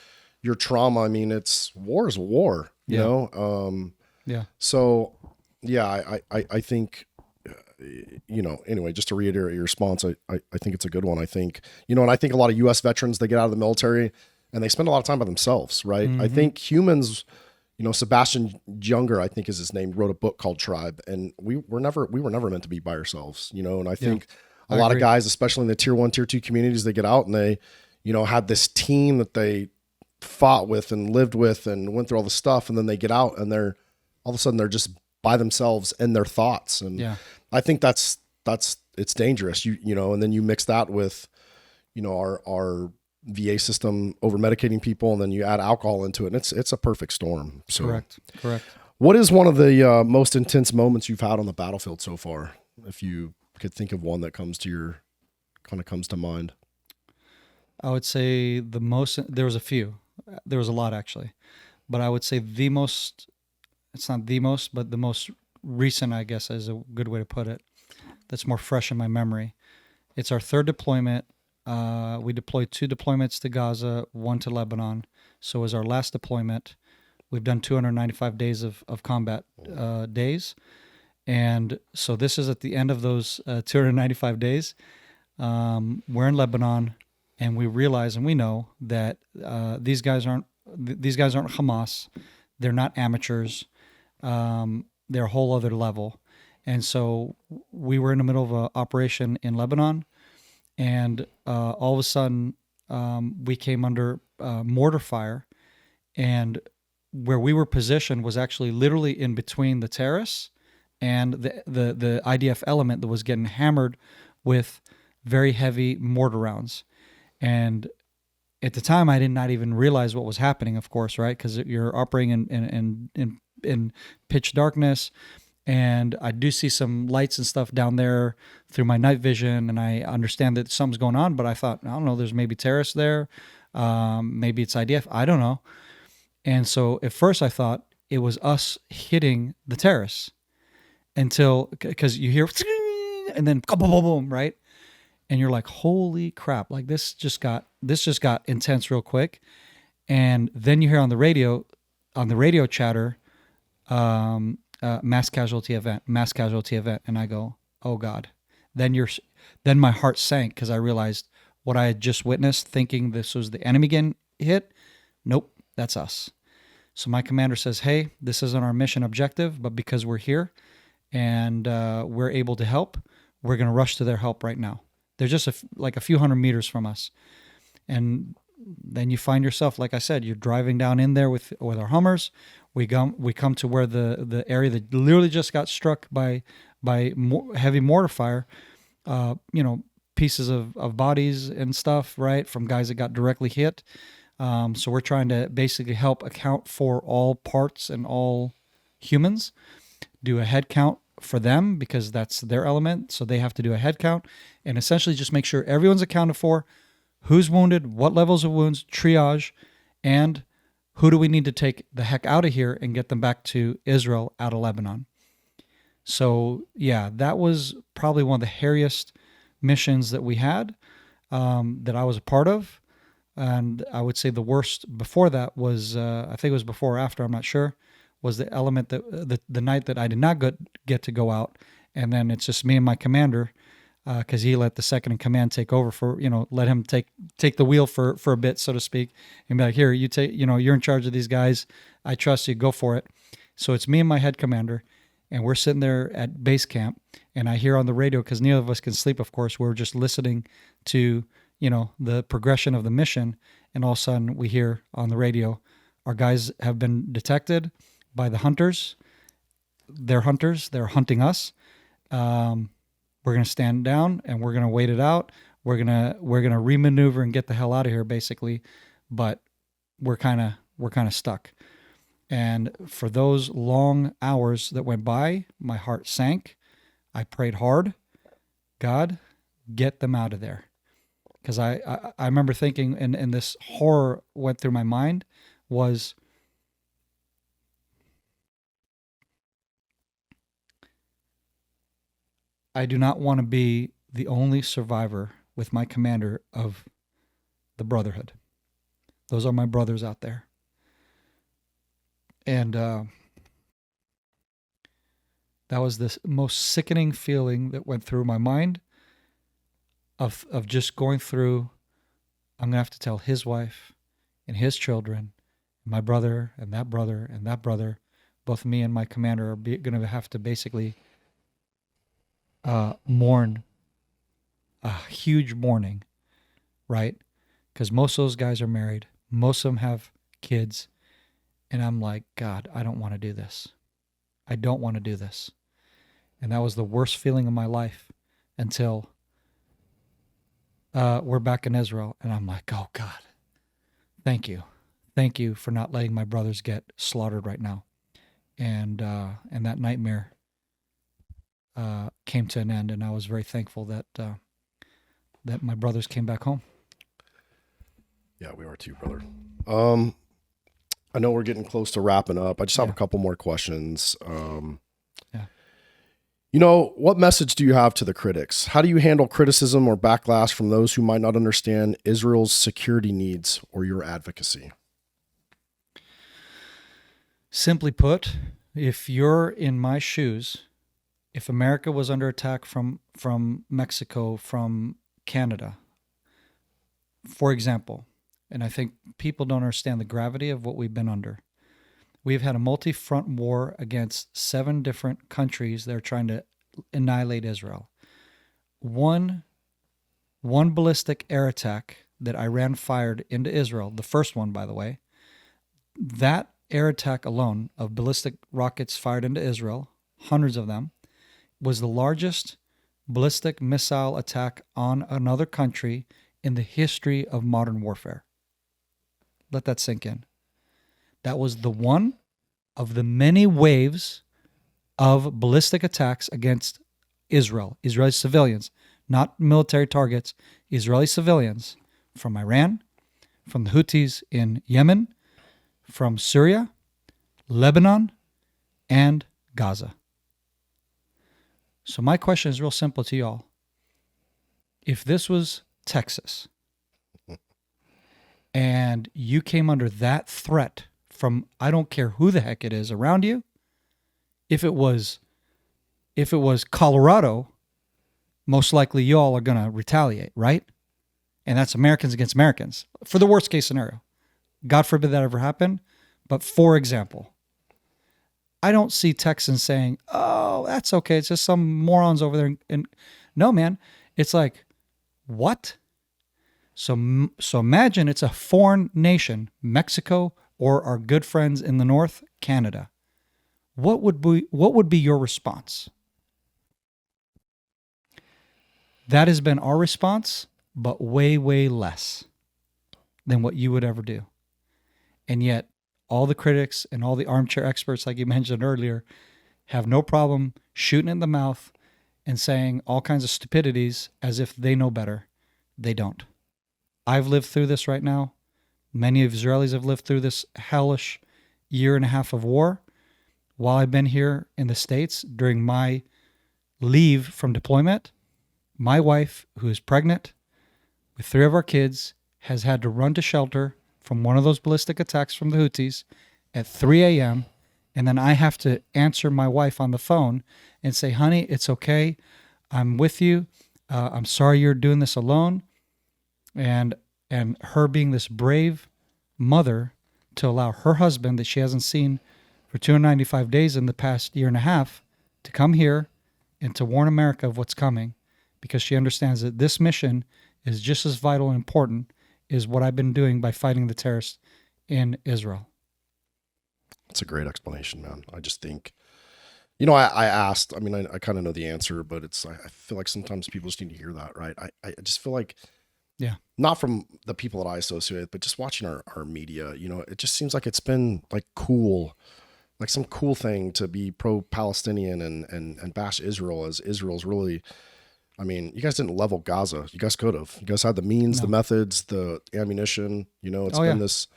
trauma, I mean, war is a war, you know? Yeah. So yeah, I think, anyway, just to reiterate your response, I think it's a good one. I think, and I think a lot of US veterans, they get out of the military and they spend a lot of time by themselves, right? Mm-hmm. I think humans, Sebastian Junger, I think is his name, wrote a book called Tribe, and we were never meant to be by ourselves, and I think a lot of guys, especially in the tier 1, tier 2 communities, they get out and they, had this team that they fought with and lived with and went through all the stuff, and then they get out and they're all of a sudden they're just by themselves in their thoughts. And I think that's it's dangerous, and then you mix that with, our VA system over medicating people, and then you add alcohol into it, and it's a perfect storm. So Correct. What is one of the most intense moments you've had on the battlefield so far? If you could think of one that comes to mind. I would say there was a few. There was a lot, actually. But I would say it's not the most, but the most recent, I guess, is a good way to put it. That's more fresh in my memory. It's our third deployment. We deployed 2 deployments to Gaza, 1 to Lebanon. So it was our last deployment. We've done 295 days of combat days. And so this is at the end of those 295 days. We're in Lebanon, and we realize and we know that these guys aren't Hamas. They're not amateurs. They're a whole other level. And so we were in the middle of an operation in Lebanon, and all of a sudden we came under mortar fire, and where we were positioned was actually literally in between the terrace and the IDF element that was getting hammered with very heavy mortar rounds. And at the time, I did not even realize what was happening, of course, right? Because you're operating in pitch darkness, and I do see some lights and stuff down there through my night vision, and I understand that something's going on, but I thought, I don't know, there's maybe terrorists there, maybe it's IDF, I don't know. And so at first I thought it was us hitting the terrorists, because you hear, and then boom, boom, boom, right? And you're like, holy crap, like this just got intense real quick. And then you hear on the radio chatter, mass casualty event. And I go, oh God. Then my heart sank, because I realized what I had just witnessed, thinking this was the enemy getting hit. Nope, that's us. So my commander says, hey, this isn't our mission objective, but because we're here and we're able to help, we're going to rush to their help right now. They're just a few hundred meters from us. And then you find yourself, like I said, you're driving down in there with our Hummers. We come to where the area that literally just got struck by heavy mortar fire, pieces of bodies and stuff, right, from guys that got directly hit. So we're trying to basically help account for all parts and all humans, do a head count for them, because that's their element. So they have to do a head count and essentially just make sure everyone's accounted for, who's wounded, what levels of wounds, triage, and who do we need to take the heck out of here and get them back to Israel out of Lebanon. So yeah, that was probably one of the hairiest missions that we had, that I was a part of. And I would say the worst before that was, I think it was before or after, I'm not sure, was the element that the night that I did not get to go out. And then it's just me and my commander, because he let the second in command take over for, let him take the wheel for a bit, so to speak, and be like, here, you take, you're in charge of these guys. I trust you. Go for it. So it's me and my head commander, and we're sitting there at base camp, and I hear on the radio, because neither of us can sleep, of course, we're just listening to, the progression of the mission, and all of a sudden we hear on the radio, our guys have been detected by the hunters. They're hunters. They're hunting us. We're going to stand down and we're going to wait it out. We're going to remaneuver and get the hell out of here, basically. But we're kind of stuck. And for those long hours that went by, my heart sank. I prayed hard. God, get them out of there. Because I remember thinking, and this horror went through my mind, was I do not want to be the only survivor with my commander of the Brotherhood. Those are my brothers out there. And that was the most sickening feeling that went through my mind of just going through, I'm going to have to tell his wife and his children, my brother and that brother and that brother, both me and my commander are going to have to basically mourn a huge mourning, right? Because most of those guys are married. Most of them have kids. And I'm like, God, I don't want to do this. I don't want to do this. And that was the worst feeling of my life until we're back in Israel. And I'm like, oh, God, thank you. Thank you for not letting my brothers get slaughtered right now. And that nightmare came to an end, and I was very thankful that my brothers came back home. Yeah, we are too, brother. I know we're getting close to wrapping up. I just have a couple more questions. What message do you have to the critics? How do you handle criticism or backlash from those who might not understand Israel's security needs or your advocacy? Simply put, if you're in my shoes, if America was under attack from Mexico, from Canada, for example, and I think people don't understand the gravity of what we've been under. We've had a multi-front war against 7 different countries that are trying to annihilate Israel. One ballistic air attack that Iran fired into Israel, the first one, by the way, that air attack alone of ballistic rockets fired into Israel, hundreds of them, was the largest ballistic missile attack on another country in the history of modern warfare. Let that sink in. That was the one of the many waves of ballistic attacks against Israel, Israeli civilians, not military targets, Israeli civilians from Iran, from the Houthis in Yemen, from Syria, Lebanon, and Gaza. So my question is real simple to y'all. If this was Texas, and you came under that threat from, I don't care who the heck it is around you, if it was Colorado, most likely y'all are going to retaliate, right? And that's Americans against Americans for the worst case scenario. God forbid that ever happened. But for example, I don't see Texans saying, oh, that's okay. It's just some morons over there. And no, man, it's like, what? So imagine it's a foreign nation, Mexico, or our good friends in the north, Canada. What would be your response? That has been our response, but way, way less than what you would ever do. And yet, all the critics and all the armchair experts, like you mentioned earlier, have no problem shooting in the mouth and saying all kinds of stupidities as if they know better. They don't. I've lived through this right now. Many of Israelis have lived through this hellish 1.5 years of war. while I've been here in the States during my leave from deployment, my wife, who is pregnant with 3 of our kids, has had to run to shelter from one of those ballistic attacks from the Houthis at 3 a.m. And then I have to answer my wife on the phone and say, honey, it's okay. I'm with you. I'm sorry you're doing this alone. And her being this brave mother to allow her husband that she hasn't seen for 295 days in the past year and a half to come here and to warn America of what's coming, because she understands that this mission is just as vital and important as what I've been doing by fighting the terrorists in Israel. That's a great explanation, man. I just think, I asked, I kind of know the answer, but I feel like sometimes people just need to hear that, right? I just feel like, yeah, not from the people that I associate with, but just watching our media, it just seems like it's been like cool, like some cool thing to be pro-Palestinian and bash Israel, as Israel's really, you guys didn't level Gaza. You guys could have. You guys had the means, the methods, the ammunition. It's been this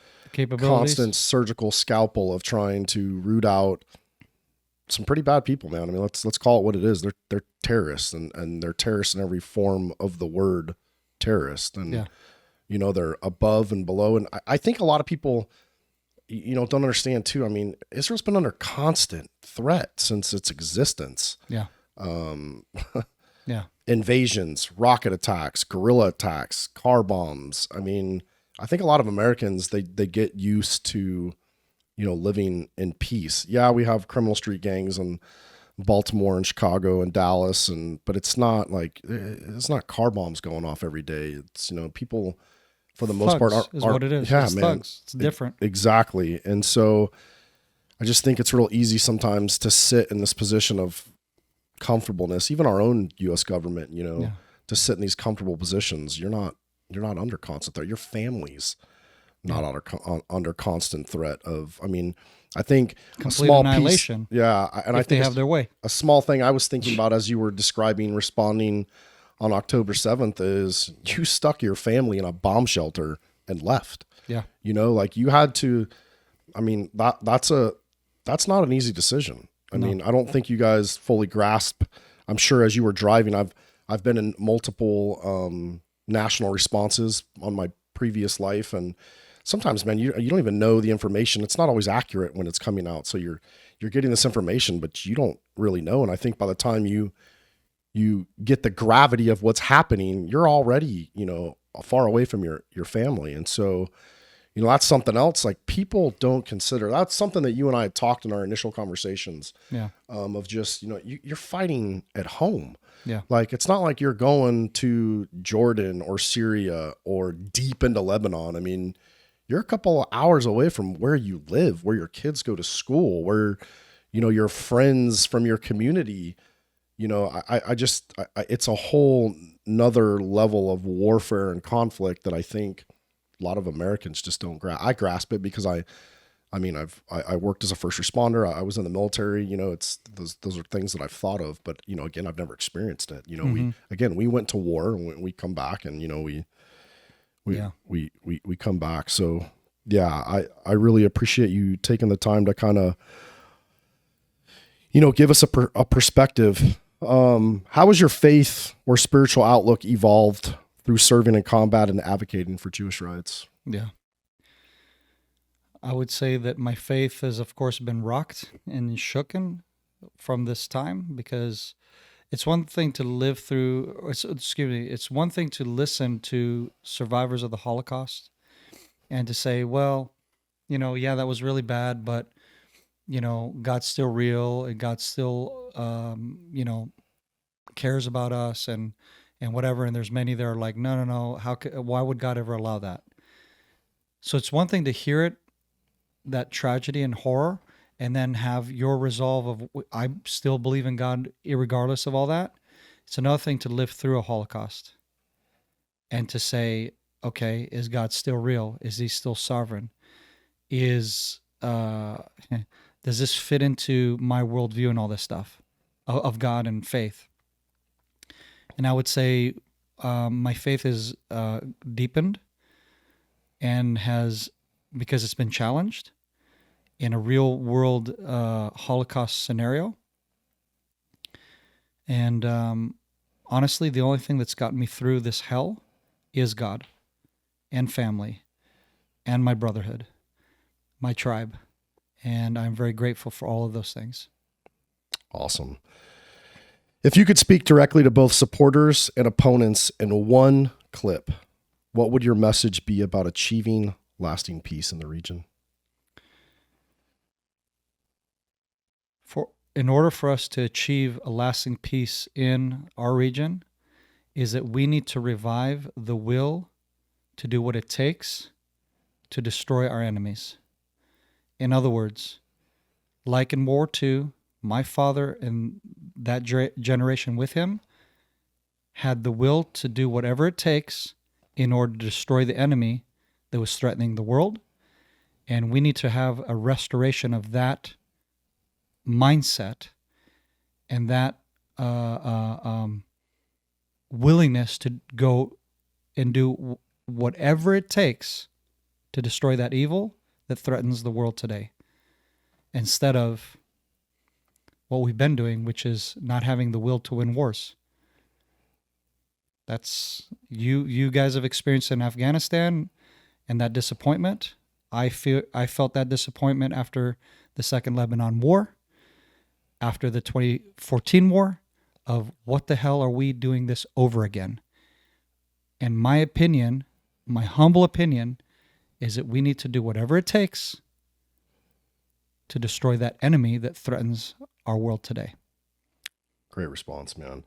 constant surgical scalpel of trying to root out some pretty bad people, man. Let's call it what it is. They're terrorists, and they're terrorists in every form of the word terrorist. And they're above and below. And I think a lot of people, don't understand too. Israel's been under constant threat since its existence. Yeah. Yeah. Invasions, rocket attacks, guerrilla attacks, car bombs. I think a lot of Americans, they get used to, living in peace. Yeah, we have criminal street gangs in Baltimore and Chicago and Dallas, but it's not car bombs going off every day. It's, people for the most part is what it is. Yeah, it's man. Thugs. It's different. Exactly. And so I just think it's real easy sometimes to sit in this position of comfortableness, even our own U.S. government, to sit in these comfortable positions. You're not under constant threat. Your family's not under constant threat of, I think complete a small annihilation. Piece, yeah. And I think they have their way. A small thing I was thinking about as you were describing responding on October 7th is you stuck your family in a bomb shelter and left. Yeah. You had to, that's not an easy decision. I don't think you guys fully grasp. I'm sure as you were driving, I've been in multiple national responses on my previous life, and sometimes, man, you don't even know the information. It's not always accurate when it's coming out. So you're getting this information, but you don't really know. And I think by the time you get the gravity of what's happening, you're already far away from your family, and so. That's something else like people don't consider. That's something that you and I had talked in our initial conversations. Yeah. Of just, you're fighting at home. Yeah. Like, it's not like you're going to Jordan or Syria or deep into Lebanon. You're a couple of hours away from where you live, where your kids go to school, where, your friends from your community, it's a whole nother level of warfare and conflict that I think a lot of Americans just don't grasp. I grasp it because I worked as a first responder. I was in the military. It's those are things that I've thought of, but again, I've never experienced it. We went to war and we come back, and we come back. So yeah, I really appreciate you taking the time to kind of give us a perspective. How has your faith or spiritual outlook evolved through serving in combat and advocating for Jewish rights? Yeah. I would say that my faith has, of course, been rocked and shooken from this time, because it's one thing to live through, it's one thing to listen to survivors of the Holocaust and to say, well, yeah, that was really bad, but, God's still real, and God still, cares about us and whatever. And there's many that are like, no. Why would God ever allow that? So it's one thing to hear it, that tragedy and horror, and then have your resolve of, I still believe in God irregardless of all that. It's another thing to live through a Holocaust and to say, okay, is God still real? Is he still sovereign? Does this fit into my worldview and all this stuff of God and faith? And I would say my faith is deepened and has, because it's been challenged, in a real world Holocaust scenario. And honestly, the only thing that's gotten me through this hell is God and family and my brotherhood, my tribe. And I'm very grateful for all of those things. Awesome. If you could speak directly to both supporters and opponents in one clip, what would your message be about achieving lasting peace in the region? In order for us to achieve a lasting peace in our region, is that we need to revive the will to do what it takes to destroy our enemies. In other words, like in World War II, my father and that generation with him had the will to do whatever it takes in order to destroy the enemy that was threatening the world. And we need to have a restoration of that mindset and that willingness to go and do whatever it takes to destroy that evil that threatens the world today, instead of what we've been doing, which is not having the will to win wars. That's you guys have experienced in Afghanistan and that disappointment. I felt that disappointment after the Second Lebanon War, after the 2014 war, of what the hell are we doing this over again? And my opinion, my humble opinion, is that we need to do whatever it takes to destroy that enemy that threatens our world today. Great response, man.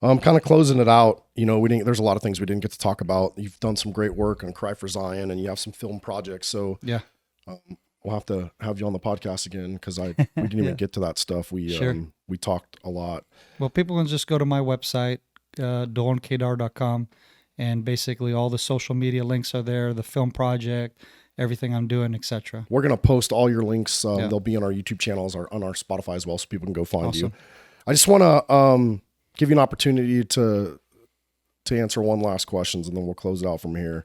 Kind of closing it out, there's a lot of things we didn't get to talk about. You've done some great work on Cry for Zion, and you have some film projects. So yeah, we'll have to have you on the podcast again, because we didn't even get to that stuff. We talked a lot. Well, people can just go to my website, DoronKeidar.com, and basically all the social media links are there, the film project, everything I'm doing, etc. We're going to post all your links. They'll be on our YouTube channels or on our Spotify as well, so people can go find you. I just want to give you an opportunity to answer one last question, and then we'll close it out from here.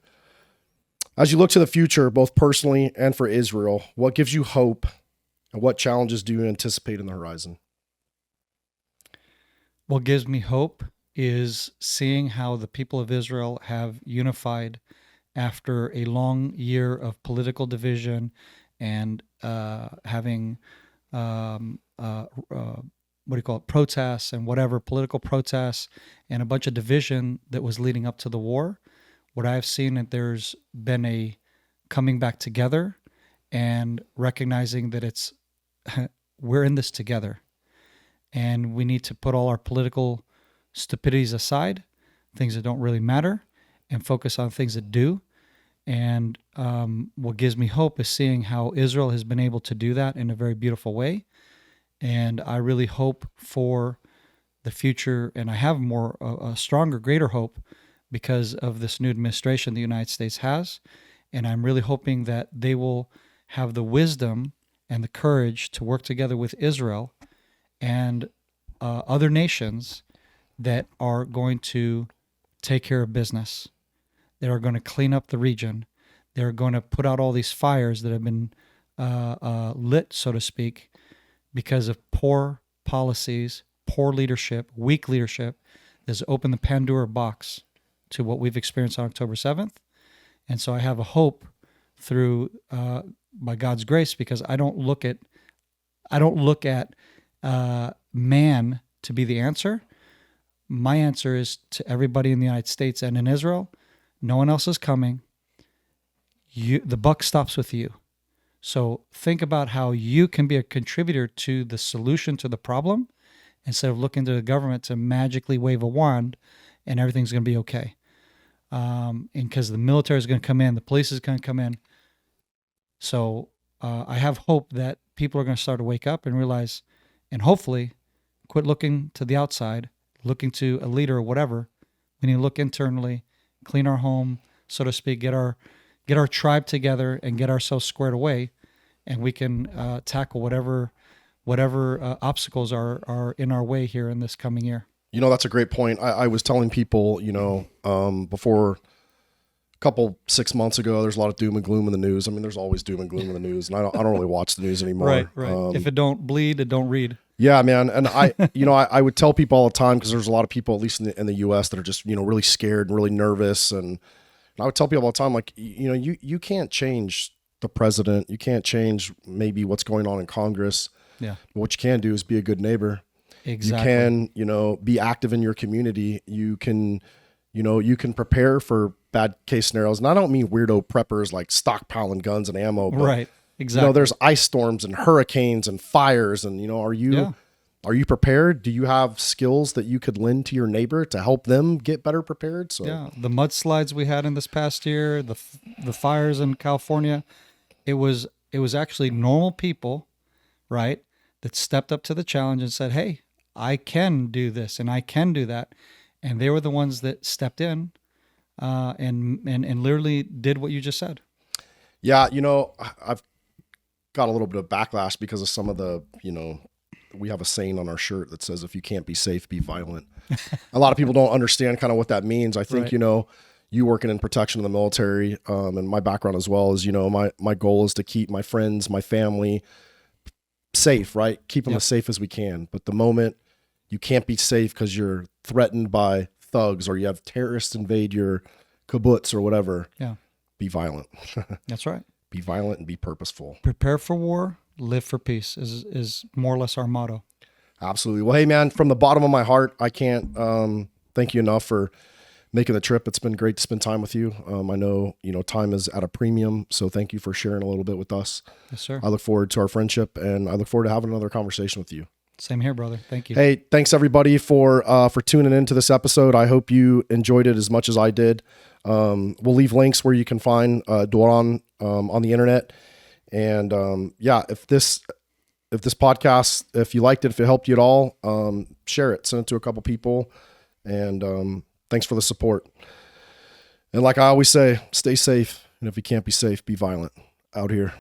As you look to the future, both personally and for Israel, what gives you hope, and what challenges do you anticipate in the horizon? What gives me hope is seeing how the people of Israel have unified after a long year of political division and having protests and whatever, political protests and a bunch of division that was leading up to the war. What I've seen, that there's been a coming back together and recognizing that it's we're in this together, and we need to put all our political stupidities aside, things that don't really matter, and focus on things that do. And what gives me hope is seeing how Israel has been able to do that in a very beautiful way. And I really hope for the future, and I have a stronger, greater hope because of this new administration the United States has. And I'm really hoping that they will have the wisdom and the courage to work together with Israel and other nations that are going to take care of business. They are going to clean up the region. They're going to put out all these fires that have been lit, so to speak, because of poor policies, poor leadership, weak leadership. That's opened the Pandora box to what we've experienced on October 7th. And so I have a hope through, by God's grace, because I don't look at man to be the answer. My answer is to everybody in the United States and in Israel. No one else is coming. The buck stops with you. So think about how you can be a contributor to the solution to the problem, instead of looking to the government to magically wave a wand and everything's going to be okay. And because the military is going to come in, the police is going to come in. So I have hope that people are going to start to wake up and realize, and hopefully quit looking to the outside, looking to a leader or whatever. We need to look internally, clean our home, so to speak, get our tribe together and get ourselves squared away, and we can tackle whatever obstacles are in our way here in this coming year. That's a great point. I was telling people, before couple 6 months ago, there's a lot of doom and gloom in the news. I mean, there's always doom and gloom in the news, and I don't really watch the news anymore. Right. If it don't bleed, it don't read. Yeah, man. And I would tell people all the time, because there's a lot of people, at least in the US, that are just, really scared and really nervous. And I would tell people all the time, like, you can't change the president. You can't change maybe what's going on in Congress. Yeah. But what you can do is be a good neighbor. Exactly. You can, be active in your community. You can prepare for bad case scenarios. And I don't mean weirdo preppers like stockpiling guns and ammo, but right. Exactly. there's ice storms and hurricanes and fires. And, are you prepared? Do you have skills that you could lend to your neighbor to help them get better prepared? So yeah, the mudslides we had in this past year, the fires in California, it was actually normal people, right, that stepped up to the challenge and said, "Hey, I can do this and I can do that," and they were the ones that stepped in, and literally did what you just said. Yeah, I've got a little bit of backlash because of some of the, we have a saying on our shirt that says, if you can't be safe, be violent. A lot of people don't understand kind of what that means. I think, right. You working in protection in the military, and my background as well is, my goal is to keep my friends, my family safe, right? Keep them as safe as we can. But the moment you can't be safe because you're threatened by thugs or you have terrorists invade your kibbutz or whatever, be violent. That's right. Be violent and be purposeful. Prepare for war, live for peace is more or less our motto. Absolutely. Well, hey man, from the bottom of my heart, I can't thank you enough for making the trip. It's been great to spend time with you. I know, time is at a premium, so thank you for sharing a little bit with us. Yes, sir. I look forward to our friendship, and I look forward to having another conversation with you. Same here, brother. Thank you. Hey, thanks everybody for tuning into this episode. I hope you enjoyed it as much as I did. We'll leave links where you can find Doron on the internet. And if this podcast, if you liked it, if it helped you at all, share it, send it to a couple people. And thanks for the support. And like I always say, stay safe. And if you can't be safe, be violent out here.